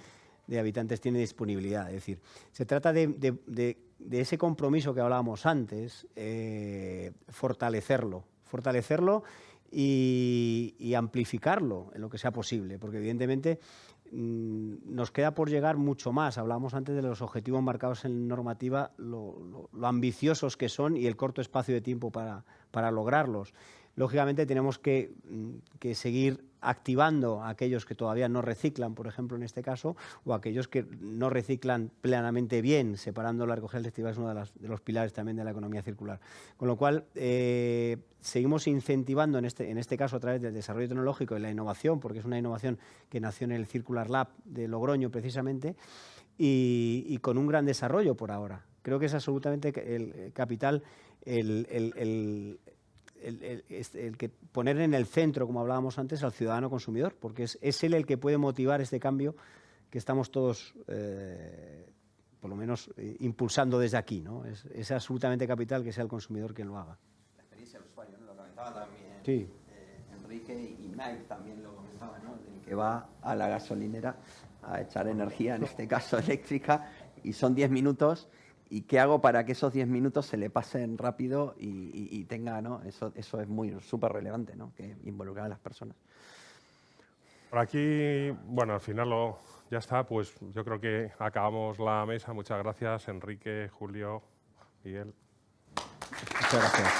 de habitantes tiene disponibilidad. Es decir, se trata de ese compromiso que hablábamos antes, fortalecerlo y amplificarlo en lo que sea posible, porque evidentemente nos queda por llegar mucho más. Hablábamos antes de los objetivos marcados en normativa, lo ambiciosos que son y el corto espacio de tiempo para lograrlos. Lógicamente tenemos que seguir activando a aquellos que todavía no reciclan, por ejemplo, en este caso, o aquellos que no reciclan plenamente bien, separando la recogida selectiva es uno de los pilares también de la economía circular. Con lo cual, seguimos incentivando en este caso a través del desarrollo tecnológico y la innovación, porque es una innovación que nació en el Circular Lab de Logroño precisamente, y con un gran desarrollo por ahora. Creo que es absolutamente el capital el que poner en el centro, como hablábamos antes, al ciudadano consumidor, porque es él el que puede motivar este cambio que estamos todos, por lo menos, impulsando desde aquí, ¿no? Es absolutamente capital que sea el consumidor quien lo haga. La experiencia del usuario, ¿no? Lo comentaba también sí. Enrique, y Mike también lo comentaba, ¿no? El que va a la gasolinera a echar energía, en este caso eléctrica, y son 10 minutos. ¿Y qué hago para que esos 10 minutos se le pasen rápido y tenga, ¿no? Eso es súper relevante, ¿no? Que involucrar a las personas. Por aquí, bueno, al final ya está, pues yo creo que acabamos la mesa. Muchas gracias, Enrique, Julio, Miguel. Muchas gracias.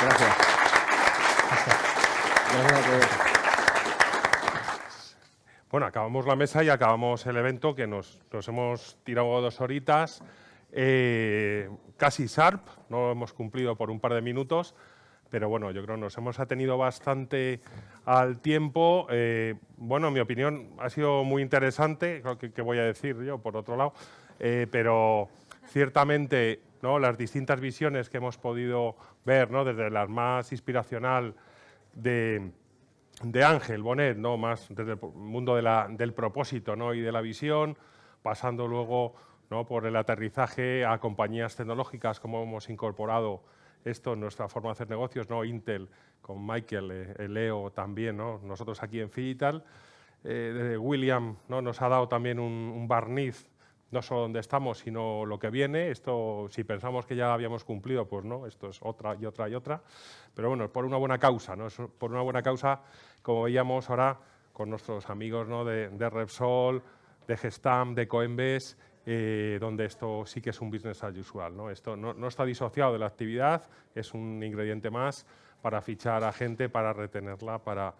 Gracias. Gracias a todos. Bueno, acabamos la mesa y acabamos el evento, que nos hemos tirado 2 horitas, casi sharp, no hemos cumplido por un par de minutos, pero bueno, yo creo que nos hemos atenido bastante al tiempo. Bueno, en mi opinión ha sido muy interesante, ¿qué voy a decir yo por otro lado? Pero ciertamente, ¿no?, las distintas visiones que hemos podido ver, ¿no?, desde la más inspiracional de Ángel Bonet, ¿no?, más desde el mundo del propósito, ¿no?, y de la visión, pasando luego, ¿no?, por el aterrizaje a compañías tecnológicas, como hemos incorporado esto en nuestra forma de hacer negocios, ¿no?, Intel con Michael, Leo también, ¿no?, nosotros aquí en Fidital. William, ¿no?, nos ha dado también un barniz, no solo donde estamos, sino lo que viene. Esto, si pensamos que ya habíamos cumplido, pues no, esto es otra y otra y otra. Pero bueno, por una buena causa, ¿no? Es por una buena causa, como veíamos ahora con nuestros amigos, ¿no?, de Repsol, de Gestamp, de Coembes, donde esto sí que es un business as usual, ¿no? Esto no está disociado de la actividad, es un ingrediente más para fichar a gente, para retenerla, para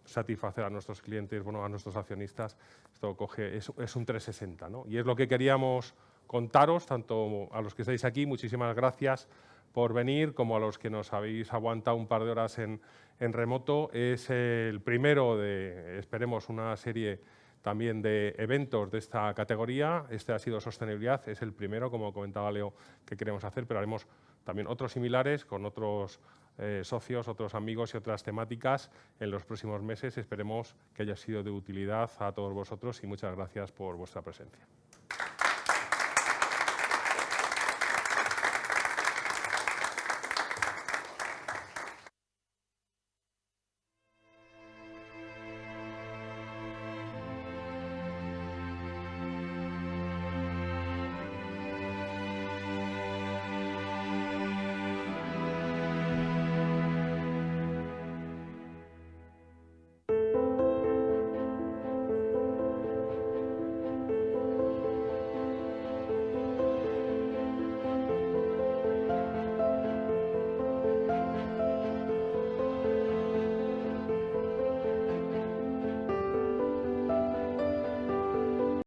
satisfacer a nuestros clientes, bueno, a nuestros accionistas. Esto es un 360, ¿no? Y es lo que queríamos contaros, tanto a los que estáis aquí, muchísimas gracias por venir, como a los que nos habéis aguantado un par de horas en remoto. Es el primero de, esperemos, una serie también de eventos de esta categoría. Este ha sido sostenibilidad, es el primero, como comentaba Leo, que queremos hacer, pero haremos también otros similares con otros socios, otros amigos y otras temáticas en los próximos meses. Esperemos que haya sido de utilidad a todos vosotros y muchas gracias por vuestra presencia.